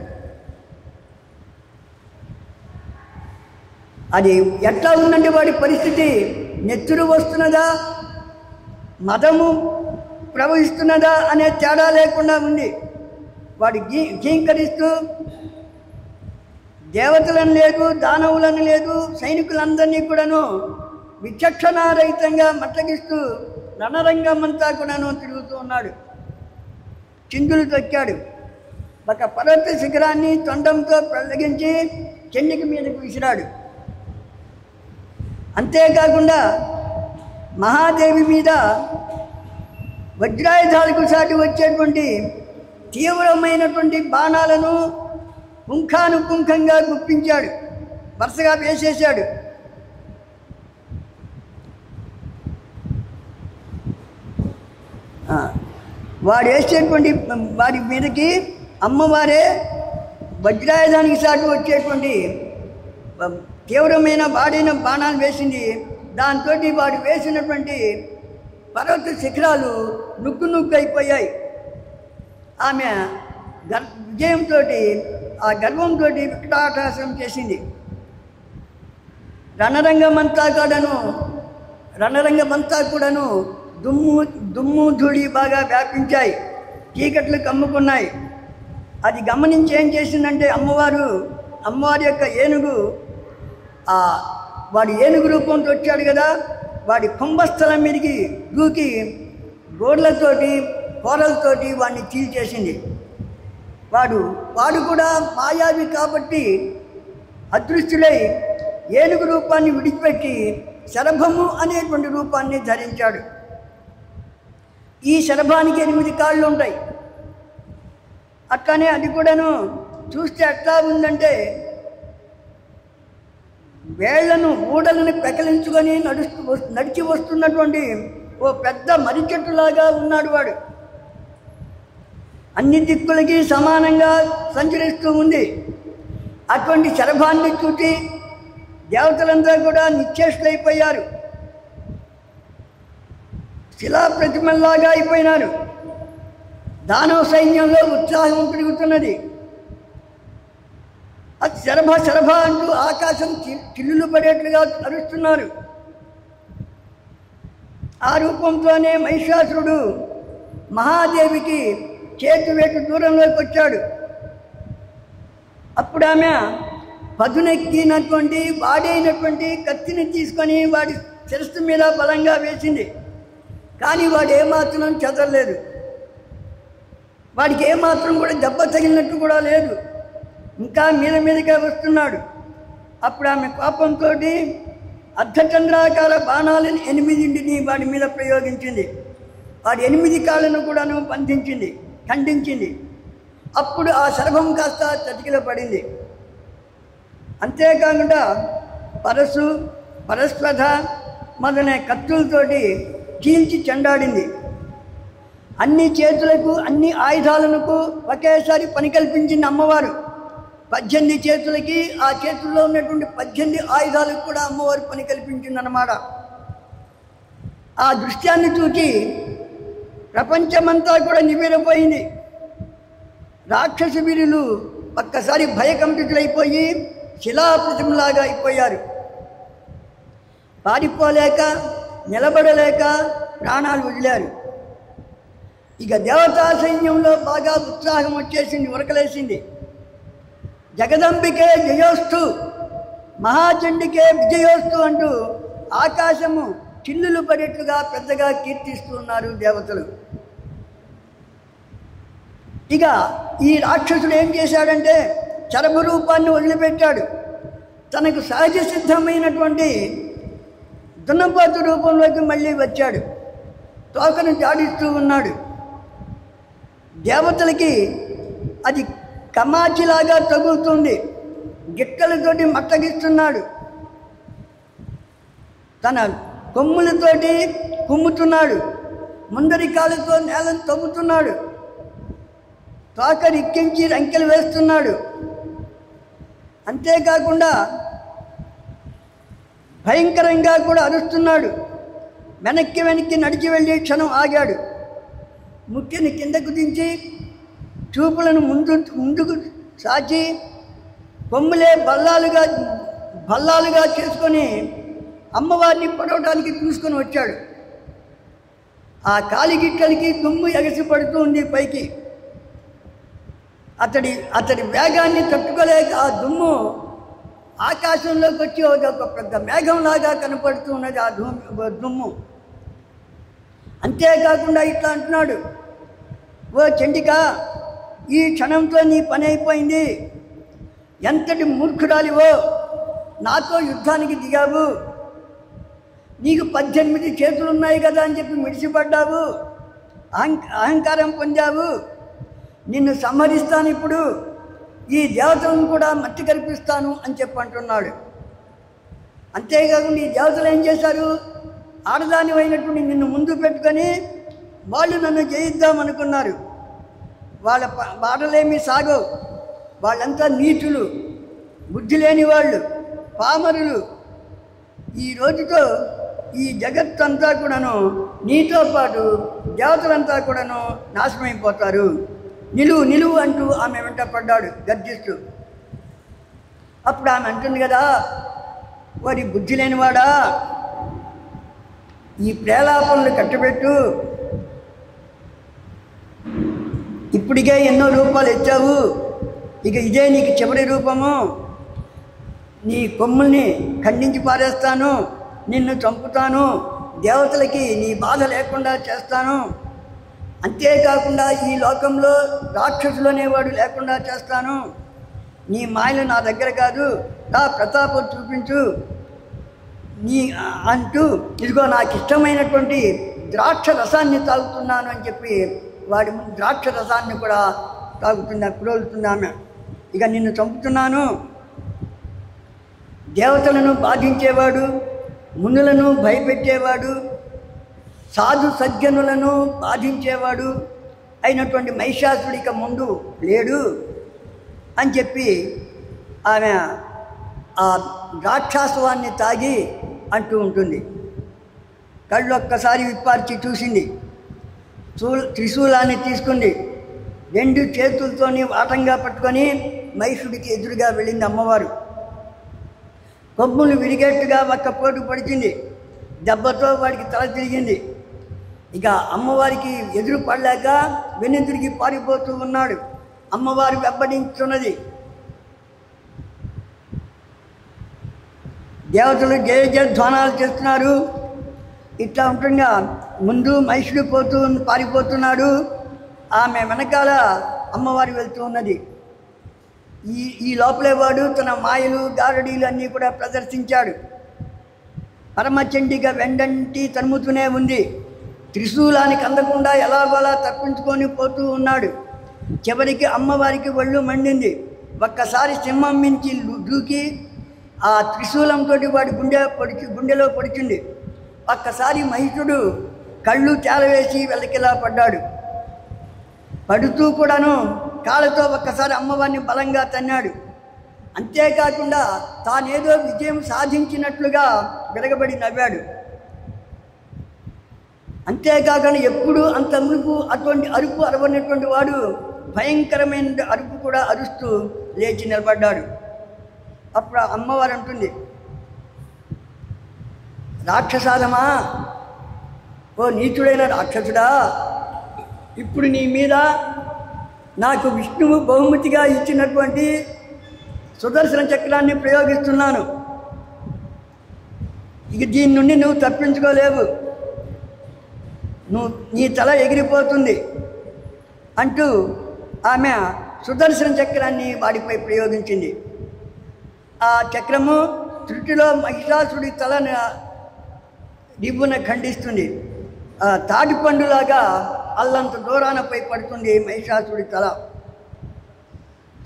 అది ఎట్లా ఉందంటే వాడి పరిస్థితి, నెత్తురు వస్తున్నదా, మదము ప్రవహిస్తున్నదా అనే తేడా లేకుండా ఉంది. వాడు గీంకరిస్తూ దేవతలను లేదు, దానవులను లేదు, సైనికులందరినీ కూడాను విచక్షణారహితంగా మట్టగిస్తూ రణరంగమంతా కూడాను తిరుగుతూ ఉన్నాడు. చిందులు తొక్కాడు. ఒక పర్వత శిఖరాన్ని తొండంతో పెళ్ళగించి చెన్నిక మీదకు విసిరాడు. అంతేకాకుండా మహాదేవి మీద వజ్రాయుధాలకు సాటి వచ్చేటువంటి తీవ్రమైనటువంటి బాణాలను పుంఖానుపుంఖంగా గుప్పించాడు, వరుసగా వేసేశాడు. వాడు వేసేటువంటి వారి మీదకి అమ్మవారే వజ్రాయుధానికి సాటి వచ్చేటువంటి తీవ్రమైన వాడైన బాణాలు వేసింది. దాంతో వాడు వేసినటువంటి పర్వత శిఖరాలు నుగ్గు అయిపోయాయి. ఆమె విజయంతో ఆ గర్వంతో వికటాటహాసం చేసింది. రణరంగమంతా కూడాను దుమ్ము ధూళి బాగా వ్యాపించాయి, చీకట్లు కమ్ముకున్నాయి. అది గమనించి ఏం చేసిందంటే అమ్మవారి యొక్క ఏనుగు, వాడి ఏనుగు రూపంతో వచ్చాడు కదా, వాడి కుంభస్థలం మీదకి దూకి గోడ్లతోటి కోరలతోటి వాడిని చీల్చేసింది. వాడు కూడా మాయావి కాబట్టి అదృశ్యులై ఏనుగు రూపాన్ని విడిచిపెట్టి శరభము అనేటువంటి రూపాన్ని ధరించాడు. ఈ శరభానికి 8 కాళ్ళు ఉంటాయి. అట్లానే అది కూడాను చూస్తే ఎట్లా ఉందంటే, వేళ్లను ఊడలను పెకలించుకొని నడిచి వస్తున్నటువంటి ఓ పెద్ద మర్రి చెట్టులాగా ఉన్నాడు వాడు. అన్ని దిక్కులకి సమానంగా సంచరిస్తూ ఉంది. అటువంటి శరభాన్ని చూసి దేవతలంతా కూడా నిశ్చేష్లైపోయారు, శిలా ప్రతిమల్లాగా అయిపోయినారు. దానవ సైన్యంలో ఉత్సాహం పెరుగుతున్నది. అది శరభ అంటూ ఆకాశం చిల్లులు పడేట్లుగా అరుస్తున్నారు. ఆ రూపంతోనే మహిషాసురుడు మహాదేవికి చేతివేటు దూరంలోకి వచ్చాడు. అప్పుడు ఆమె పదునెక్కినటువంటి వాడైనటువంటి కత్తిని తీసుకొని వాడి శిరస్సు మీద బలంగా వేసింది. కానీ వాడు ఏమాత్రం చెదరలేదు, వాడికి ఏమాత్రం కూడా దెబ్బ తగిలినట్టు కూడా లేదు, ఇంకా మీదగా వస్తున్నాడు. అప్పుడు ఆమె కోపంతో అర్ధచంద్రాకార బాణాలను 8 వాడి మీద ప్రయోగించింది. వాడి 8 కాళ్ళను కూడాను ఖండించింది. అప్పుడు ఆ శరభం కాస్త చతికిల పడింది. అంతేకాకుండా పరస్పథ మొదలైన కత్తులతోటి చీల్చి చెండాడింది. అన్ని చేతులకు అన్ని ఆయుధాలకు ఒకేసారి పని కల్పించింది అమ్మవారు. 18 చేతులకి ఆ చేతుల్లో ఉన్నటువంటి 18 ఆయుధాలకు కూడా అమ్మవారు పని కల్పించిందన్నమాట. ఆ దృశ్యాన్ని చూసి ప్రపంచమంతా కూడా నివ్వెరపోయింది. రాక్షస వీరులు ఒక్కసారి భయకంపితులైపోయి శిలాప్రతిమలాగా అయిపోయారు. పారిపోలేక నిలబడలేక ప్రాణాలు వదిలారు. ఇక దేవతా సైన్యంలో బాగా ఉత్సాహం వచ్చేసింది, ఉరకలేసింది. జగదంబికే జయోస్తు, మహాచండికే విజయోస్తు అంటూ ఆకాశము చిల్లులు పడేట్లుగా పెద్దగా కీర్తిస్తూ ఉన్నారు దేవతలు. ఇక ఈ రాక్షసుడు ఏం చేశాడంటే చరభ రూపాన్ని వదిలిపెట్టాడు. తనకు సహజ సిద్ధమైనటువంటి దున్నపోతు రూపంలోకి మళ్ళీ వచ్చాడు. తోకను జాడిస్తూ ఉన్నాడు. దేవతలకి అది కమాచిలాగా తగులుతుంది. గిట్టలతోటి మట్టగిస్తున్నాడు. తన కొమ్ములతోటి కుమ్ముతున్నాడు. ముందరి కాళ్ళతో నేలను తవ్వుతున్నాడు. తోక రిక్కించి రంకెలు వేస్తున్నాడు. అంతేకాకుండా భయంకరంగా కూడా అరుస్తున్నాడు. వెనక్కి నడిచి వెళ్ళి క్షణం ఆగాడు. ముఖ్యని కిందకు దించి చూపులను ముందుకు సాచి కొమ్ములే బల్లాలుగా చేసుకొని అమ్మవారిని పడవటానికి తీసుకొని వచ్చాడు. ఆ కాలిగిట్టలకి దుమ్ము ఎగసి పడుతూ ఉంది పైకి. అతడి వేగాన్ని తట్టుకోలేక ఆ దుమ్ము ఆకాశంలోకి వచ్చి ఒక పెద్ద మేఘంలాగా కనపడుతూ ఉన్నది ఆ దుమ్ము. అంతేకాకుండా ఇట్లా అంటున్నాడు, ఓ చండిక, ఈ క్షణంతో నీ పని అయిపోయింది. ఎంతటి మూర్ఖురాలివో, నాతో యుద్ధానికి దిగావు. నీకు 18 చేతులు ఉన్నాయి కదా అని చెప్పి మిడిసిపడ్డావు, అహంకారం పొందావు. నిన్ను సంహరిస్తాను, ఇప్పుడు ఈ దేవతలను కూడా మట్టి కల్పిస్తాను అని చెప్పి అంటున్నాడు. అంతేకాకుండా ఈ దేవతలు ఏం చేశారు? ఆడదాని అయినటువంటి నిన్ను ముందు పెట్టుకొని వాళ్ళు నన్ను జయిద్దామనుకున్నారు. వాళ్ళ మాటలేమీ సాగవు. వాళ్ళంతా నీచులు, బుద్ధి లేని వాళ్ళు, పామరులు. ఈ రోజుతో ఈ జగత్తంతా కూడాను, నీతో పాటు దేవతలంతా కూడాను నాశనమైపోతారు. నిలువు అంటూ ఆమె వెంట పడ్డాడు గర్జిస్తూ. అప్పుడు ఆమె అంటుంది కదా, వాడి బుద్ధి లేనివాడా, ఈ ప్రేలాపనలు కట్టబెట్టు. ఇప్పటికే ఎన్నో రూపాలు ఇచ్చావు, ఇక ఇదే నీకు చివరి రూపము. నీ కొమ్ముల్ని ఖండించి పారేస్తాను, నిన్ను చంపుతాను, దేవతలకి నీ బాధ లేకుండా చేస్తాను. అంతేకాకుండా ఈ లోకంలో రాక్షసులు అనేవాడు లేకుండా చేస్తాను. నీ మాయలు నా దగ్గర కాదు, నా ప్రతాపం చూపించు నీ అంటూ, ఇదిగో నాకు ఇష్టమైనటువంటి ద్రాక్ష రసాన్ని తాగుతున్నాను అని చెప్పి వాడి ముందు ద్రాక్ష రసాన్ని కూడా పురోలుతుంది ఆమె. ఇక నిన్ను చంపుతున్నాను. దేవతలను బాధించేవాడు, మునులను భయపెట్టేవాడు, సాధు సజ్జనులను బాధించేవాడు అయినటువంటి మహిషాసుడు ఇక ముందు లేడు అని చెప్పి ఆమె ఆ ద్రాక్షాస్వాన్ని తాగి అంటూ ఉంటుంది. కళ్ళు ఒక్కసారి విప్పార్చి చూసింది. త్రిశూలాన్ని తీసుకుంది. 2 చేతులతోని వాటంగా పట్టుకొని మహిషుడికి ఎదురుగా వెళ్ళింది అమ్మవారు. కొమ్ములు విరిగేట్టుగా ఒక్క పోటు పడిచింది. దెబ్బతో వాడికి తల తిరిగింది. ఇక అమ్మవారికి ఎదురు పడలేక వెనుదిరిగి పారిపోతూ ఉన్నాడు. అమ్మవారు వెంబడించున్నది. దేవతలు జయ ధ్వానాలు చేస్తున్నారు. ఇట్లా ఉంటుండగా ముందు మహిషుడు పారిపోతున్నాడు. ఆమె వెనకాల అమ్మవారు వెళ్తూ ఉన్నది. ఈ లోపలే వాడు తన మాయలు గారడీలు అన్నీ కూడా ప్రదర్శించాడు. పరమచండిగా వెండంటి తరుముతూనే ఉంది. త్రిశూలానికి అందకుండా ఎలాగోలా తప్పించుకొని పోతూ ఉన్నాడు. చివరికి అమ్మవారికి ఒళ్ళు మండింది. ఒక్కసారి సింహం మించి దూకి ఆ త్రిశూలంతో వాడి గుండెలో పొడిచింది. ఒక్కసారి మహిషుడు కళ్ళు తేలవేసి వెలకిలా పడ్డాడు. పడుతూ కూడాను కాళ్ళతో ఒక్కసారి అమ్మవారిని బలంగా తన్నాడు. అంతేకాకుండా తానేదో విజయం సాధించినట్లుగా విరగబడి నవ్వాడు. అంతేకాకుండా ఎప్పుడు అంత మునుపు అటువంటి అరుపు అరవనటువంటి వాడు భయంకరమైన అరుపు కూడా అరుస్తూ లేచి నిలబడ్డాడు. అప్పుడు అమ్మవారు అంటుంది, రాక్షసాదమా, ఓ నీచుడైన రాక్షసుడా, ఇప్పుడు నీ మీద నాకు విష్ణువు బహుమతిగా ఇచ్చినటువంటి సుదర్శన చక్రాన్ని ప్రయోగిస్తున్నాను. ఇక దీని నుండి నువ్వు తప్పించుకోలేవు, నీ తల ఎగిరిపోతుంది అంటూ ఆమె సుదర్శన చక్రాన్ని వాడిపై ప్రయోగించింది. ఆ చక్రము త్రుటిలో మహిషాసుడి తలను రిబ్బున ఖండిస్తుంది. తాటిపండులాగా అల్లంత దూరానపై పడుతుంది మహిషాసుడి తల.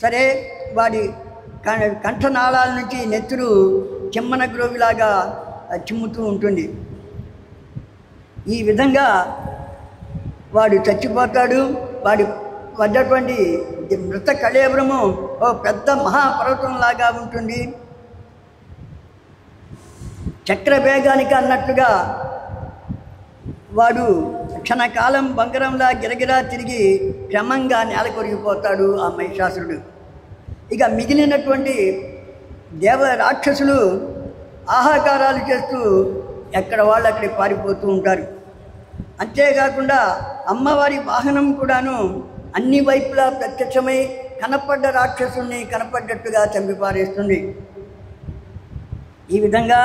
సరే, వాడి కంఠనాళాల నుంచి నెత్తురు చెమ్మన గ్రోవిలాగా చిమ్ముతూ ఉంటుంది. ఈ విధంగా వాడు చచ్చిపోతాడు. వాడి పడ్డటువంటి మృత కళేబరము ఓ పెద్ద మహాపర్వతంలాగా ఉంటుంది. చక్రవేగానికి అన్నట్టుగా వాడు క్షణకాలం బంగారంలా గిరగిరా తిరిగి క్రమంగా నేల కొరిగిపోతాడు ఆ మహిషాసురుడు. ఇక మిగిలినటువంటి రాక్షసులు ఆహాకారాలు చేస్తూ ఎక్కడ వాళ్ళు అక్కడికి పారిపోతూ ఉంటారు. అంతేకాకుండా అమ్మవారి వాహనం కూడాను అన్ని వైపులా ప్రత్యక్షమై కనపడ్డ రాక్షసుల్ని కనపడ్డట్టుగా చంపిపారేస్తుంది. ఈ విధంగా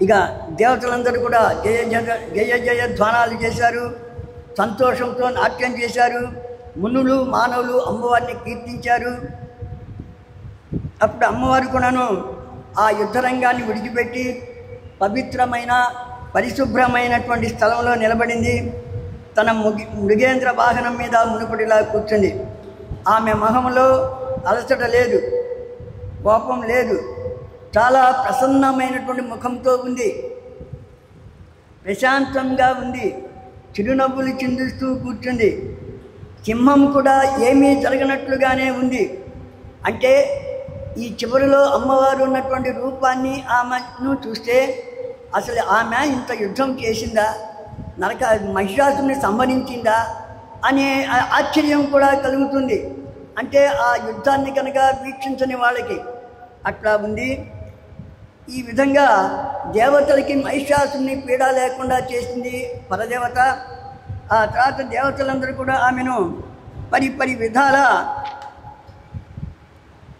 ఇక దేవతలందరూ కూడా జయ జయ జయ జయ ధ్వానాలు చేశారు, సంతోషంతో నాట్యం చేశారు. మునులు మానవులు అమ్మవారిని కీర్తించారు. అప్పుడు అమ్మవారు కూడాను ఆ యుద్ధరంగాన్ని విడిచిపెట్టి పవిత్రమైన పరిశుభ్రమైనటువంటి స్థలంలో నిలబడింది. తన మృగేంద్ర వాహనం మీద మునుపటిలా కూర్చుంది. ఆమె మొహంలో అలసట లేదు, కోపం లేదు, చాలా ప్రసన్నమైనటువంటి ముఖంతో ఉంది, ప్రశాంతంగా ఉంది, చిరునవ్వులు చిందిస్తూ కూర్చుంది. సింహం కూడా ఏమీ జరగనట్లుగానే ఉంది. అంటే ఈ చివరిలో అమ్మవారు ఉన్నటువంటి రూపాన్ని ఆమెను చూస్తే అసలు ఆమె ఇంత యుద్ధం చేసిందా, మహిషాసుని సంహరించిందా అనే ఆశ్చర్యం కూడా కలుగుతుంది. అంటే ఆ యుద్ధాన్ని కనుక వీక్షించని వాళ్ళకి అట్లా ఉంది. ఈ విధంగా దేవతలకి మహిషాసుని పీడ లేకుండా చేసింది పరదేవత. ఆ తర్వాత దేవతలందరూ కూడా ఆమెను పరి విధాల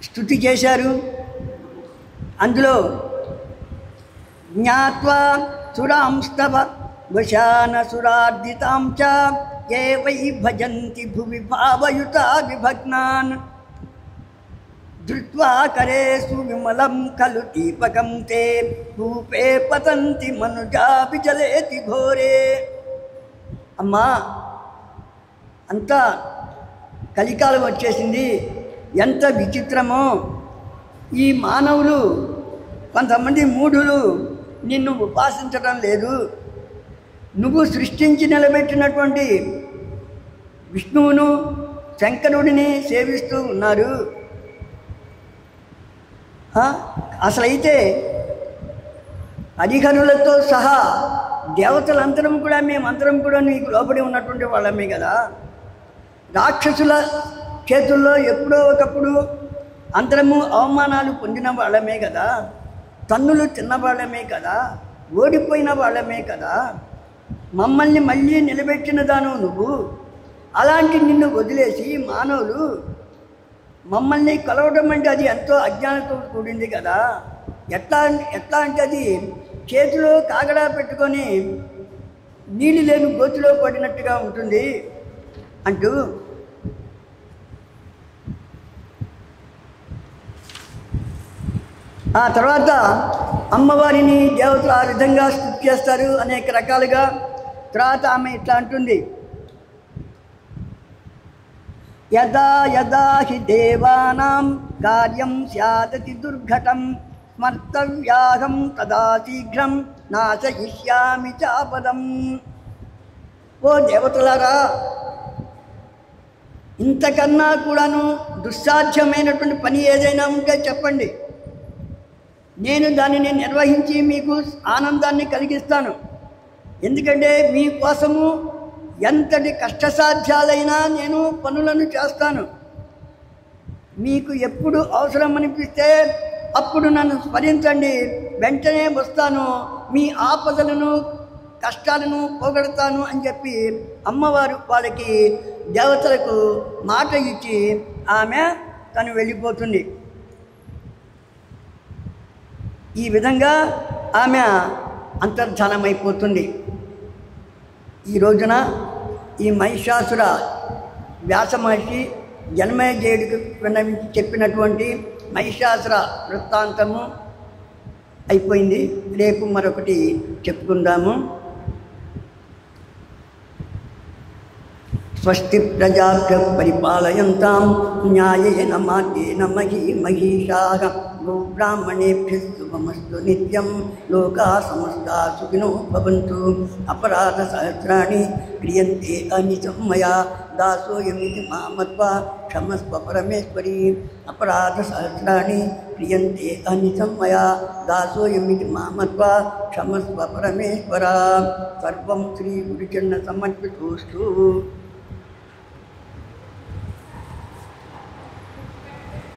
స్తుతి చేశారు. అందులో జ్ఞాత్వా సురాంస్తవ వశాన సురార్జితాం చ ఏ వై భజంతి భువి భావయుతా విభగ్నాన్ ధృత్వా కరేషు విమలం ఖలు దీపకం తే రూపే పతంతి మనుజాపి జలేతి ఘోరే. అమ్మా, అంతా కలికాలం వచ్చేసింది. ఎంత విచిత్రమో! ఈ మానవులు కొంతమంది మూఢులు నిన్ను ఉపాసించడం లేదు. నువ్వు సృష్టించి నిలబెట్టినటువంటి విష్ణువును శంకరుడిని సేవిస్తూ ఉన్నారు. అసలైతే హరిహరులతో సహా దేవతలందరం కూడా మేమందరం కూడా నీకు లోబడి ఉన్నటువంటి వాళ్ళమే కదా. రాక్షసుల చేతుల్లో ఎప్పుడో ఒకప్పుడు అందరము అవమానాలు పొందిన వాళ్ళమే కదా, తన్నులు తిన్న వాళ్ళమే కదా, ఓడిపోయిన వాళ్ళమే కదా. మమ్మల్ని మళ్ళీ నిలబెట్టిన దాను నువ్వు. అలాంటి నిన్ను వదిలేసి మానవులు మమ్మల్ని కలవడం అంటే అది ఎంతో అజ్ఞానంతో కూడింది కదా. ఎట్లా అంటే అది చేతిలో కాగడా పెట్టుకొని నీళ్ళు లేని గోతిలో పడినట్టుగా ఉంటుంది అంటూ ఆ తర్వాత అమ్మవారిని దేవతలు ఆ విధంగా స్తుతి చేస్తారు అనేక రకాలుగా. తర్వాత ఆమె ఇట్లా అంటుంది, యదా యదా హి దేవానాం కార్యం స్యాదతి దుర్ఘటం స్మర్తవ్యాహం తదా శీఘ్రం నాశయిష్యామి చాపదం. ఓ దేవతలారా, ఇంతకన్నా కూడాను దుస్సాధ్యమైనటువంటి పని ఏదైనా ఉంటే చెప్పండి, నేను దానిని నిర్వహించి మీకు ఆనందాన్ని కలిగిస్తాను. ఎందుకంటే మీకోసము ఎంతటి కష్టసాధ్యాలైనా నేను పనులను చేస్తాను. మీకు ఎప్పుడు అవసరం అనిపిస్తే అప్పుడు నన్ను స్మరించండి, వెంటనే వస్తాను, మీ ఆపదలను కష్టాలను పోగొడతాను అని చెప్పి అమ్మవారు వాళ్ళకి దేవతలకు మాట ఇచ్చి ఆమె తను వెళ్ళిపోతుంది. ఈ విధంగా ఆమె అంతర్ధానమైపోతుంది. ఈ రోజున ఈ మహిషాసుర వ్యాస మహర్షి జన్మేజయుడికి చెప్పినటువంటి మహిషాసుర వృత్తాంతము అయిపోయింది. రేపు మరొకటి చెప్పుకుందాము. స్వస్తి ప్రజాభ్యః పరిపాలయంతాం న్యాయేన మార్గేణ మహీషాః గోబ్రాహ్మణేభ్యः శుభమస్తు నిత్యం లోకాः సమస్తాः సుఖినో భవంతు. అపరాధసహస్రాణి క్రియంతే అనిశం మయా దాసోయమితి మామత్వా క్షమస్వ పరమేశ్వరీ. అపరాధసహస్రాణి క్రియంతే అనిశం మయా దాసోయమితి మామత్వా క్షమస్వ పరమేశ్వర. సర్వం శ్రీ గురుచరణ సమర్పితోస్తు.